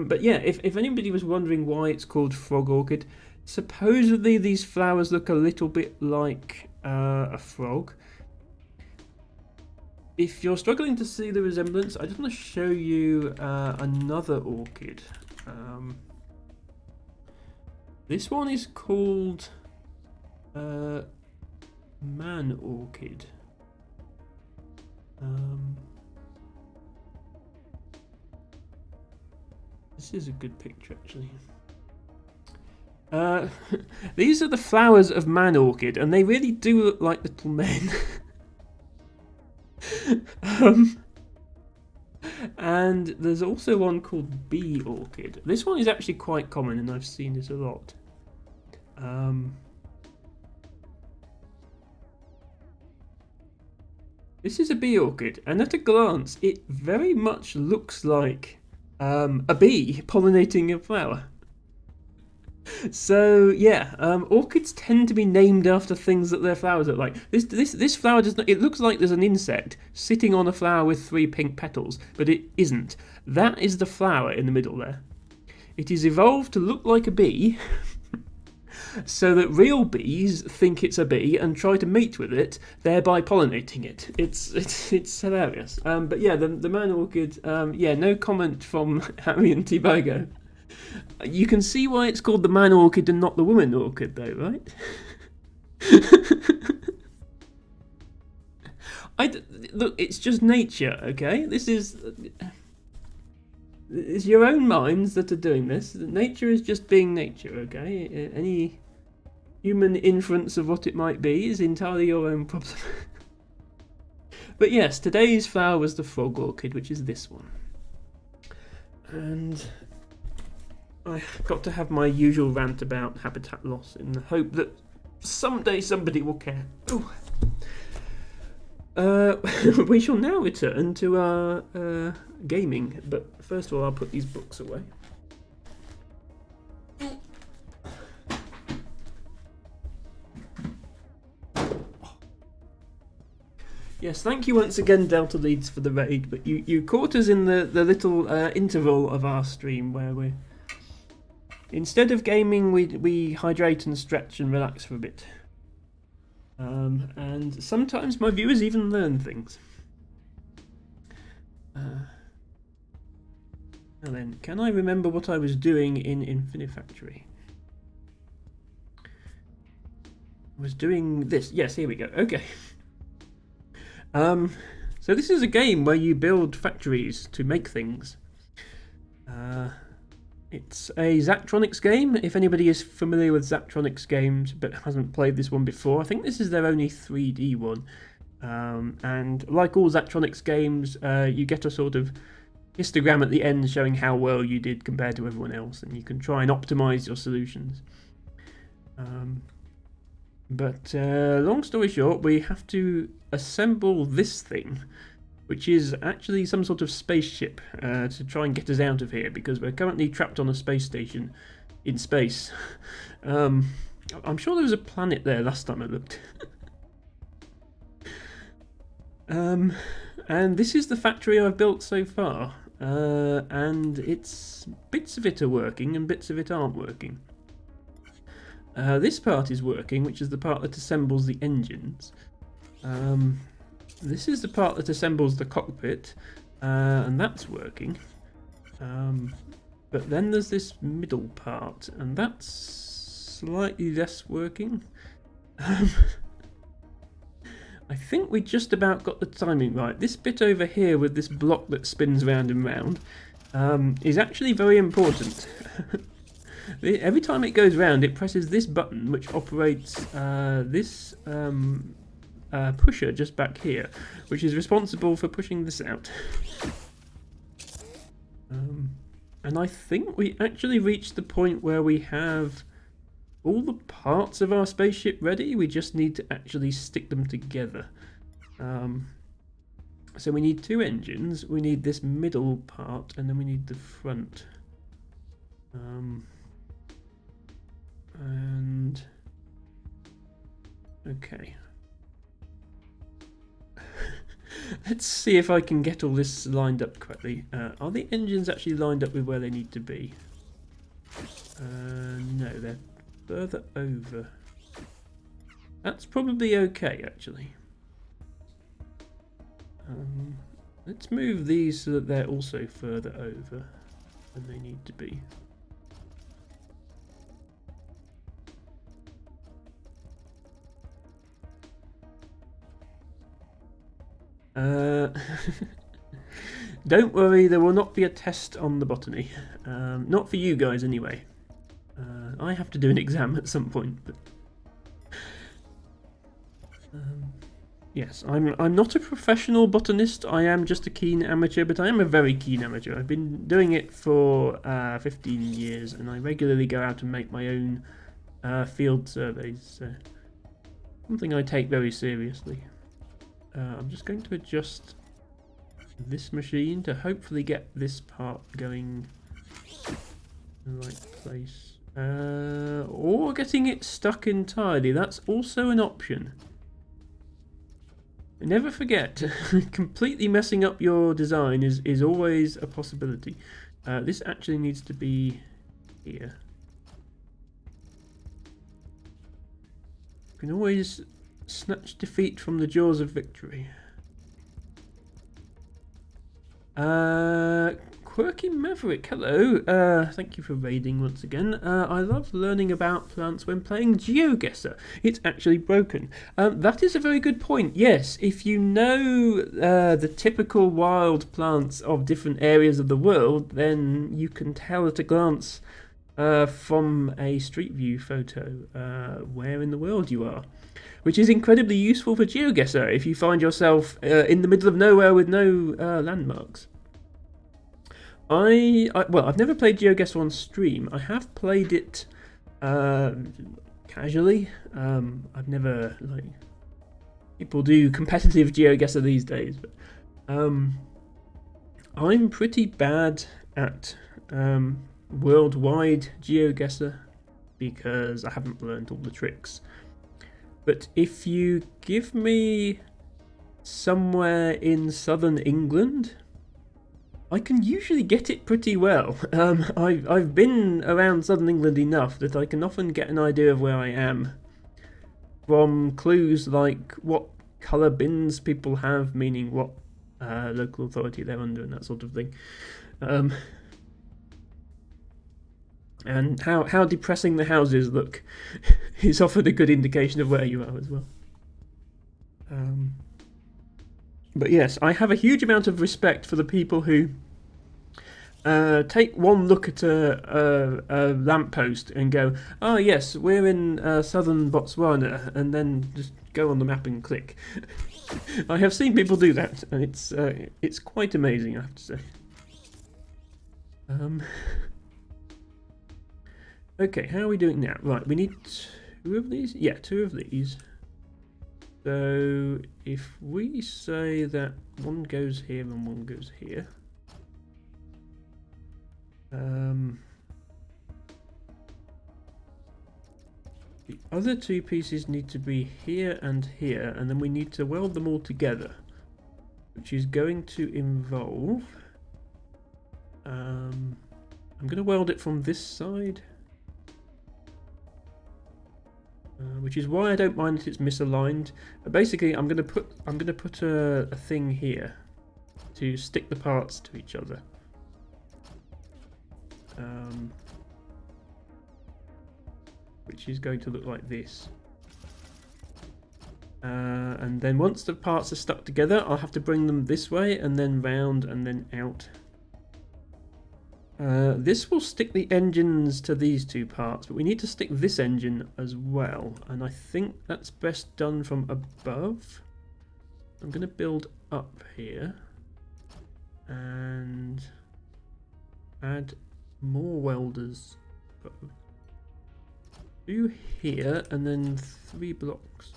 But yeah, if anybody was wondering why it's called frog orchid, supposedly these flowers look a little bit like a frog. If you're struggling to see the resemblance, I just want to show you another orchid. This one is called man orchid. This is a good picture, actually. These are the flowers of man orchid, and they really do look like little men. And there's also one called bee orchid. This one is actually quite common, and I've seen it a lot. This is a bee orchid, and at a glance, it very much looks like a bee pollinating a flower. So yeah, orchids tend to be named after things that their flowers look like. This flower does not. It looks like there's an insect sitting on a flower with 3 pink petals, but it isn't. That is the flower in the middle there. It is evolved to look like a bee, so that real bees think it's a bee and try to mate with it, thereby pollinating it. It's hilarious. But yeah, the man orchid. Yeah, no comment from Harry and Tibago. You can see why it's called the man orchid and not the woman orchid, though, right? Look, it's just nature, okay? It's your own minds that are doing this. Nature is just being nature, okay? Any human inference of what it might be is entirely your own problem. But yes, today's flower was the frog orchid, which is this one. And I got to have my usual rant about habitat loss in the hope that someday somebody will care. We shall now return to our gaming, but first of all I'll put these books away. Yes, thank you once again, Delta Leeds, for the raid, but you caught us in the little interval of our stream where we, instead of gaming, we hydrate and stretch and relax for a bit. And sometimes my viewers even learn things. Now then, can I remember what I was doing in Infinifactory? I was doing this. Yes, here we go. Okay. So this is a game where you build factories to make things. It's a Zachtronics game. If anybody is familiar with Zachtronics games but hasn't played this one before, I think this is their only 3D one. And like all Zachtronics games, you get a sort of histogram at the end showing how well you did compared to everyone else, and you can try and optimize your solutions. But long story short, we have to assemble this thing, which is actually some sort of spaceship, to try and get us out of here, because we're currently trapped on a space station in space. I'm sure there was a planet there last time I looked. And this is the factory I've built so far, and bits of it are working and bits of it aren't working. This part is working, which is the part that assembles the engines. This is the part that assembles the cockpit, and that's working. But then there's this middle part, and that's slightly less working. I think we just about got the timing right. This bit over here with this block that spins round and round is actually very important. Every time it goes round, it presses this button, which operates this pusher just back here, which is responsible for pushing this out. And I think we actually reached the point where we have all the parts of our spaceship ready. We just need to actually stick them together. So we need 2 engines, we need this middle part, and then we need the front. And okay. Let's see if I can get all this lined up correctly. Are the engines actually lined up with where they need to be? No, they're further over. That's probably okay, actually. Let's move these so that they're also further over than they need to be. Don't worry, there will not be a test on the botany. Not for you guys, anyway. I have to do an exam at some point, but yes, I'm not a professional botanist. I am just a keen amateur, but I am a very keen amateur. I've been doing it for 15 years, and I regularly go out and make my own field surveys. Something I take very seriously. I'm just going to adjust this machine to hopefully get this part going in the right place. Or getting it stuck entirely. That's also an option. Never forget, completely messing up your design is always a possibility. This actually needs to be here. You can always snatch defeat from the jaws of victory. Quirky Maverick, hello. Thank you for raiding once again. I love learning about plants when playing GeoGuessr. It's actually broken. That is a very good point. Yes, if you know the typical wild plants of different areas of the world, then you can tell at a glance from a street view photo where in the world you are. Which is incredibly useful for GeoGuessr if you find yourself in the middle of nowhere with no landmarks. Well, I've never played GeoGuessr on stream. I have played it casually. I've never, like, people do competitive GeoGuessr these days, but I'm pretty bad at worldwide GeoGuessr because I haven't learned all the tricks. But if you give me somewhere in southern England, I can usually get it pretty well. I've been around southern England enough that I can often get an idea of where I am from clues like what colour bins people have, meaning what local authority they're under and that sort of thing. And how depressing the houses look is often a good indication of where you are as well. But yes, I have a huge amount of respect for the people who take one look at a lamppost and go, oh yes, we're in southern Botswana, and then just go on the map and click. I have seen people do that, and it's quite amazing, I have to say. Okay, how are we doing now? Right, we need 2 of these? Yeah, 2 of these. So if we say that one goes here and one goes here, the other 2 pieces need to be here, and then we need to weld them all together, which is going to involve... I'm going to weld it from this side, which is why I don't mind that it's misaligned. But basically, I'm going to put a thing here to stick the parts to each other. Which is going to look like this. And then once the parts are stuck together, I'll have to bring them this way and then round and then out. This will stick the engines to these 2 parts, but we need to stick this engine as well, and I think that's best done from above. I'm going to build up here and add more welders. 2 here and then 3 blocks.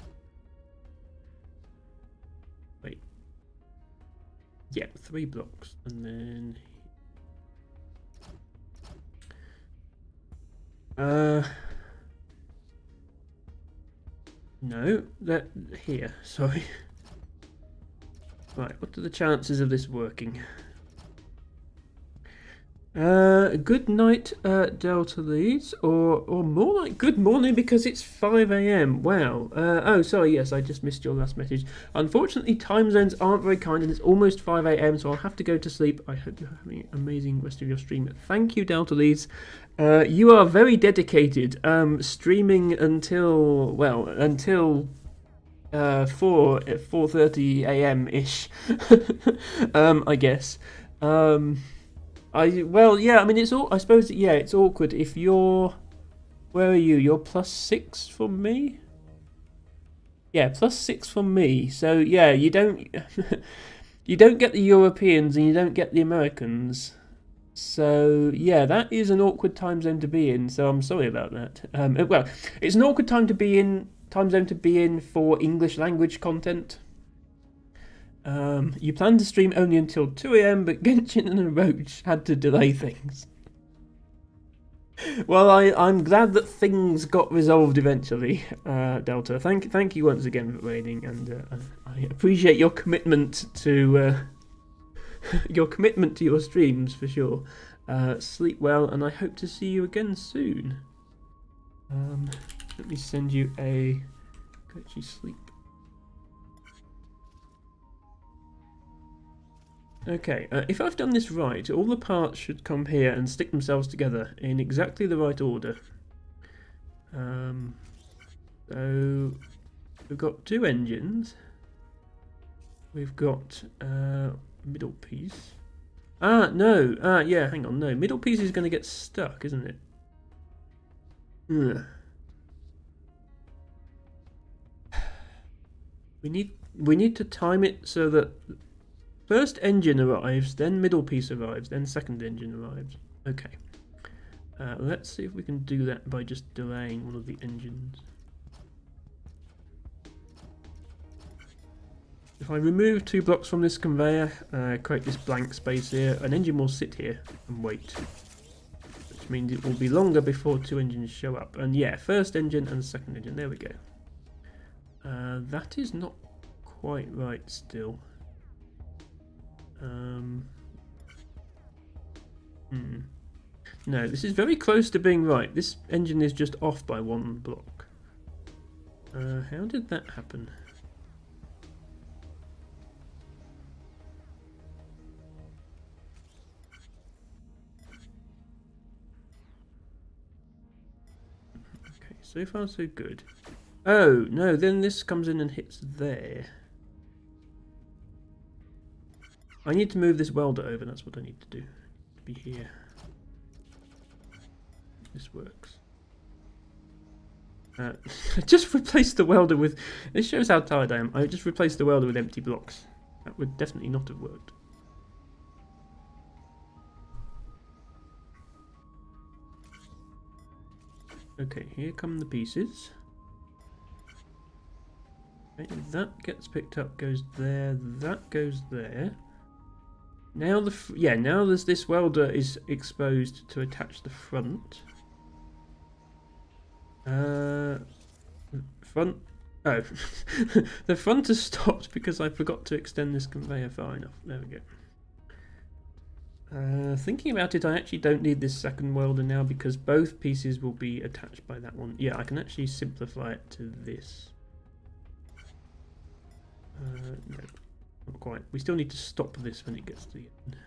Wait. Yeah, 3 blocks and then... no, that here, sorry. Right, what are the chances of this working? Good night, Delta Leads, or more like good morning because it's 5 AM. Wow. Oh, sorry, yes, I just missed your last message. Unfortunately, time zones aren't very kind and it's almost 5 AM, so I'll have to go to sleep. I hope you're having an amazing rest of your stream. Thank you, Delta Leads. You are very dedicated, streaming until, well, until 4:30 AM ish. I guess. Well, yeah, I mean, it's all, I suppose, yeah, it's awkward if you're, where are you? You're +6 from me? Yeah, +6 from me. So, yeah, you don't, you don't get the Europeans and you don't get the Americans. So, yeah, that is an awkward time zone to be in, so I'm sorry about that. Well, it's an awkward time zone to be in for English language content. You planned to stream only until 2 AM, but Genshin and Roach had to delay things. Well, I'm glad that things got resolved eventually, Delta. Thank you once again for raiding, and I appreciate your commitment to your streams for sure. Sleep well, and I hope to see you again soon. Let me send you a go actually sleep. Okay, if I've done this right, all the parts should come here and stick themselves together in exactly the right order. So we've got 2 engines. We've got middle piece. No. Yeah, hang on. No, middle piece is going to get stuck, isn't it? Ugh. We need to time it so that first engine arrives, then middle piece arrives, then second engine arrives. Okay. Let's see if we can do that by just delaying one of the engines. If I remove 2 blocks from this conveyor, create this blank space here, an engine will sit here and wait. Which means it will be longer before 2 engines show up. And yeah, first engine and second engine, there we go. That is not quite right still. No, this is very close to being right. This engine is just off by 1 block. How did that happen? Okay, so far so good. Oh, no, then this comes in and hits there. I need to move this welder over, that's what I need to do. To be here. This works. I just replaced the welder with... This shows how tired I am. I just replaced the welder with empty blocks. That would definitely not have worked. Okay, here come the pieces. Okay, that gets picked up, goes there, that goes there. Now now there's this welder is exposed to attach the front. Front. Oh, the front has stopped because I forgot to extend this conveyor far enough. There we go. Thinking about it, I actually don't need this second welder now because both pieces will be attached by that one. Yeah, I can actually simplify it to this. No, not quite. We still need to stop this when it gets to the end.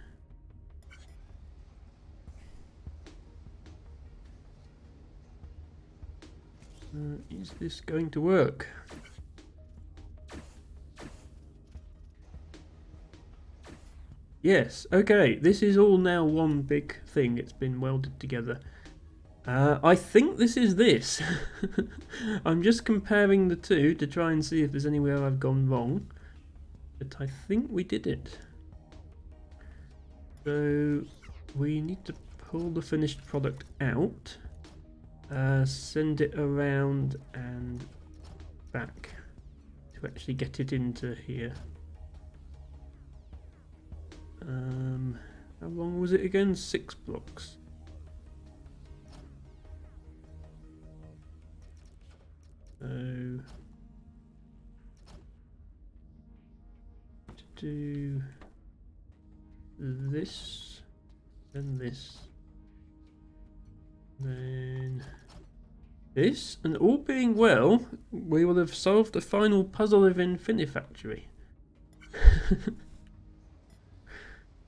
Is this going to work? Yes, okay, this is all now one big thing. It's been welded together. I think this is this. I'm just comparing the two to try and see if there's anywhere I've gone wrong. But I think we did it. So we need to pull the finished product out, send it around and back to actually get it into here. How long was it again? 6 blocks. So to do this, then this, then this, and all being well, we will have solved the final puzzle of Infinifactory.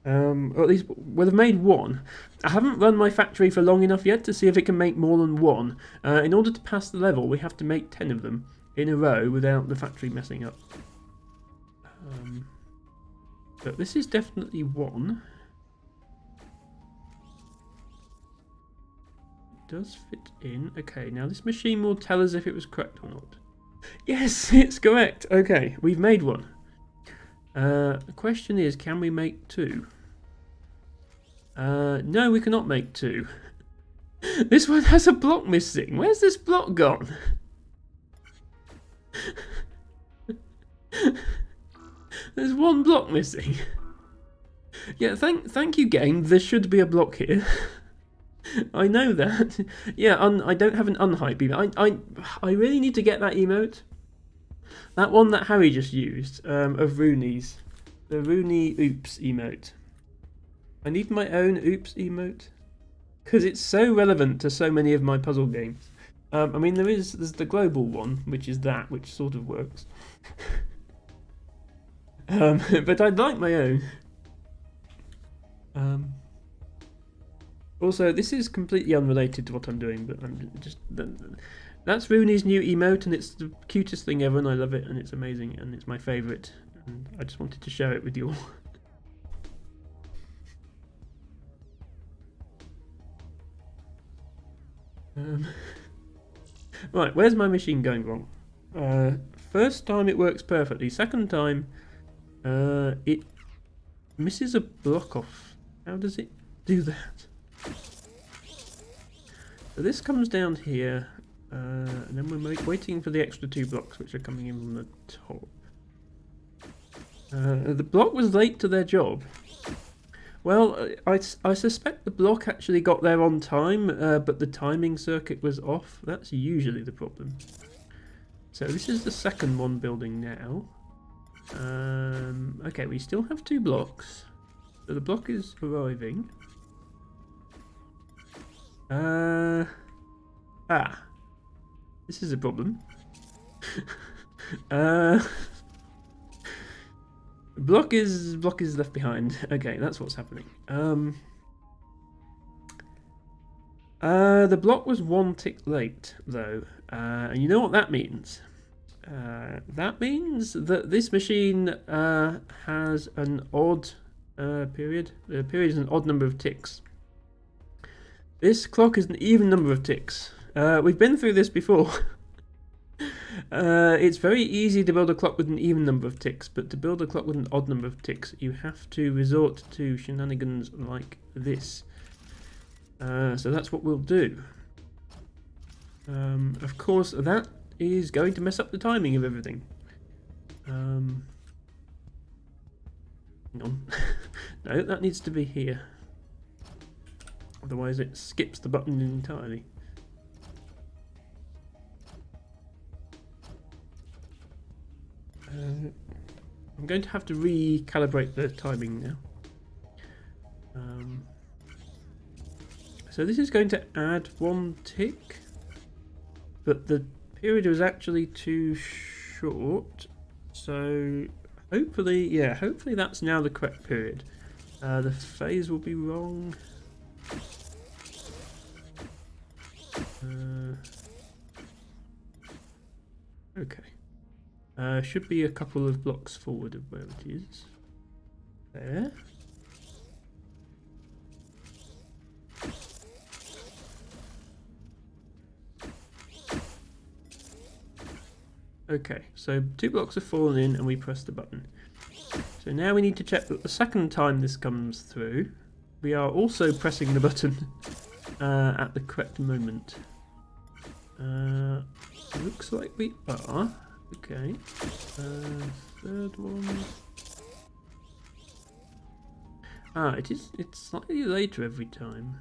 Or at least we'll have made one. I haven't run my factory for long enough yet to see if it can make more than one. In order to pass the level, we have to make 10 of them in a row without the factory messing up. But this is definitely one. It does fit in. Okay, now this machine will tell us if it was correct or not. Yes, it's correct. Okay, we've made one. The question is, can we make 2? No, we cannot make 2. This one has a block missing. Where's this block gone? There's one block missing. Yeah, thank you, game. There should be a block here. I know that. Yeah, I don't have an unhype emote. I really need to get that emote. That one that Harry just used, of Rooney's. The Rooney Oops emote. I need my own Oops emote. Because it's so relevant to so many of my puzzle games. I mean, there's the global one, which is that, which sort of works. But I'd like my own. Also, this is completely unrelated to what I'm doing, but I'm just... That's Rooney's new emote, and it's the cutest thing ever, and I love it, and it's amazing, and it's my favourite, and I just wanted to share it with you all. Right, where's my machine going wrong? First time it works perfectly. Second time, it misses a block off. How does it do that? So this comes down here, and then we're waiting for the extra 2 blocks which are coming in from the top. The block was late to their job. Well, I suspect the block actually got there on time, but the timing circuit was off. That's usually the problem. So this is the second one building now. Okay, we still have 2 blocks. So the block is arriving. This is a problem. Block is left behind. Okay, that's what's happening. The block was 1 tick late though, and you know what that means? That means that this machine has an odd period. The period is an odd number of ticks. This clock is an even number of ticks. We've been through this before. It's very easy to build a clock with an even number of ticks, but to build a clock with an odd number of ticks, you have to resort to shenanigans like this. So that's what we'll do. Of course, that is going to mess up the timing of everything. Hang on. No, that needs to be here. Otherwise it skips the button entirely. I'm going to have to recalibrate the timing now. So this is going to add 1 tick, but the period was actually too short. So hopefully that's now the correct period. The phase will be wrong. Okay. Should be a couple of blocks forward of where it is. There. Okay, so 2 blocks have fallen in and we press the button. So now we need to check that the second time this comes through, we are also pressing the button at the correct moment. Looks like we are. Okay. Third one. It's slightly later every time.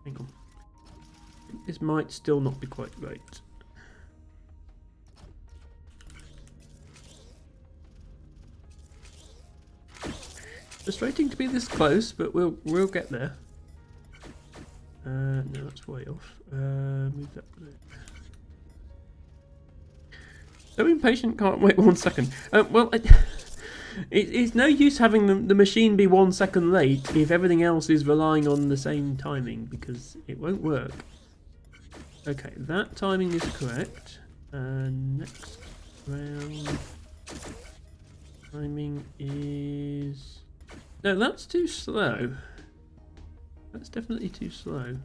Hang on. I think this might still not be quite right. Frustrating to be this close, but we'll get there. No, that's way off. Move that there. So impatient, can't wait 1 second. It's no use having the machine be 1 second late if everything else is relying on the same timing, because it won't work. Okay, that timing is correct. Next round timing is... No, that's too slow. That's definitely too slow.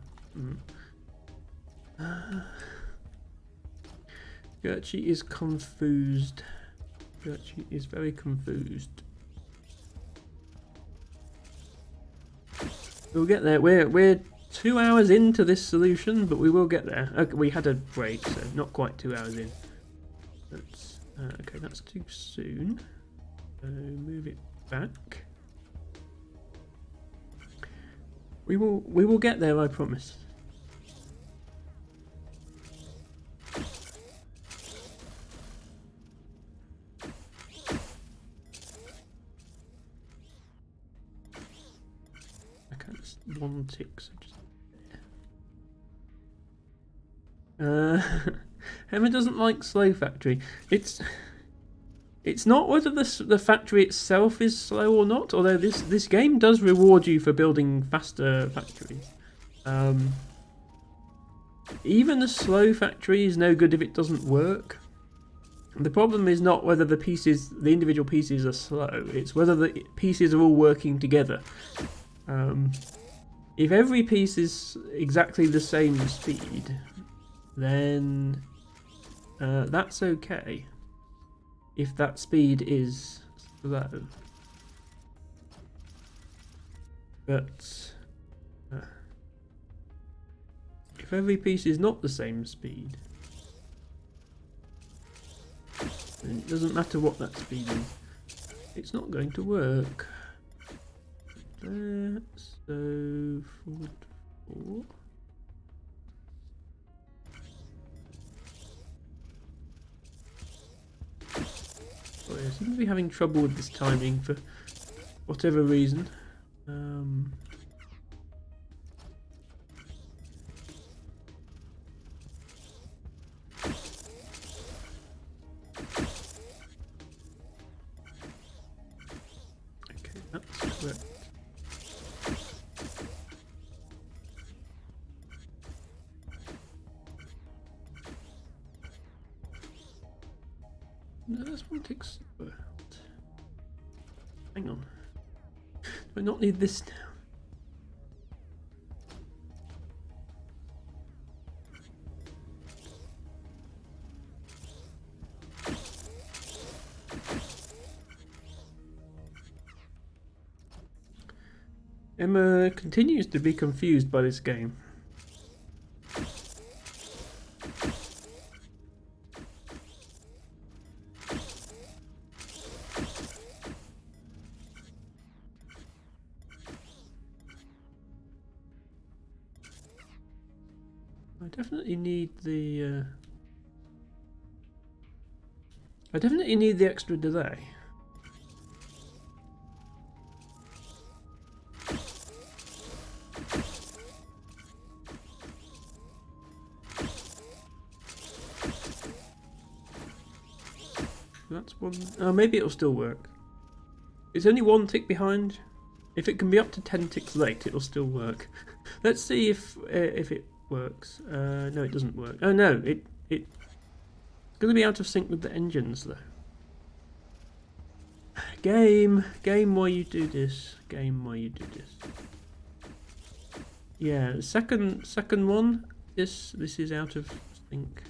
Gertrude is confused. Gertrude is very confused. We'll get there. We're 2 hours into this solution, but we will get there. Okay, we had a break, so not quite 2 hours in. That's okay. That's too soon. So move it back. We will get there, I promise. Okay, that's 1 tick. So just Emma doesn't like Slow Factory. It's not whether the factory itself is slow or not, although this game does reward you for building faster factories. Even a slow factory is no good if it doesn't work. The problem is not whether the individual pieces are slow, it's whether the pieces are all working together. If every piece is exactly the same speed, then that's okay. If that speed is slow. But if every piece is not the same speed, then it doesn't matter what that speed is. It's not going to work. There, so forward 4. I seem to be having trouble with this timing for whatever reason. Okay, that's correct. No, this one takes... Hang on. Do I not need this now? Emma continues to be confused by this game. I definitely need the extra delay. That's one. Oh, maybe it'll still work. It's only one tick behind. If it can be up to 10 ticks late, it'll still work. Let's see if it works. No, it doesn't work. Oh no, it's going to be out of sync with the engines though. Game while you do this. Game while you do this. Yeah, second one. This is out of sync,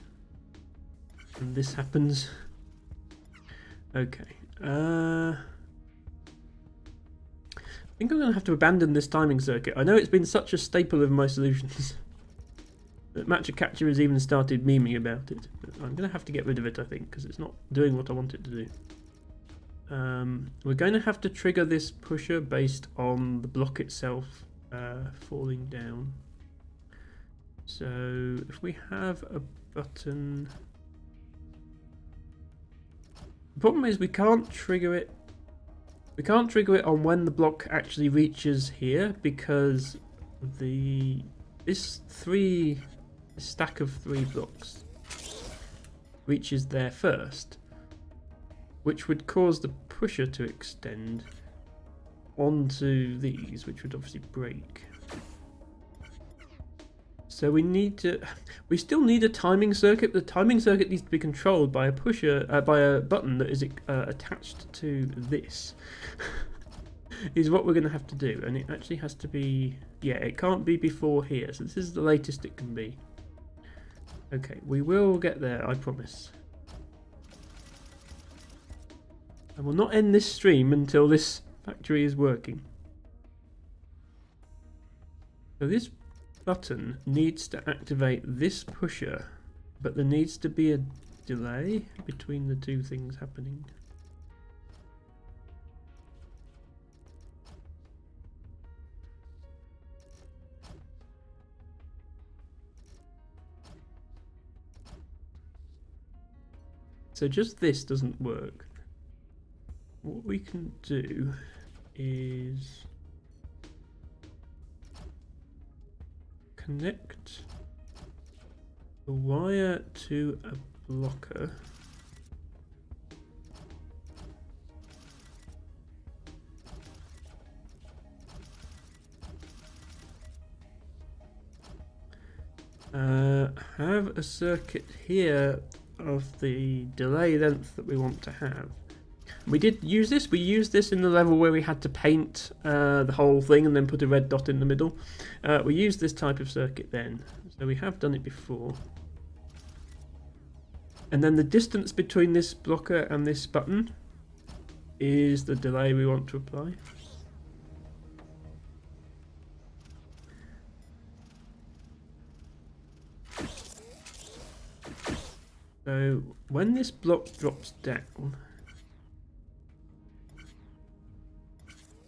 and this happens. Okay. I think I'm going to have to abandon this timing circuit. I know it's been such a staple of my solutions that Matcha Catcher has even started memeing about it. But I'm going to have to get rid of it, I think, because it's not doing what I want it to do. We're going to have to trigger this pusher based on the block itself falling down. So if we have a button... The problem is we can't trigger it. We can't trigger it on when the block actually reaches here because this stack of 3 blocks reaches there first, which would cause the pusher to extend onto these, which would obviously break. So we still need a timing circuit. The timing circuit needs to be controlled by a pusher, by a button that is attached to this. Is what we're going to have to do, and it actually has to be. Yeah, it can't be before here. So this is the latest it can be. Okay, we will get there, I promise. And we'll not end this stream until this factory is working. So this button needs to activate this pusher, but there needs to be a delay between the two things happening. So just this doesn't work. What we can do is connect the wire to a blocker. Have a circuit here of the delay length that we want to have. We did use this. We used this in the level where we had to paint the whole thing and then put a red dot in the middle. We used this type of circuit then, so we have done it before. And then the distance between this blocker and this button is the delay we want to apply. So when this block drops down,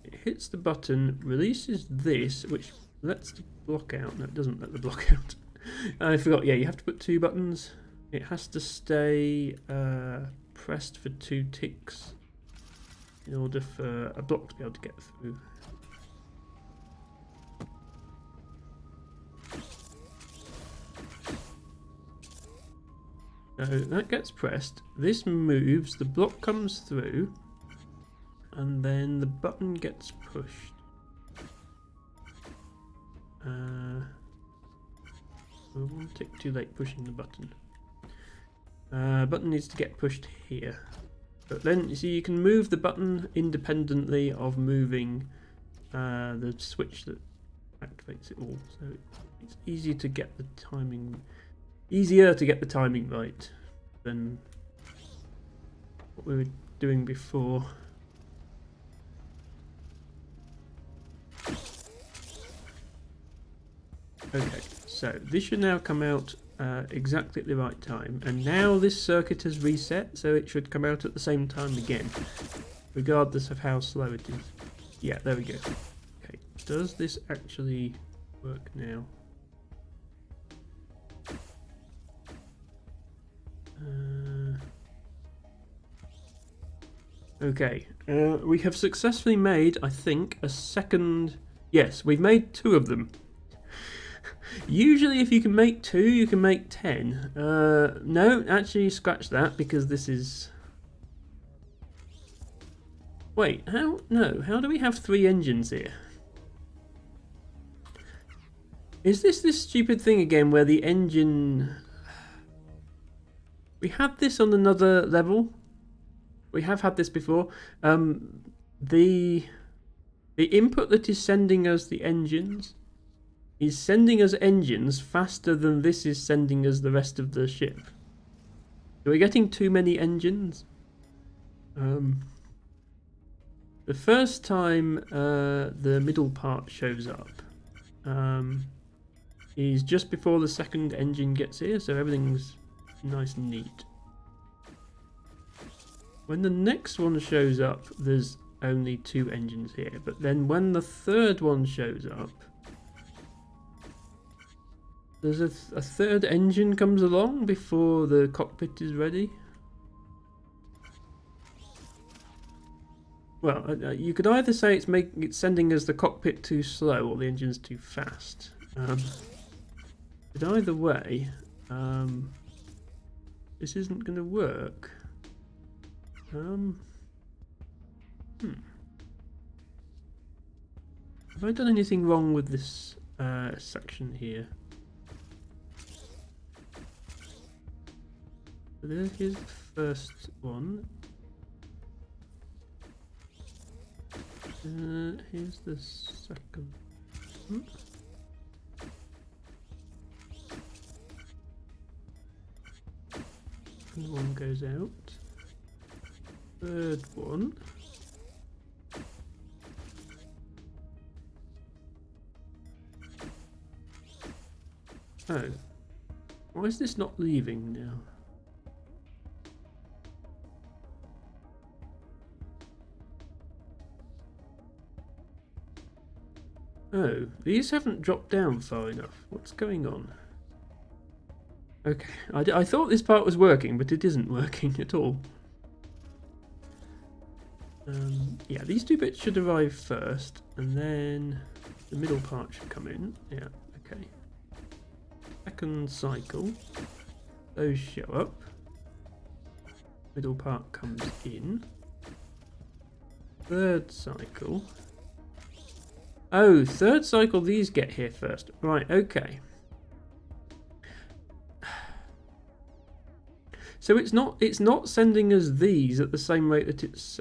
it hits the button, releases this, which lets the block out. No, it doesn't let the block out. I forgot, yeah, you have to put 2 buttons. It has to stay pressed for 2 ticks in order for a block to be able to get through. So that gets pressed, this moves, the block comes through, and then the button gets pushed. We're 1 tick too late pushing the button. Button needs to get pushed here. But then, you see, you can move the button independently of moving the switch that activates it all. So it's easier to get the timing right than what we were doing before. Okay, so this should now come out exactly at the right time, and now this circuit has reset, so it should come out at the same time again, regardless of how slow it is. Yeah, there we go. Okay, does this actually work now? Okay, we have successfully made, I think, a second... Yes, we've made 2 of them. Usually if you can make 2, you can make 10. No, actually scratch that, because this is... Wait, how? No, how do we have 3 engines here? Is this stupid thing again where the engine... We had this on another level. We have had this before. The input that is sending us the engines is sending us engines faster than this is sending us the rest of the ship. So we're getting too many engines. The first time the middle part shows up is just before the second engine gets here, so everything's nice and neat. When the next one shows up, there's only 2 engines here, but then when the third one shows up, there's a third engine comes along before the cockpit is ready. Well, you could either say it's sending us the cockpit too slow or the engine's too fast. But either way, this isn't going to work. Have I done anything wrong with this section here? So here's the first one. Here's the second one. Second one goes out. Third one. Oh. Why is this not leaving now? Oh, these haven't dropped down far enough. What's going on? Okay, I thought this part was working, but it isn't working at all. Yeah, these 2 bits should arrive first, and then the middle part should come in. Yeah, okay. Second cycle. Those show up. Middle part comes in. Third cycle. Oh, third cycle, these get here first. Right, okay. So it's not sending us these at the same rate that it's...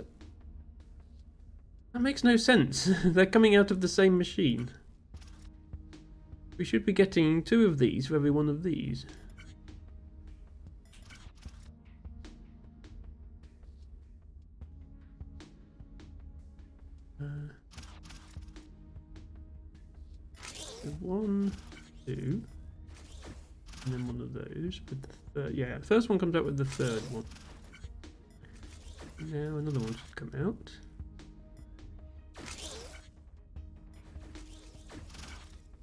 That makes no sense. They're coming out of the same machine. We should be getting 2 of these for every one of these. So 1, 2, and then one of those with the third. Yeah, the first one comes out with the third one. Now another one should come out.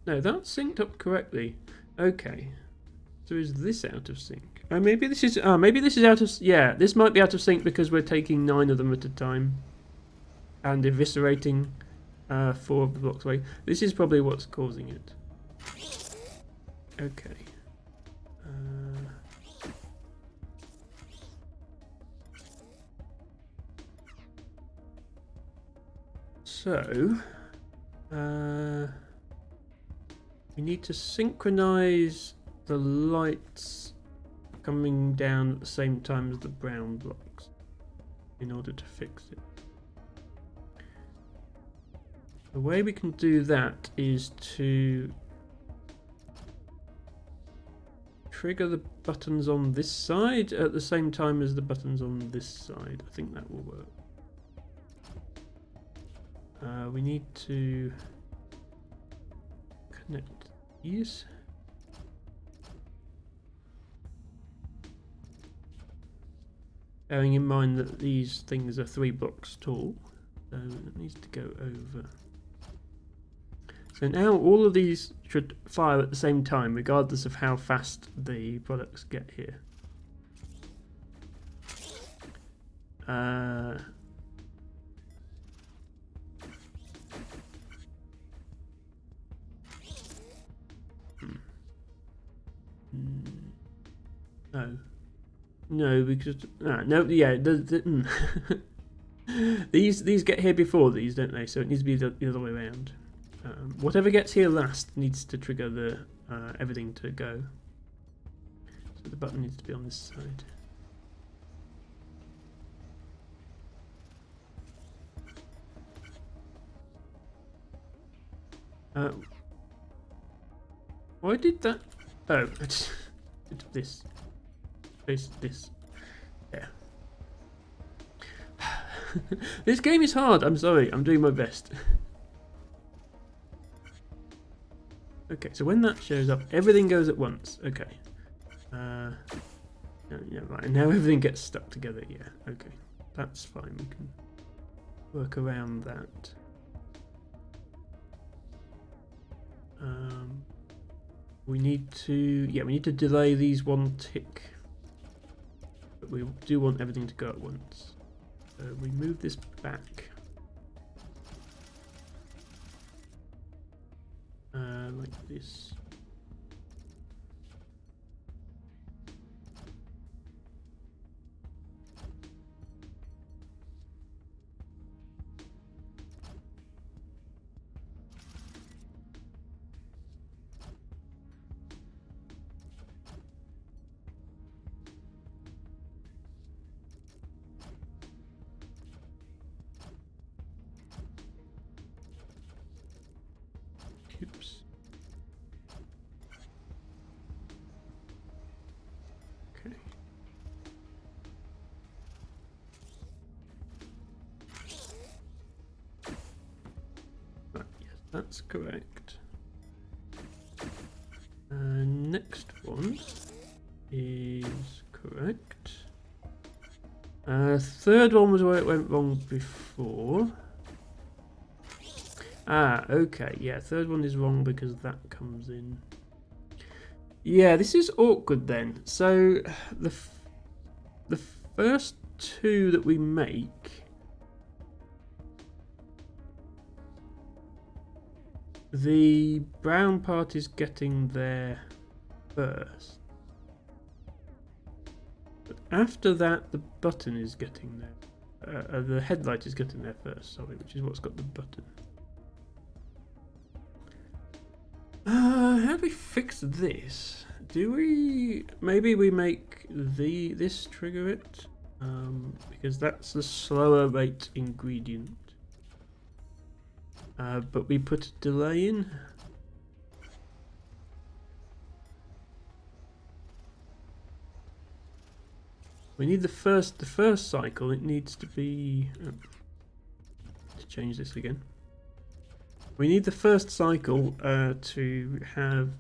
No, that's synced up correctly. Okay. So is this out of sync? Oh, maybe this is out of... Yeah, this might be out of sync because we're taking 9 of them at a time. And eviscerating 4 of the blocks away. This is probably what's causing it. Okay. So... we need to synchronize the lights coming down at the same time as the brown blocks in order to fix it. The way we can do that is to trigger the buttons on this side at the same time as the buttons on this side. I think that will work. We need to connect these. Bearing in mind that these things are 3 blocks tall, so it needs to go over. So now all of these should fire at the same time, regardless of how fast the products get here. No. No, because no, yeah, these get here before these, don't they? So it needs to be the other way around. Whatever gets here last needs to trigger the everything to go. So the button needs to be on this side. Why did that? Oh, I just did this. This. Yeah. This game is hard. I'm sorry. I'm doing my best. Okay, so when that shows up, everything goes at once. Okay. Yeah, right. Now everything gets stuck together. Yeah. Okay. That's fine. We can work around that. We need to delay these one tick. But we do want everything to go at once. So we move this back. Like this. Oops. Okay. Right, yes, that's correct. Next one is correct. Third one was where it went wrong before. Ah, okay, yeah, third one is wrong because that comes in. Yeah, this is awkward then. So the first two that we make, the brown part is getting there first. But after that, the button is getting there. The headlight is getting there first, sorry, which is what's got the button. How do we fix this? Do we... Maybe we make this trigger it? Because that's the slower rate ingredient. But we put a delay in. We need the first cycle. It needs to be... to change this again. We need the first cycle to have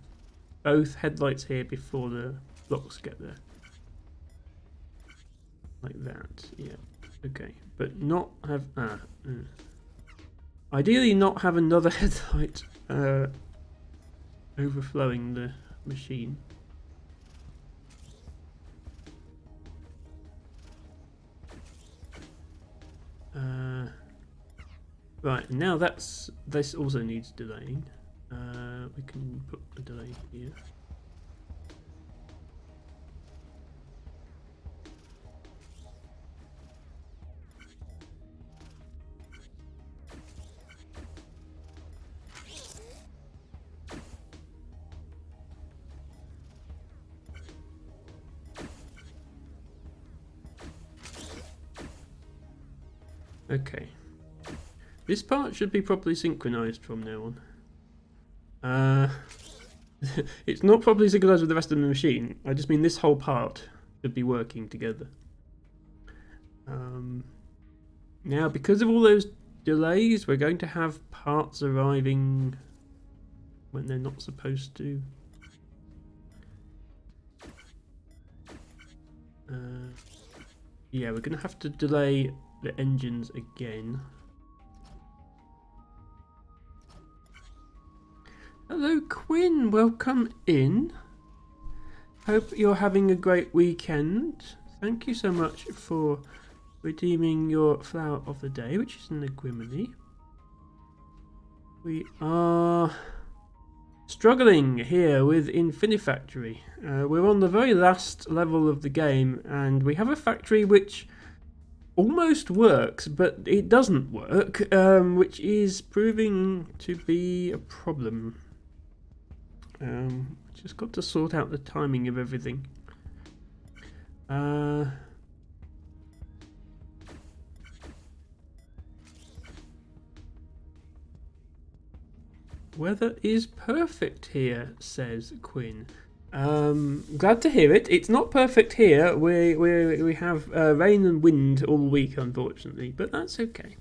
both headlights here before the blocks get there. Like that, yeah. Okay, but not have... Ideally not have another headlight overflowing the machine. Right, now this also needs delaying. We can put a delay here. Okay. This part should be properly synchronized from now on. It's not properly synchronized with the rest of the machine. I just mean this whole part should be working together. Now, because of all those delays, we're going to have parts arriving when they're not supposed to. Yeah, we're going to have to delay the engines again. Hello Quinn, welcome in. Hope you're having a great weekend. Thank you so much for redeeming your flower of the day, which is an Agrimony. We are struggling here with Infinifactory. We're on the very last level of the game, and we have a factory which almost works, but it doesn't work, which is proving to be a problem. Just got to sort out the timing of everything. Weather is perfect here, says Quinn. Glad to hear it. It's not perfect here. We have rain and wind all week, unfortunately, but that's okay.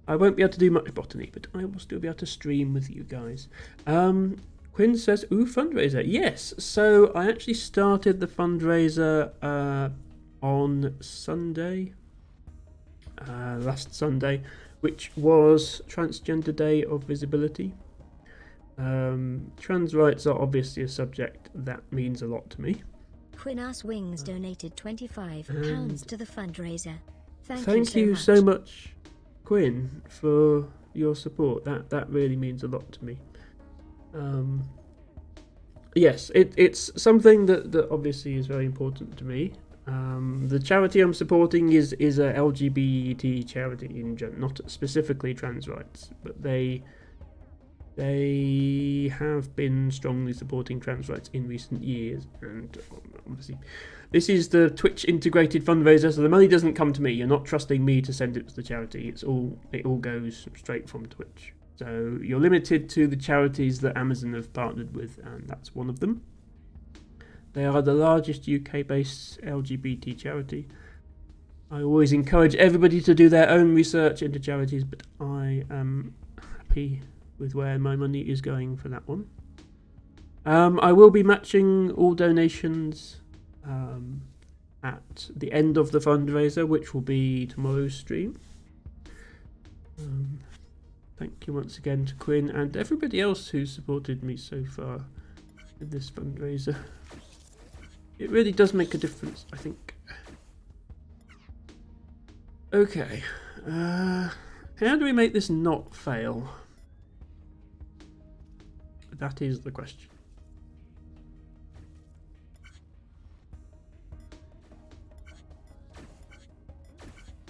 I won't be able to do much botany, but I will still be able to stream with you guys. Quinn says, ooh, fundraiser. Yes, so I actually started the fundraiser on Sunday, last Sunday, which was Transgender Day of Visibility. Trans rights are obviously a subject that means a lot to me. Quinnas Wings donated £25 to the fundraiser. Thank you so much, Quinn, for your support. That really means a lot to me. Yes, it's something that obviously is very important to me. The charity I'm supporting is a LGBT charity in general, not specifically trans rights, but they have been strongly supporting trans rights in recent years, and obviously this is the Twitch integrated fundraiser, so the money doesn't come to me. You're not trusting me to send it to the charity. It all goes straight from Twitch. So you're limited to the charities that Amazon have partnered with, and that's one of them. They are the largest UK-based LGBT charity. I always encourage everybody to do their own research into charities, but I am happy with where my money is going for that one. I will be matching all donations at the end of the fundraiser, which will be tomorrow's stream. Thank you once again to Quinn and everybody else who supported me so far in this fundraiser. It really does make a difference, I think. Okay, how do we make this not fail? That is the question.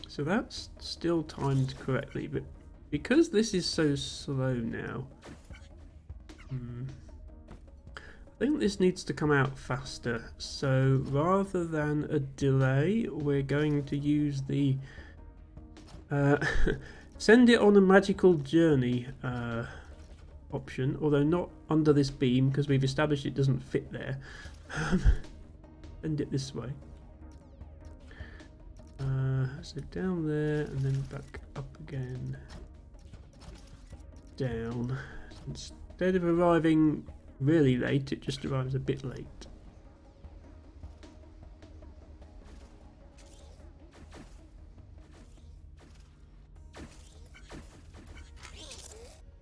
So that's still timed correctly, but because this is so slow now, I think this needs to come out faster. So rather than a delay, we're going to use the send it on a magical journey option, although not under this beam because we've established it doesn't fit there. Send it this way. So down there and then back up again. Down. Instead of arriving really late, it just arrives a bit late.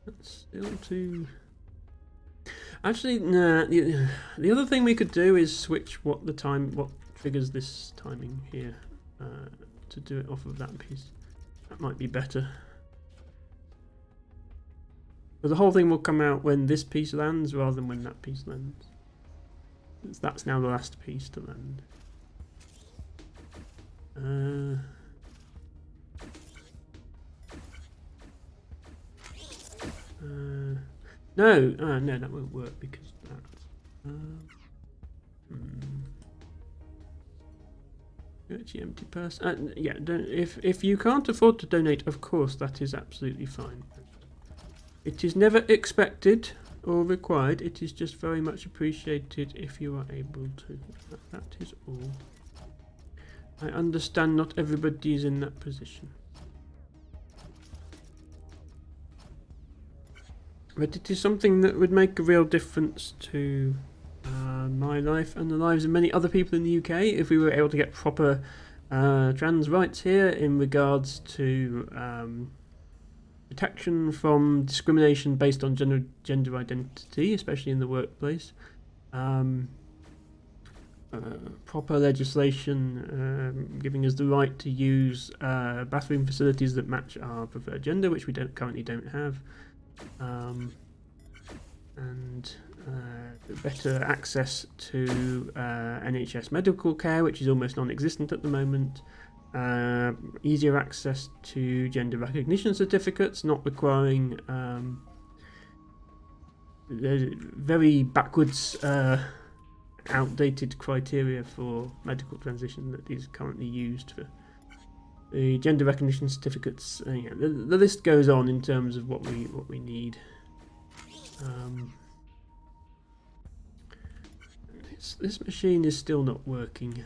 That's still too... Actually, nah. The other thing we could do is switch what triggers this timing here to do it off of that piece. That might be better. But the whole thing will come out when this piece lands rather than when that piece lands. That's now the last piece to land. No, that won't work because that. Actually, empty purse. Yeah, if you can't afford to donate, of course, that is absolutely fine. It is never expected or required. It is just very much appreciated if you are able to. That is all. I understand not everybody is in that position. But it is something that would make a real difference to my life and the lives of many other people in the UK if we were able to get proper trans rights here in regards to protection from discrimination based on gender identity, especially in the workplace. proper legislation giving us the right to use bathroom facilities that match our preferred gender, which we currently don't have, and better access to NHS medical care, which is almost non-existent at the moment. Easier access to gender recognition certificates, not requiring very backwards, outdated criteria for medical transition that is currently used for the gender recognition certificates. Yeah, the list goes on in terms of what we need. This machine is still not working.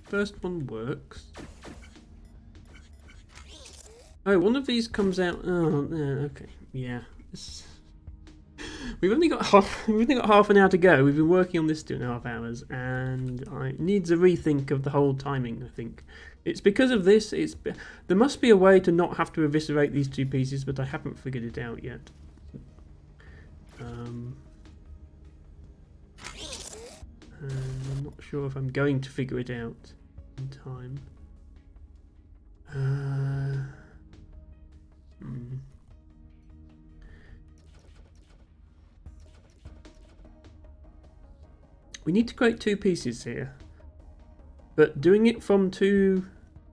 First one works. Oh, one of these comes out. Oh, okay, yeah. We've only got half an hour to go. We've been working on this 2.5 hours, and it needs a rethink of the whole timing. I think it's because of this. There must be a way to not have to eviscerate these two pieces, but I haven't figured it out yet. And I'm not sure if I'm going to figure it out in time. We need to create two pieces here, but doing it from two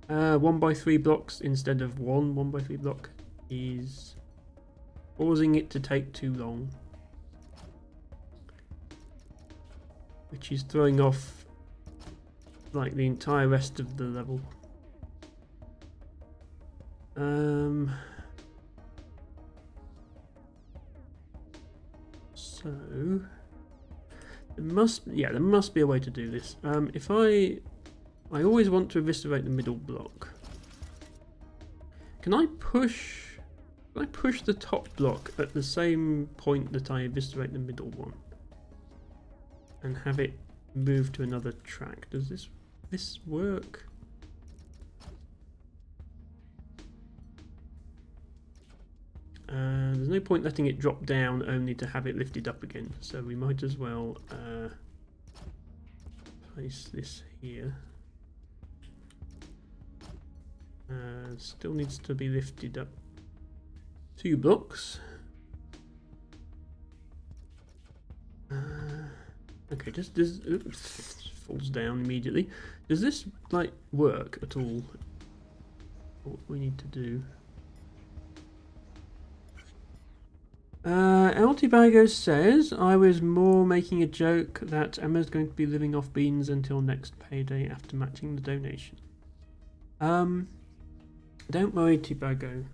1x3 blocks instead of one 1x3 block is causing it to take too long, which is throwing off like the entire rest of the level. So there must be a way to do this. If I always want to eviscerate the middle block. Can I push the top block at the same point that I eviscerate the middle one and have it move to another track? Does this work? There's no point letting it drop down only to have it lifted up again, so we might as well place this here. Still needs to be lifted up 2 blocks. Okay, oops, falls down immediately. Does this like work at all? What we need to do? Altibago says, I was more making a joke that Emma's going to be living off beans until next payday after matching the donation. Don't worry, Tibago.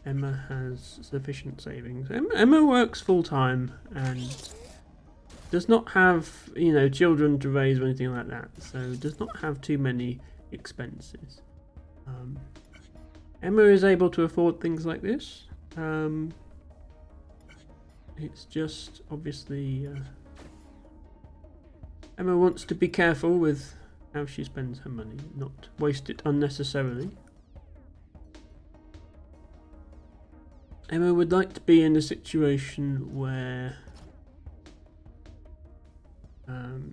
Emma has sufficient savings. Emma works full time and does not have, children to raise or anything like that, so does not have too many expenses. Emma is able to afford things like this. It's just obviously Emma wants to be careful with how she spends her money, not waste it unnecessarily. Emma would like to be in a situation where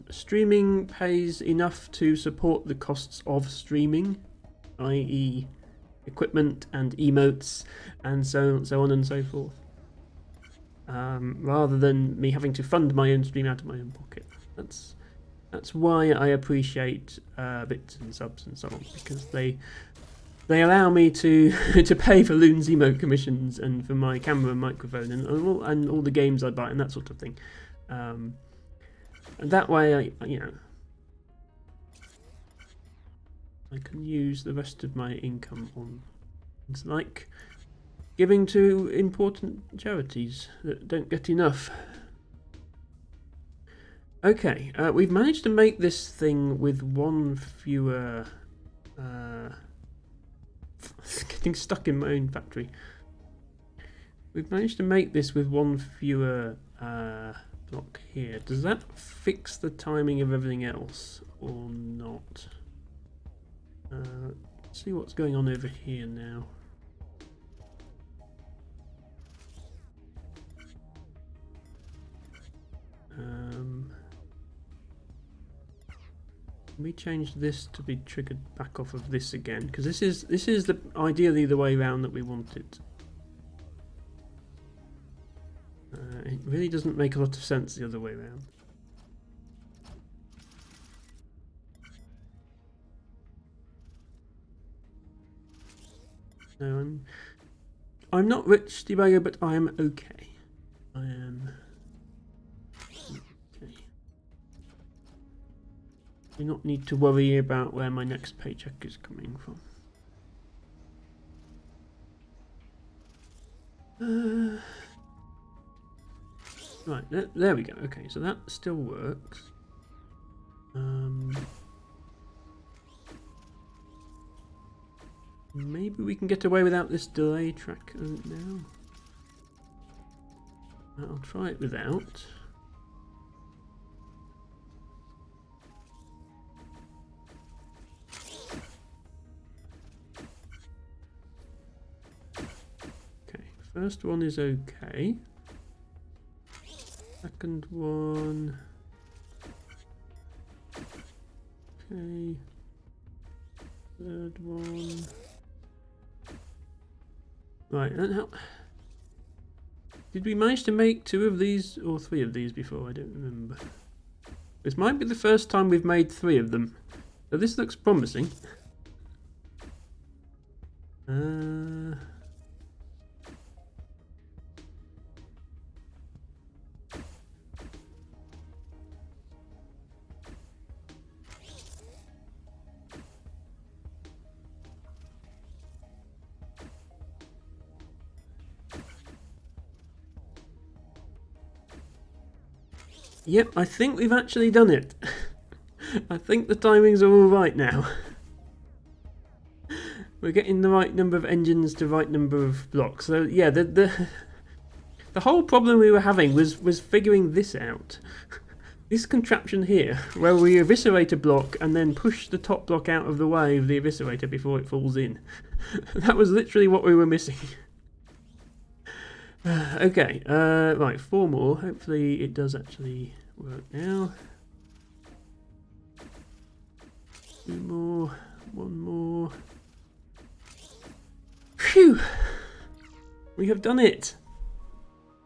streaming pays enough to support the costs of streaming, i.e. equipment and emotes and so on and so forth, rather than me having to fund my own stream out of my own pocket. That's why I appreciate bits and subs and so on, because they allow me to to pay for Loon's emote commissions and for my camera and microphone and all the games I buy and that sort of thing. And that way, I can use the rest of my income on things like giving to important charities that don't get enough. Okay, we've managed to make this thing with one fewer... getting stuck in my own factory. We've managed to make this with one fewer block here. Does that fix the timing of everything else or not? Let's see what's going on over here now. We change this to be triggered back off of this again, because this is the ideally the way round that we want it. It really doesn't make a lot of sense the other way round. No, I'm not rich, Diego, but I am okay. I am okay. Do not need to worry about where my next paycheck is coming from. Right, there we go. Okay, so that still works. Maybe we can get away without this delay track now. I'll try it without. Okay, first one is okay. Second one. Okay. Third one. Right, and how did we manage to make 2 of these or 3 of these before? I don't remember. This might be the first time we've made 3 of them. So this looks promising. Yep, I think we've actually done it. I think the timings are all right now. We're getting the right number of engines to the right number of blocks. So yeah, the whole problem we were having was figuring this out. This contraption here, where we eviscerate a block and then push the top block out of the way of the eviscerator before it falls in. That was literally what we were missing. Okay, right, 4 more. Hopefully it does actually work now. 2 more, 1 more. Phew! We have done it!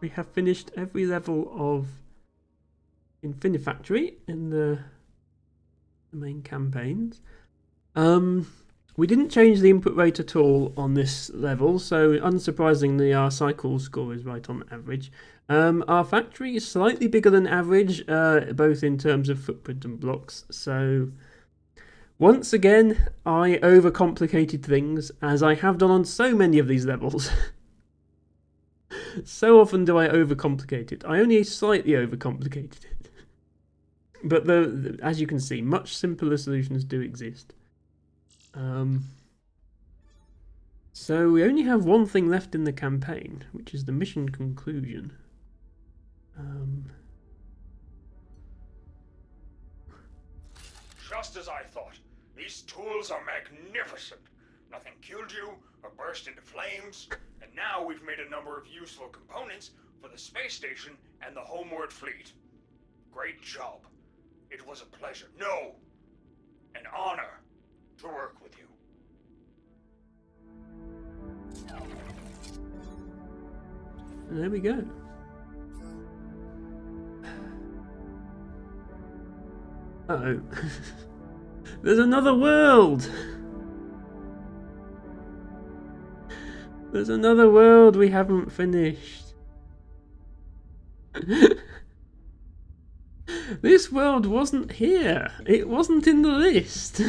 We have finished every level of Infinifactory in the main campaigns. We didn't change the input rate at all on this level, so unsurprisingly our cycle score is right on average. Our factory is slightly bigger than average, both in terms of footprint and blocks, so once again I overcomplicated things, as I have done on so many of these levels. So often do I overcomplicate it. I only slightly overcomplicated it. But as you can see, much simpler solutions do exist. So we only have one thing left in the campaign, which is the mission conclusion. Just as I thought. These tools are magnificent. Nothing killed you or burst into flames, and now we've made a number of useful components for the space station and the homeward fleet. Great job. It was a pleasure, no, an honor to work with you. And there we go. Uh-oh. There's another world! There's another world we haven't finished. This world wasn't here. It wasn't in the list.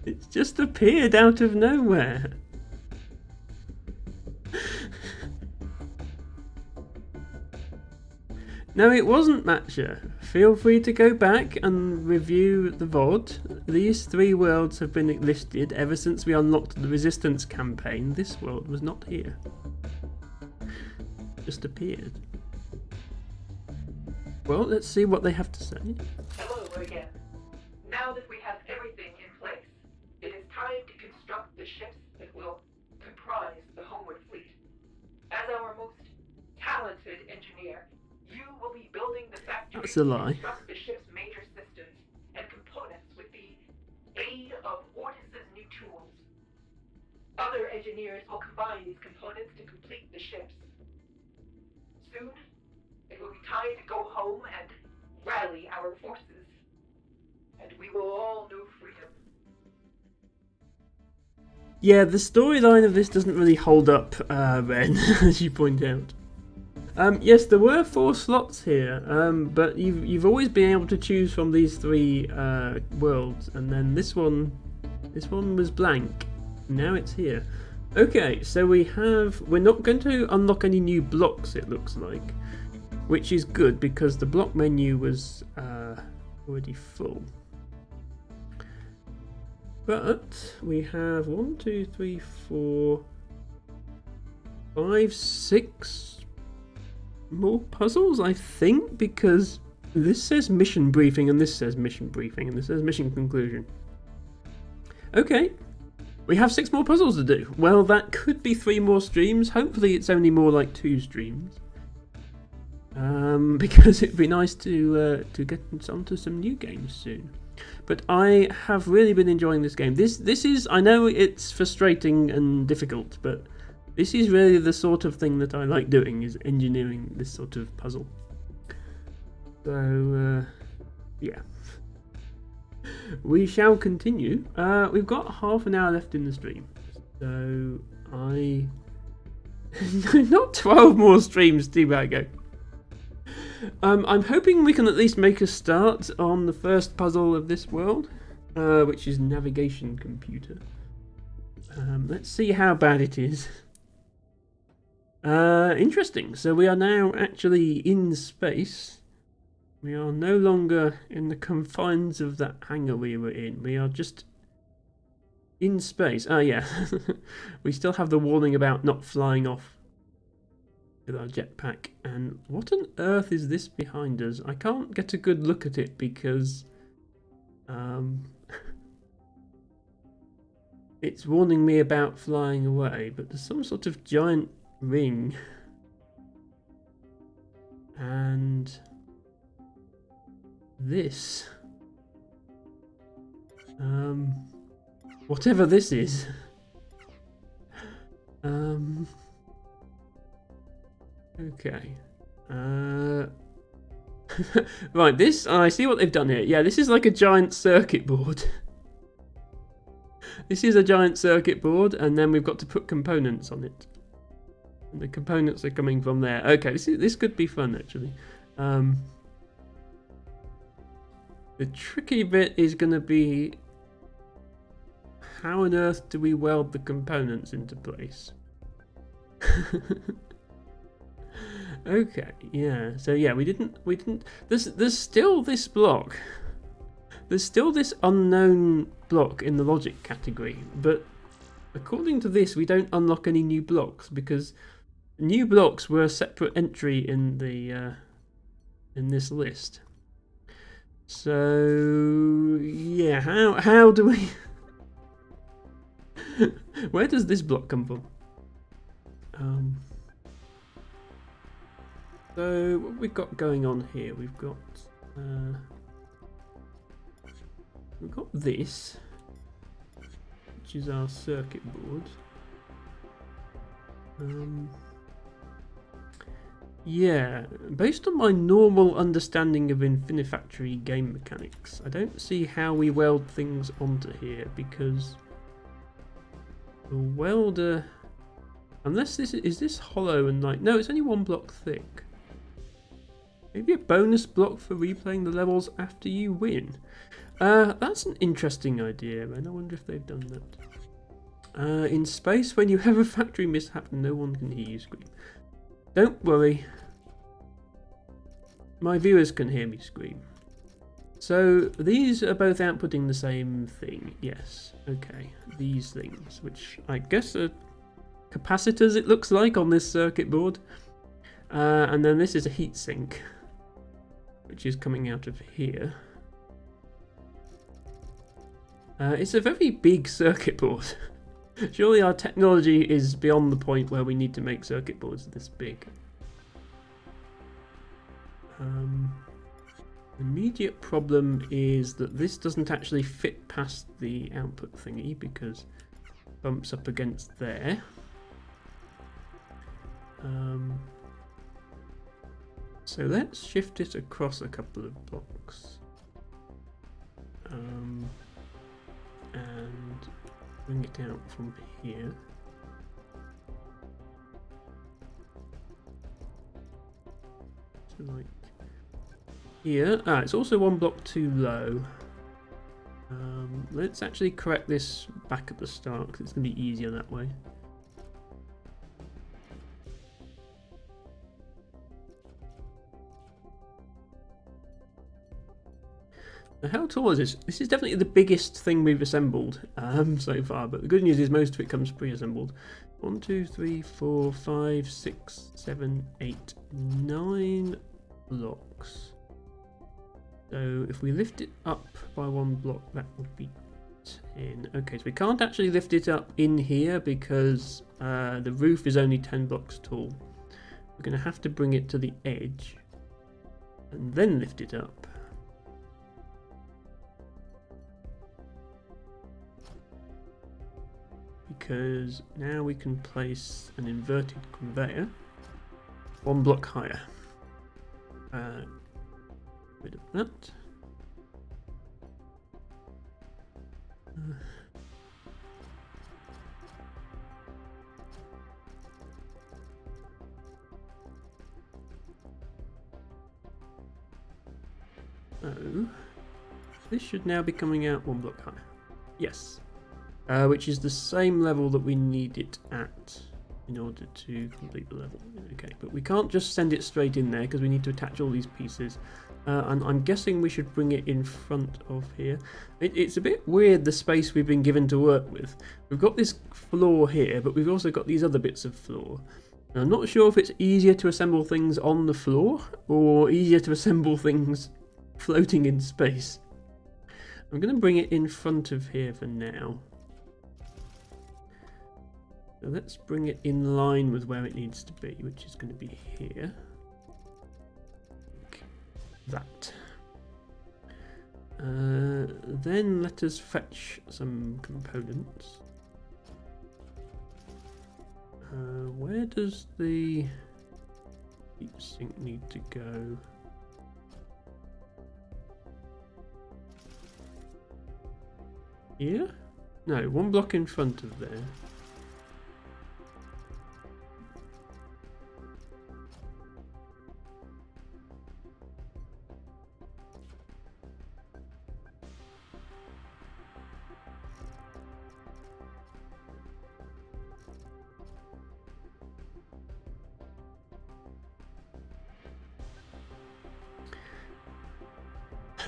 It's just appeared out of nowhere. No, it wasn't, Matcha. Feel free to go back and review the VOD. These 3 worlds have been listed ever since we unlocked the Resistance campaign. This world was not here. Just appeared. Well, let's see what they have to say. Hello again. Now that we have everything in place, it is time to construct the ships that will comprise the homeward fleet. As our most talented engineer, you will be building the factory That's a lie. to construct the ship's major systems and components with engineers will combine these components to complete the ships. Soon, it will be time to go home and rally our forces. And we will all know freedom. Yeah, the storyline of this doesn't really hold up, Ren, as you point out. Yes, there were 4 slots here, but you've always been able to choose from these 3 worlds, and then this one was blank. Now it's here. Okay, so we're not going to unlock any new blocks, it looks like, which is good because the block menu was already full. But we have 1, 2, 3, 4, 5, 6 more puzzles, I think, because this says mission briefing and this says mission briefing and this says mission conclusion. Okay, we have 6 more puzzles to do. Well, that could be 3 more streams. Hopefully it's only more like 2 streams. Because it'd be nice to get onto some new games soon. But I have really been enjoying this game. This is, I know it's frustrating and difficult, but this is really the sort of thing that I like doing, is engineering this sort of puzzle. So, yeah. We shall continue. We've got half an hour left in the stream. So, not 12 more streams, Teabago. I'm hoping we can at least make a start on the first puzzle of this world, which is navigation computer. Let's see how bad it is. Interesting. So we are now actually in space. We are no longer in the confines of that hangar we were in. We are just in space. Oh yeah, we still have the warning about not flying off with our jetpack. And what on earth is this behind us? I can't get a good look at it because it's warning me about flying away, but there's some sort of giant ring and this whatever this is. Okay. Right, this, I see what they've done here. Yeah, this is like a giant circuit board. This is a giant circuit board, and then we've got to put components on it. And the components are coming from there. Okay, this could be fun, actually. The tricky bit is going to be how on earth do we weld the components into place? Okay, yeah. So yeah, we didn't. There's still this block. There's still this unknown block in the logic category, but according to this, we don't unlock any new blocks because new blocks were a separate entry in the in this list. So yeah, how do we? Where does this block come from? So what we've got going on here, we've got this, which is our circuit board. Yeah, based on my normal understanding of Infinifactory game mechanics, I don't see how we weld things onto here because the welder, unless this is this hollow and like, no, it's only 1 block thick. Maybe a bonus block for replaying the levels after you win. That's an interesting idea, and I wonder if they've done that. In space, when you have a factory mishap, no one can hear you scream. Don't worry. My viewers can hear me scream. So these are both outputting the same thing. Yes. Okay. These things, which I guess are capacitors, it looks like, on this circuit board. And then this is a heatsink, which is coming out of here. It's a very big circuit board. Surely our technology is beyond the point where we need to make circuit boards this big. The immediate problem is that this doesn't actually fit past the output thingy because if bumps up against there. So let's shift it across a couple of blocks. And bring it out from here. So like here. It's also one block too low. Let's actually correct this back at the start because it's going to be easier that way. Now, how tall is this? This is definitely the biggest thing we've assembled so far, but the good news is most of it comes pre-assembled. 1, 2, 3, 4, 5, 6, 7, 8, 9 blocks. So if we lift it up by one block, that would be 10. Okay, so we can't actually lift it up in here because the roof is only 10 blocks tall. We're going to have to bring it to the edge and then lift it up. Because now we can place an inverted conveyor one block higher. Rid of that. So this should now be coming out one block higher. Yes. Which is the same level that we need it at in order to complete the level. Okay, but we can't just send it straight in there because we need to attach all these pieces. And I'm guessing we should bring it in front of here. It's a bit weird, the space we've been given to work with. We've got this floor here, but we've also got these other bits of floor. And I'm not sure if it's easier to assemble things on the floor or easier to assemble things floating in space. I'm going to bring it in front of here for now. So let's bring it in line with where it needs to be, which is going to be here. Like that. Then let us fetch some components. Where does the heatsink need to go? Here? No, one block in front of there.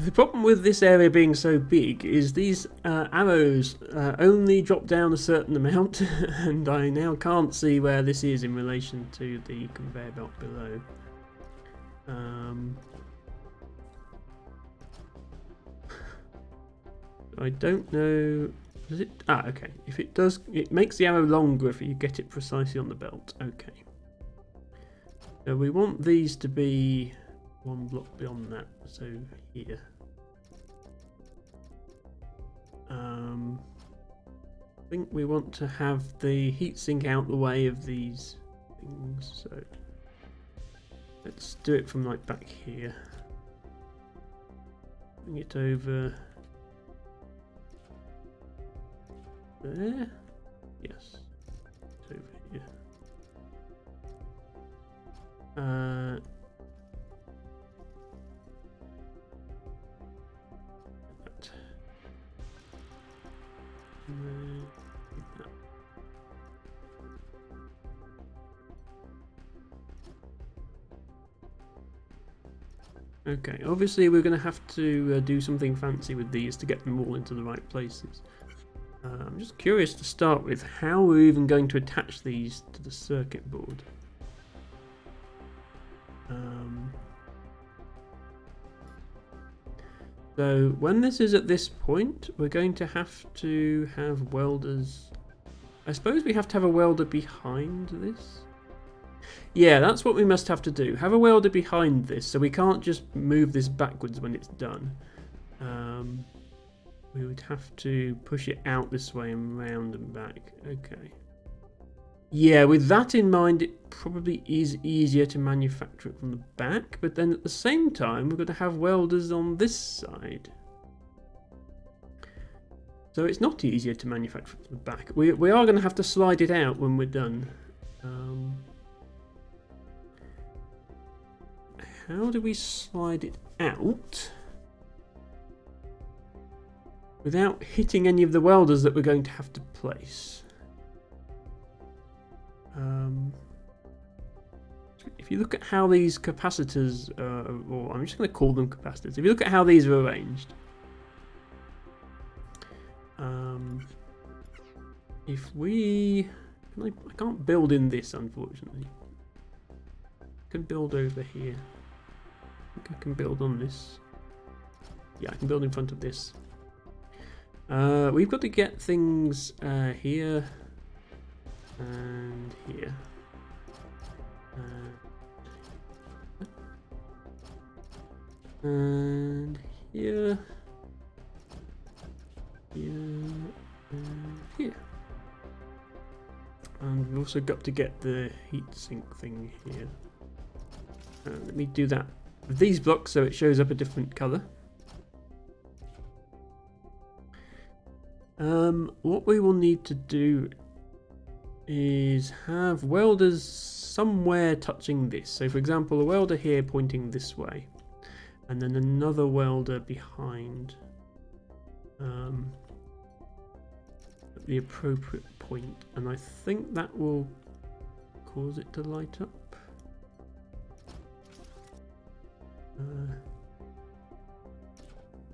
The problem with this area being so big is these arrows only drop down a certain amount, and I now can't see where this is in relation to the conveyor belt below. I don't know. Does it? Okay. If it does, it makes the arrow longer if you get it precisely on the belt. Okay. So we want these to be one block beyond that, so here. I think we want to have the heatsink out the way of these things, so let's do it from like back here. Bring it over there. Yes, it's over here. Okay, obviously we're going to have to do something fancy with these to get them all into the right places. I'm just curious to start with how we're even going to attach these to the circuit board. So when this is at this point, we're going to have welders. I suppose we have to have a welder behind this. Yeah, that's what we must have to do. Have a welder behind this, so we can't just move this backwards when it's done. we would have to push it out this way and round and back. Okay. Yeah, with that in mind, it probably is easier to manufacture it from the back, but then at the same time, we're going to have welders on this side. So it's not easier to manufacture from the back. We are going to have to slide it out when we're done. How do we slide it out without hitting any of the welders that we're going to have to place? If you look at how these capacitors, or I'm just going to call them capacitors, if you look at how these are arranged, if we, I can't build in this, unfortunately. I can build over here. I think I can build on this. Yeah, I can build in front of this. We've got to get things here and here. And here. Here and here. And we've also got to get the heatsink thing here. Let me do that with these blocks so it shows up a different colour. What we will need to do is have welders somewhere touching this. So for example, a welder here pointing this way, and then another welder behind at the appropriate point, and I think that will cause it to light up.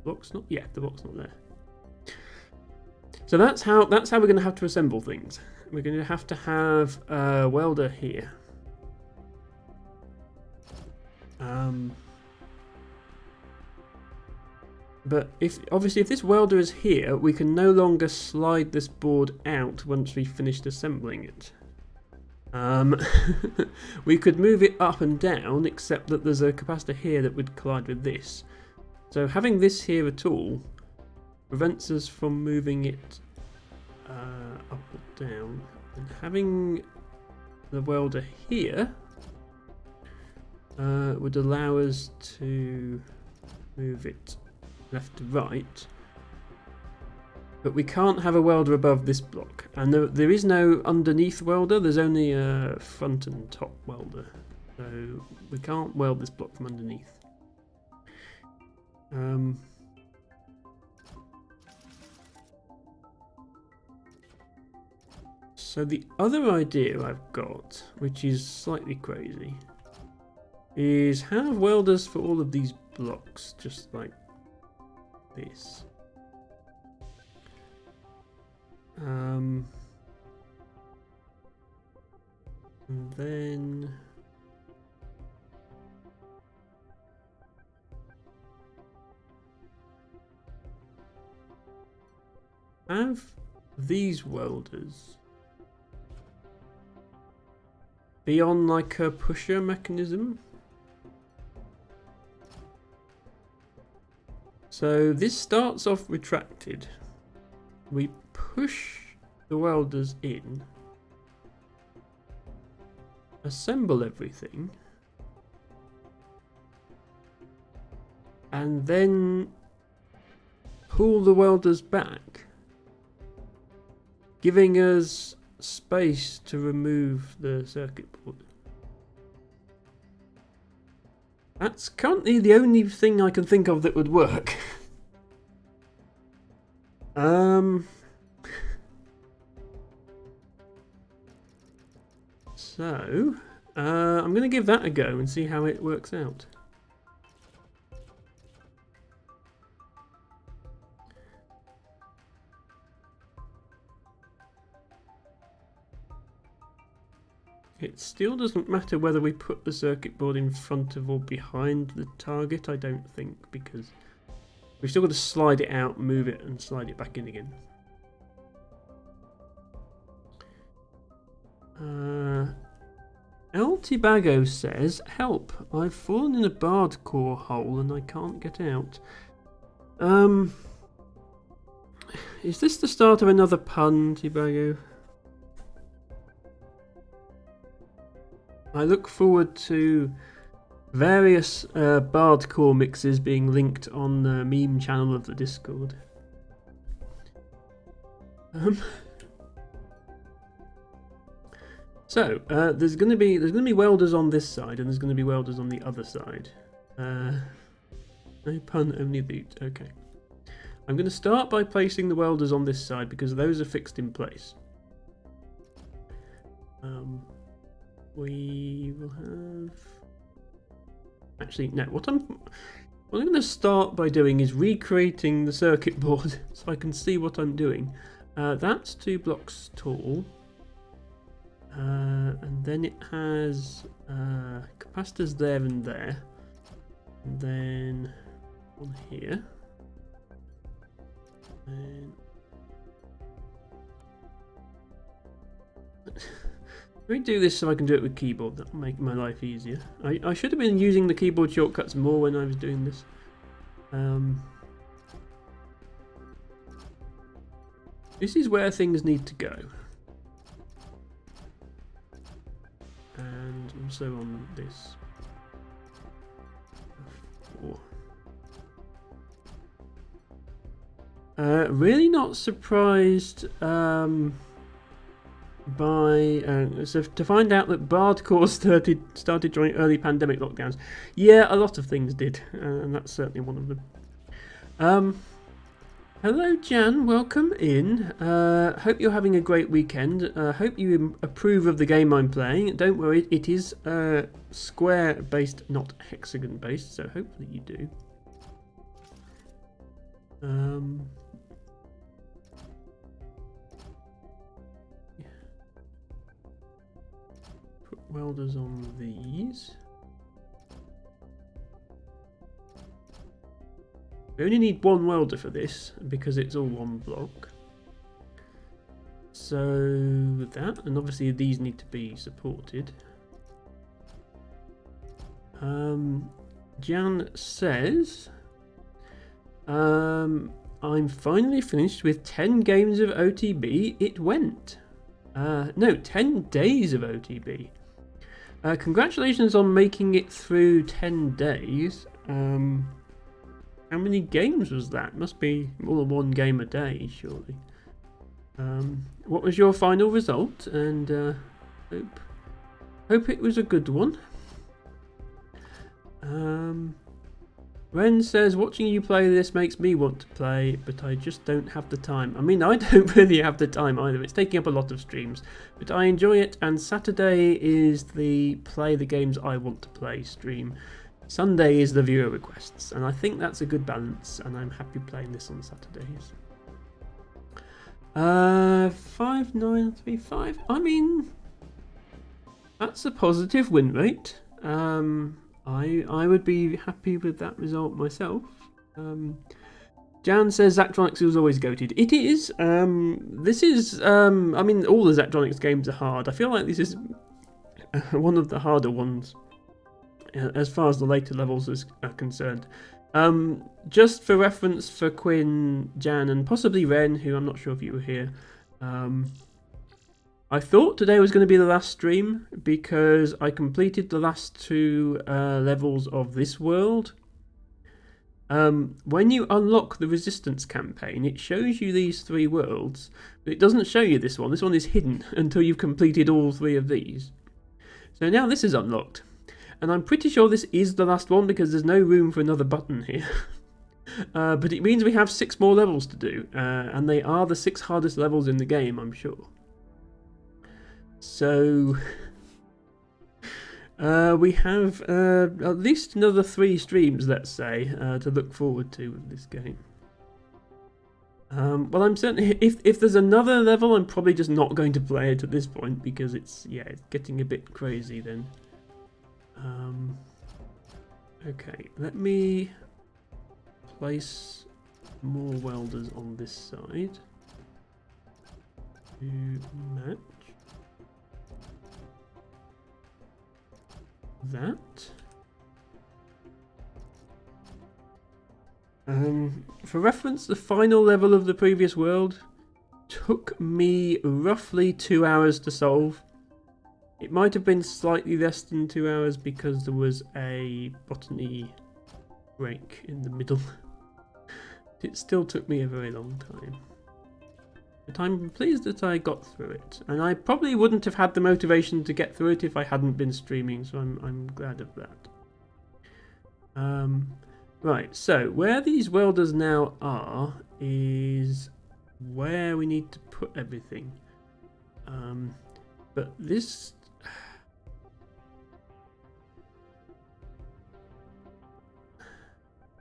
Block's not, yeah, the block's not there. So that's how we're going to have to assemble things. We're going to have a welder here. But if this welder is here, we can no longer slide this board out once we've finished assembling it. We could move it up and down, except that there's a capacitor here that would collide with this. So having this here at all prevents us from moving it up or down. And having the welder here would allow us to move it left to right. But we can't have a welder above this block. And there is no underneath welder, there's only a front and top welder. So we can't weld this block from underneath. So the other idea I've got, which is slightly crazy, is have welders for all of these blocks, just like this. And then have these welders be on like a pusher mechanism. So this starts off retracted. We push the welders in, assemble everything, and then pull the welders back, giving us space to remove the circuit board. That's currently the only thing I can think of that would work. So, I'm going to give that a go and see how it works out. It still doesn't matter whether we put the circuit board in front of or behind the target, I don't think, because we've still got to slide it out, move it, and slide it back in again. El Tibago says, "Help! I've fallen in a barred core hole and I can't get out." Is this the start of another pun, Tibago? I look forward to various Bardcore mixes being linked on the meme channel of the Discord. So there's gonna be welders on this side and there's gonna be welders on the other side. No pun, only boot. Okay. I'm gonna start by placing the welders on this side because those are fixed in place. We will have. Actually, no. What I'm going to start by doing is recreating the circuit board so I can see what I'm doing. That's 2 blocks tall. And then it has capacitors there and there. And then one here. And let me do this so I can do it with keyboard. That'll make my life easier. I should have been using the keyboard shortcuts more when I was doing this. This is where things need to go. And also on this. 4. Really not surprised so to find out that Bardcore started during early pandemic lockdowns. Yeah, a lot of things did, and that's certainly one of them. Hello Jan, welcome in. Hope you're having a great weekend. Hope you approve of the game I'm playing. Don't worry, it is square based, not hexagon based, so hopefully you do. Welders on these. We only need 1 welder for this because it's all 1 block. So that, and obviously these need to be supported. Jan says, I'm finally finished with 10 games of OTB. It went. No, 10 days of OTB. Congratulations on making it through 10 days. How many games was that? Must be more than 1 game a day, surely. What was your final result? And hope it was a good one. Ren says, watching you play this makes me want to play, but I just don't have the time. I mean, I don't really have the time either. It's taking up a lot of streams, but I enjoy it, and Saturday is the play the games I want to play stream. Sunday is the viewer requests, and I think that's a good balance, and I'm happy playing this on Saturdays. 5935. I mean, that's a positive win rate. I would be happy with that result myself. Jan says Zachtronics was always goated. It is. This is. I mean, all the Zachtronics games are hard. I feel like this is one of the harder ones, as far as the later levels are concerned. Just for reference for Quinn, Jan, and possibly Ren, who I'm not sure if you were here. I thought today was going to be the last stream because I completed the last 2 levels of this world. When you unlock the Resistance campaign, it shows you these 3 worlds, but it doesn't show you this one. This one is hidden until you've completed all 3 of these. So now this is unlocked. And I'm pretty sure this is the last one because there's no room for another button here. But it means we have 6 more levels to do, and they are the 6 hardest levels in the game, I'm sure. So we have at least another 3 streams, let's say, to look forward to with this game. Well, I'm certain if there's another level, I'm probably just not going to play it at this point because it's getting a bit crazy then. Okay, let me place more welders on this side to match that. For reference, the final level of the previous world took me roughly 2 hours to solve. It might have been slightly less than 2 hours because there was a botany break in the middle. It still took me a very long time. But I'm pleased that I got through it. And I probably wouldn't have had the motivation to get through it if I hadn't been streaming, so I'm glad of that. Right, so where these welders now are is where we need to put everything. But this...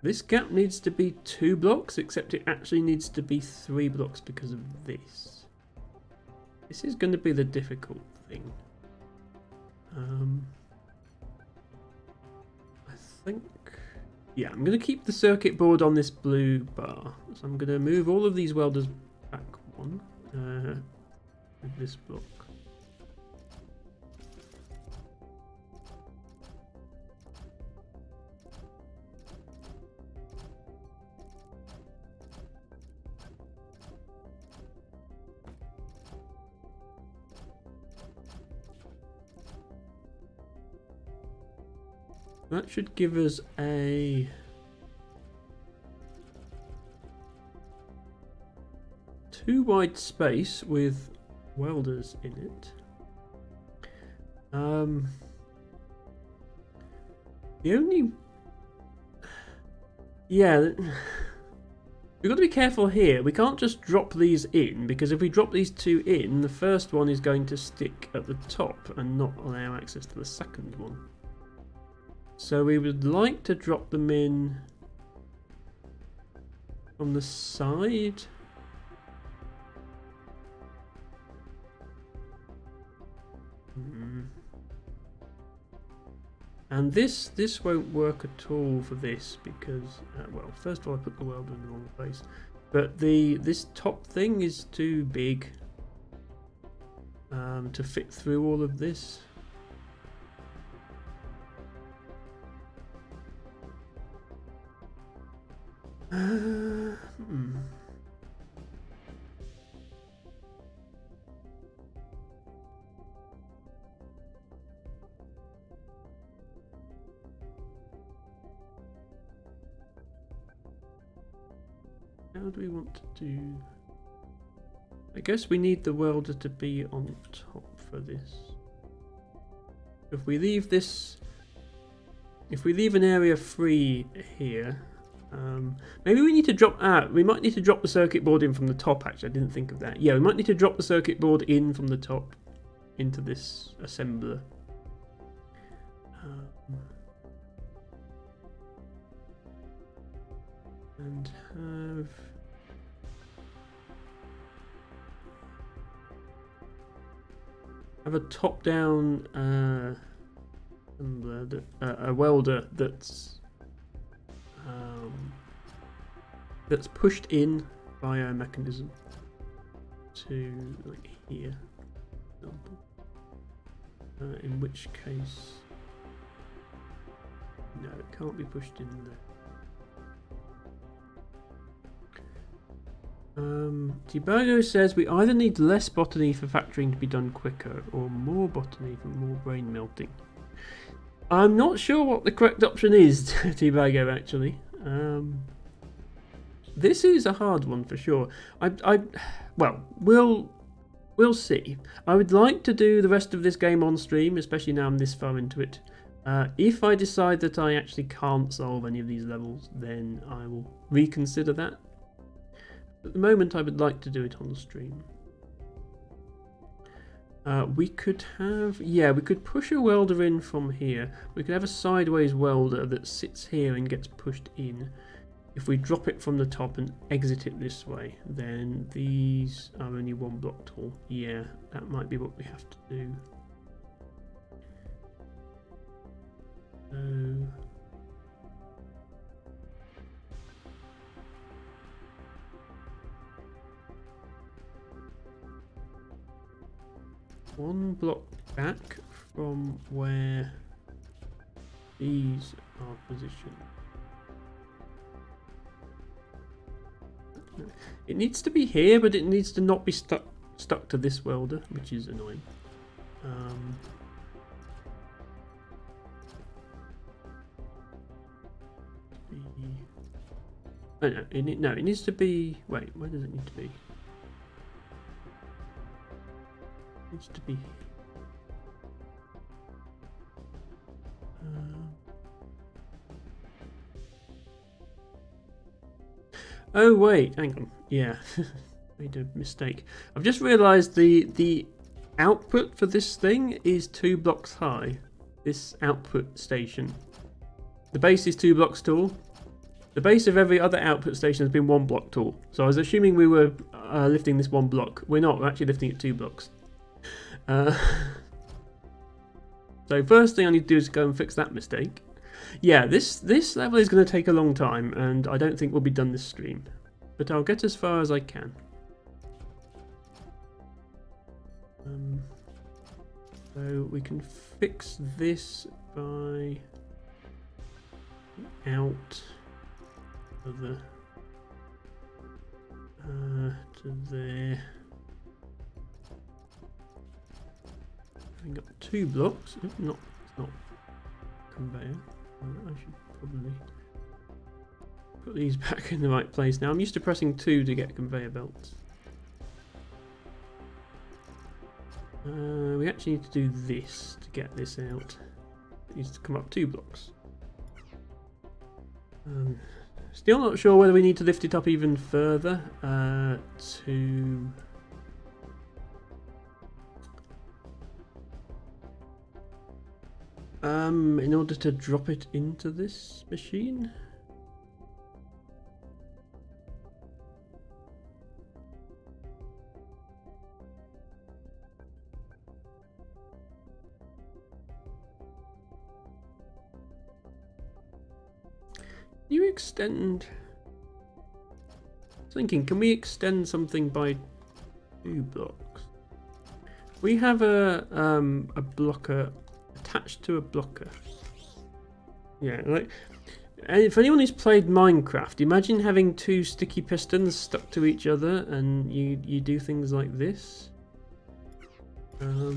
This gap needs to be 2 blocks, except it actually needs to be 3 blocks because of this. This is going to be the difficult thing. I think... Yeah, I'm going to keep the circuit board on this blue bar. So I'm going to move all of these welders back one with this block. That should give us a too wide space with welders in it. The only... Yeah, we've got to be careful here. We can't just drop these in, because if we drop these 2 in, the first one is going to stick at the top and not allow access to the second one. So we would like to drop them in from the side. And this won't work at all for this because, well, first of all I put the welder in the wrong place. But this top thing is too big to fit through all of this. How do we want to do... I guess we need the welder to be on top for this. If we leave this... If we leave an area free here... maybe we need to drop... we might need to drop the circuit board in from the top, actually. I didn't think of that. Yeah, we might need to drop the circuit board in from the top into this assembler. And have a top-down assembler, a welder that's pushed in by a mechanism to like here, for example. In which case, no, it can't be pushed in there. Tibago says we either need less botany for factoring to be done quicker or more botany for more brain melting. I'm not sure what the correct option is, Tibago, actually. This is a hard one for sure. Well, we'll see. I would like to do the rest of this game on stream, especially now I'm this far into it. If I decide that I actually can't solve any of these levels, then I will reconsider that. At the moment, I would like to do it on the stream. We could have... Yeah, we could push a welder in from here. We could have a sideways welder that sits here and gets pushed in. If we drop it from the top and exit it this way, then these are only 1 block tall. Yeah, that might be what we have to do. So... one block back from where these are positioned. It needs to be here, but it needs to not be stuck to this welder, which is annoying. Oh, no, it needs to be. Wait, where does it need to be? It needs to be. Oh wait, hang on. Yeah, made a mistake. I've just realised the output for this thing is 2 blocks high. This output station. The base is 2 blocks tall. The base of every other output station has been 1 block tall. So I was assuming we were lifting this 1 block. We're not. We're actually lifting it 2 blocks. So first thing I need to do is go and fix that mistake. Yeah, this level is going to take a long time, and I don't think we'll be done this stream. But I'll get as far as I can. So we can fix this by out of the to there. I've got 2 blocks. It's not conveyor. I should probably put these back in the right place now. I'm used to pressing 2 to get conveyor belts. We actually need to do this to get this out. It needs to come up 2 blocks. Still not sure whether we need to lift it up even further to... in order to drop it into this machine. You extend... Thinking, can we extend something by 2 blocks? We have a blocker attached to a blocker. Yeah, like, and if anyone who's played Minecraft, imagine having 2 sticky pistons stuck to each other, and you do things like this. So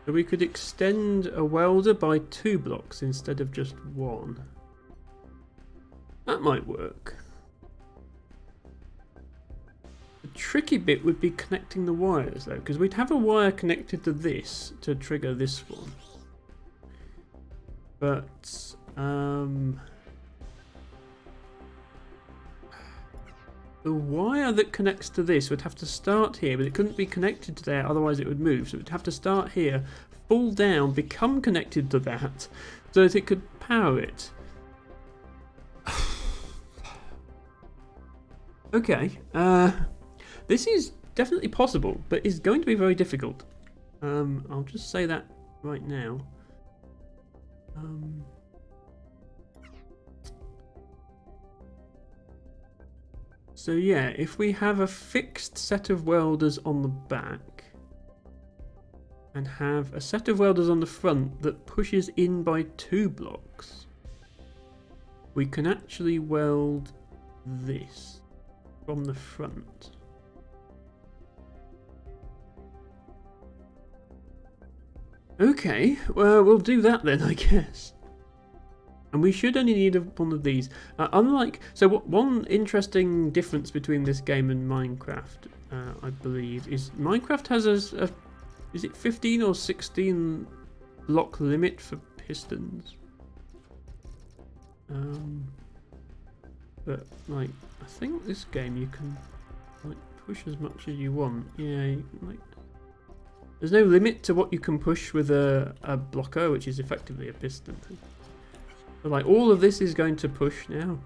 we could extend a welder by 2 blocks instead of just 1. That might work. The tricky bit would be connecting the wires though, because we'd have a wire connected to this to trigger this one. But the wire that connects to this would have to start here, but it couldn't be connected to there, otherwise it would move. So it would have to start here, fall down, become connected to that, so that it could power it. Okay, this is definitely possible, but it's going to be very difficult. I'll just say that right now. So yeah, if we have a fixed set of welders on the back and have a set of welders on the front that pushes in by 2 blocks, we can actually weld this from the front. Okay, well, we'll do that then, I guess. And we should only need one of these. One interesting difference between this game and Minecraft, I believe, is Minecraft has a is it 15 or 16 block limit for pistons? But like, I think this game you can like push as much as you want. Yeah, you can, like, there's no limit to what you can push with a blocker, which is effectively a piston. So like all of this is going to push now.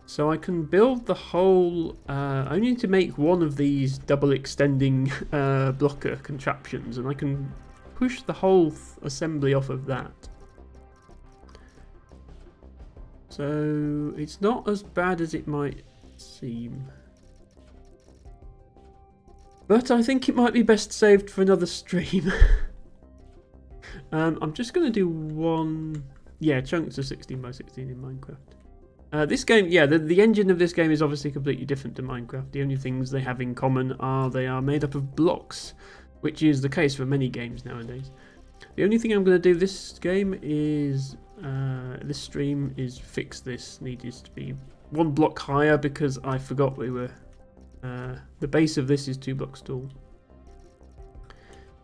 So I can build the whole... I need to make one of these double extending blocker contraptions, and I can push the whole assembly off of that. So it's not as bad as it might seem. But I think it might be best saved for another stream. I'm just going to do one Yeah, chunks of 16 by 16 in Minecraft. This game, yeah, the engine of this game is obviously completely different to Minecraft. The only things they have in common are they are made up of blocks, which is the case for many games nowadays. The only thing I'm going to do this game is, this stream is fix this. Needed to be 1 block higher because I forgot we were, the base of this is 2 blocks tall.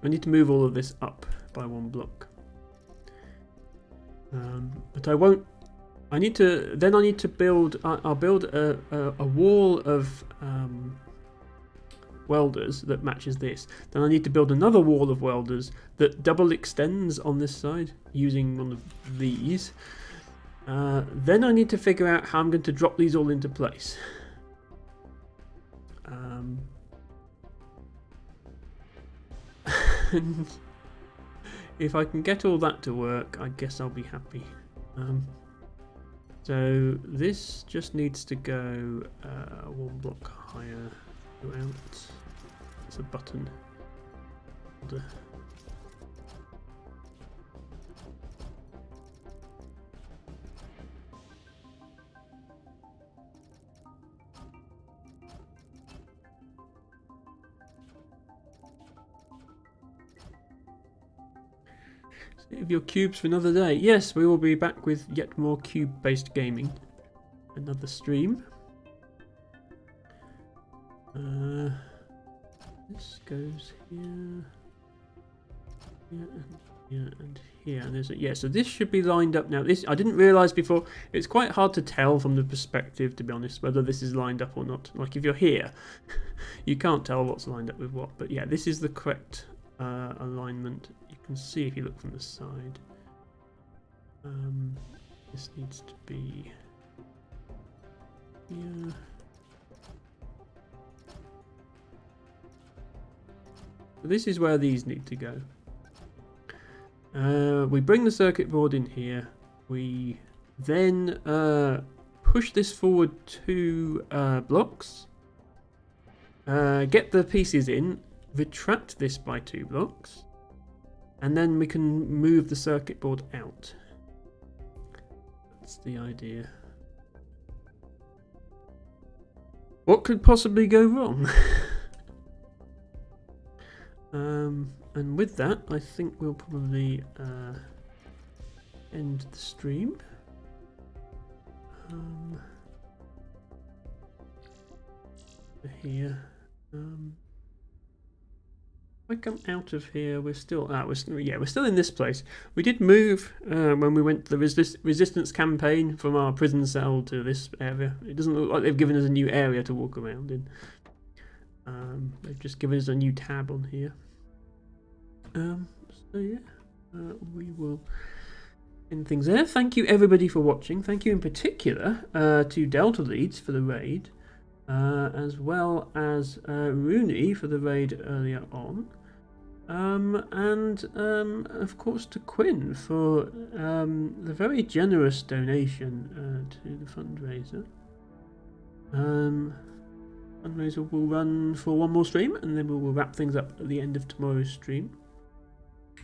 I need to move all of this up by 1 block. But I won't. I need to build. I'll build a wall of welders that matches this. Then I need to build another wall of welders that double extends on this side using one of these. Then I need to figure out how I'm going to drop these all into place. And if I can get all that to work, I guess I'll be happy. So this just needs to go 1 block higher throughout. It's a button. Save your cubes for another day. Yes, we will be back with yet more cube-based gaming. Another stream. This goes here. And here. And there's so this should be lined up now. This I didn't realise before. It's quite hard to tell from the perspective, to be honest, whether this is lined up or not. Like if you're here, you can't tell what's lined up with what. But yeah, this is the correct alignment. You can see if you look from the side. This needs to be here. So this is where these need to go. We bring the circuit board in here. We then push this forward 2 blocks. Get the pieces in. Retract this by 2 blocks. And then we can move the circuit board out. That's the idea. What could possibly go wrong? And with that, I think we'll probably end the stream. Here. If I come out of here, we're still in this place. We did move when we went to the resistance campaign from our prison cell to this area. It doesn't look like they've given us a new area to walk around in. They've just given us a new tab on here. So yeah, we will end things there. Thank you everybody for watching. Thank you in particular to Delta Leads for the raid, as well as Rooney for the raid earlier on, and of course to Quinn for the very generous donation to the fundraiser. Fundraiser will run for 1 more stream, and then we will wrap things up at the end of tomorrow's stream.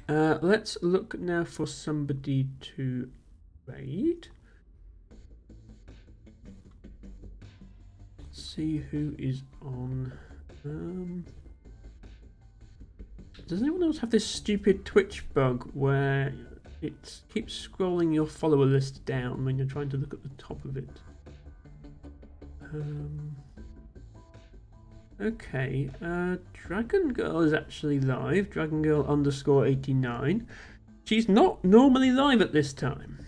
Let's look now for somebody to raid. Let's see who is on. Does anyone else have this stupid Twitch bug where it keeps scrolling your follower list down when you're trying to look at the top of it? Okay, Dragon Girl is actually live, Dragon Girl _89. She's not normally live at this time.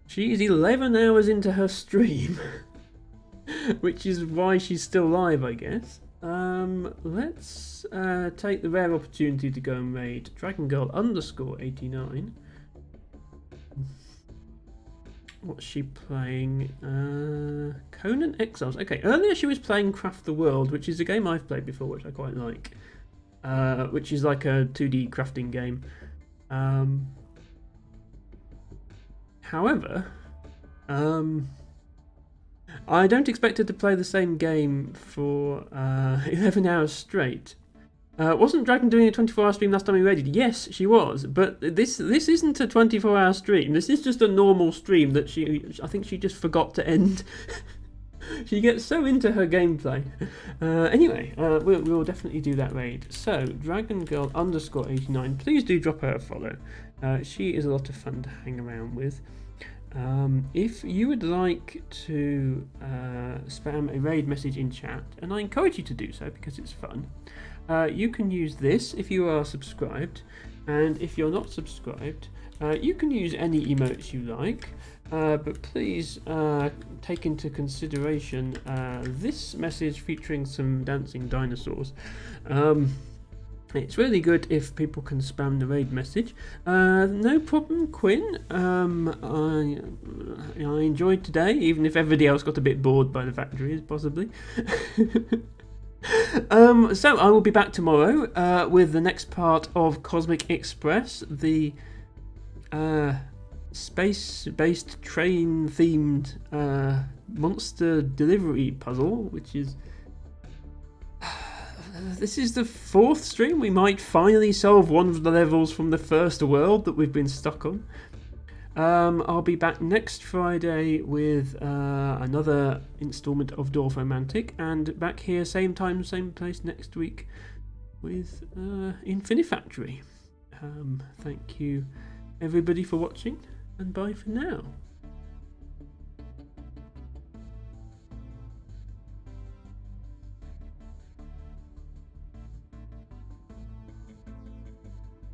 She's 11 hours into her stream, which is why she's still live, I guess. Let's take the rare opportunity to go and raid Dragon Girl _89. What's she playing? Conan Exiles. Okay, earlier she was playing Craft the World, which is a game I've played before, which I quite like. Which is like a 2D crafting game. However, I don't expect her to play the same game for 11 hours straight. Wasn't Dragon doing a 24-hour stream last time we raided? Yes, she was. But this isn't a 24-hour stream. This is just a normal stream that I think she just forgot to end. She gets so into her gameplay. Anyway, we'll definitely do that raid. So, DragonGirl_89. Please do drop her a follow. She is a lot of fun to hang around with. If you would like to spam a raid message in chat, and I encourage you to do so because it's fun, you can use this if you are subscribed, and if you're not subscribed, you can use any emotes you like, but please take into consideration this message featuring some dancing dinosaurs. It's really good if people can spam the raid message. No problem, Quinn. I enjoyed today, even if everybody else got a bit bored by the factories, possibly. So I will be back tomorrow with the next part of Cosmic Express, the space-based train-themed monster delivery puzzle, which is... This is the 4th stream. We might finally solve one of the levels from the first world that we've been stuck on. I'll be back next Friday with another instalment of Dorfomantic, and back here same time, same place next week with Infinifactory. Thank you everybody for watching, and bye for now.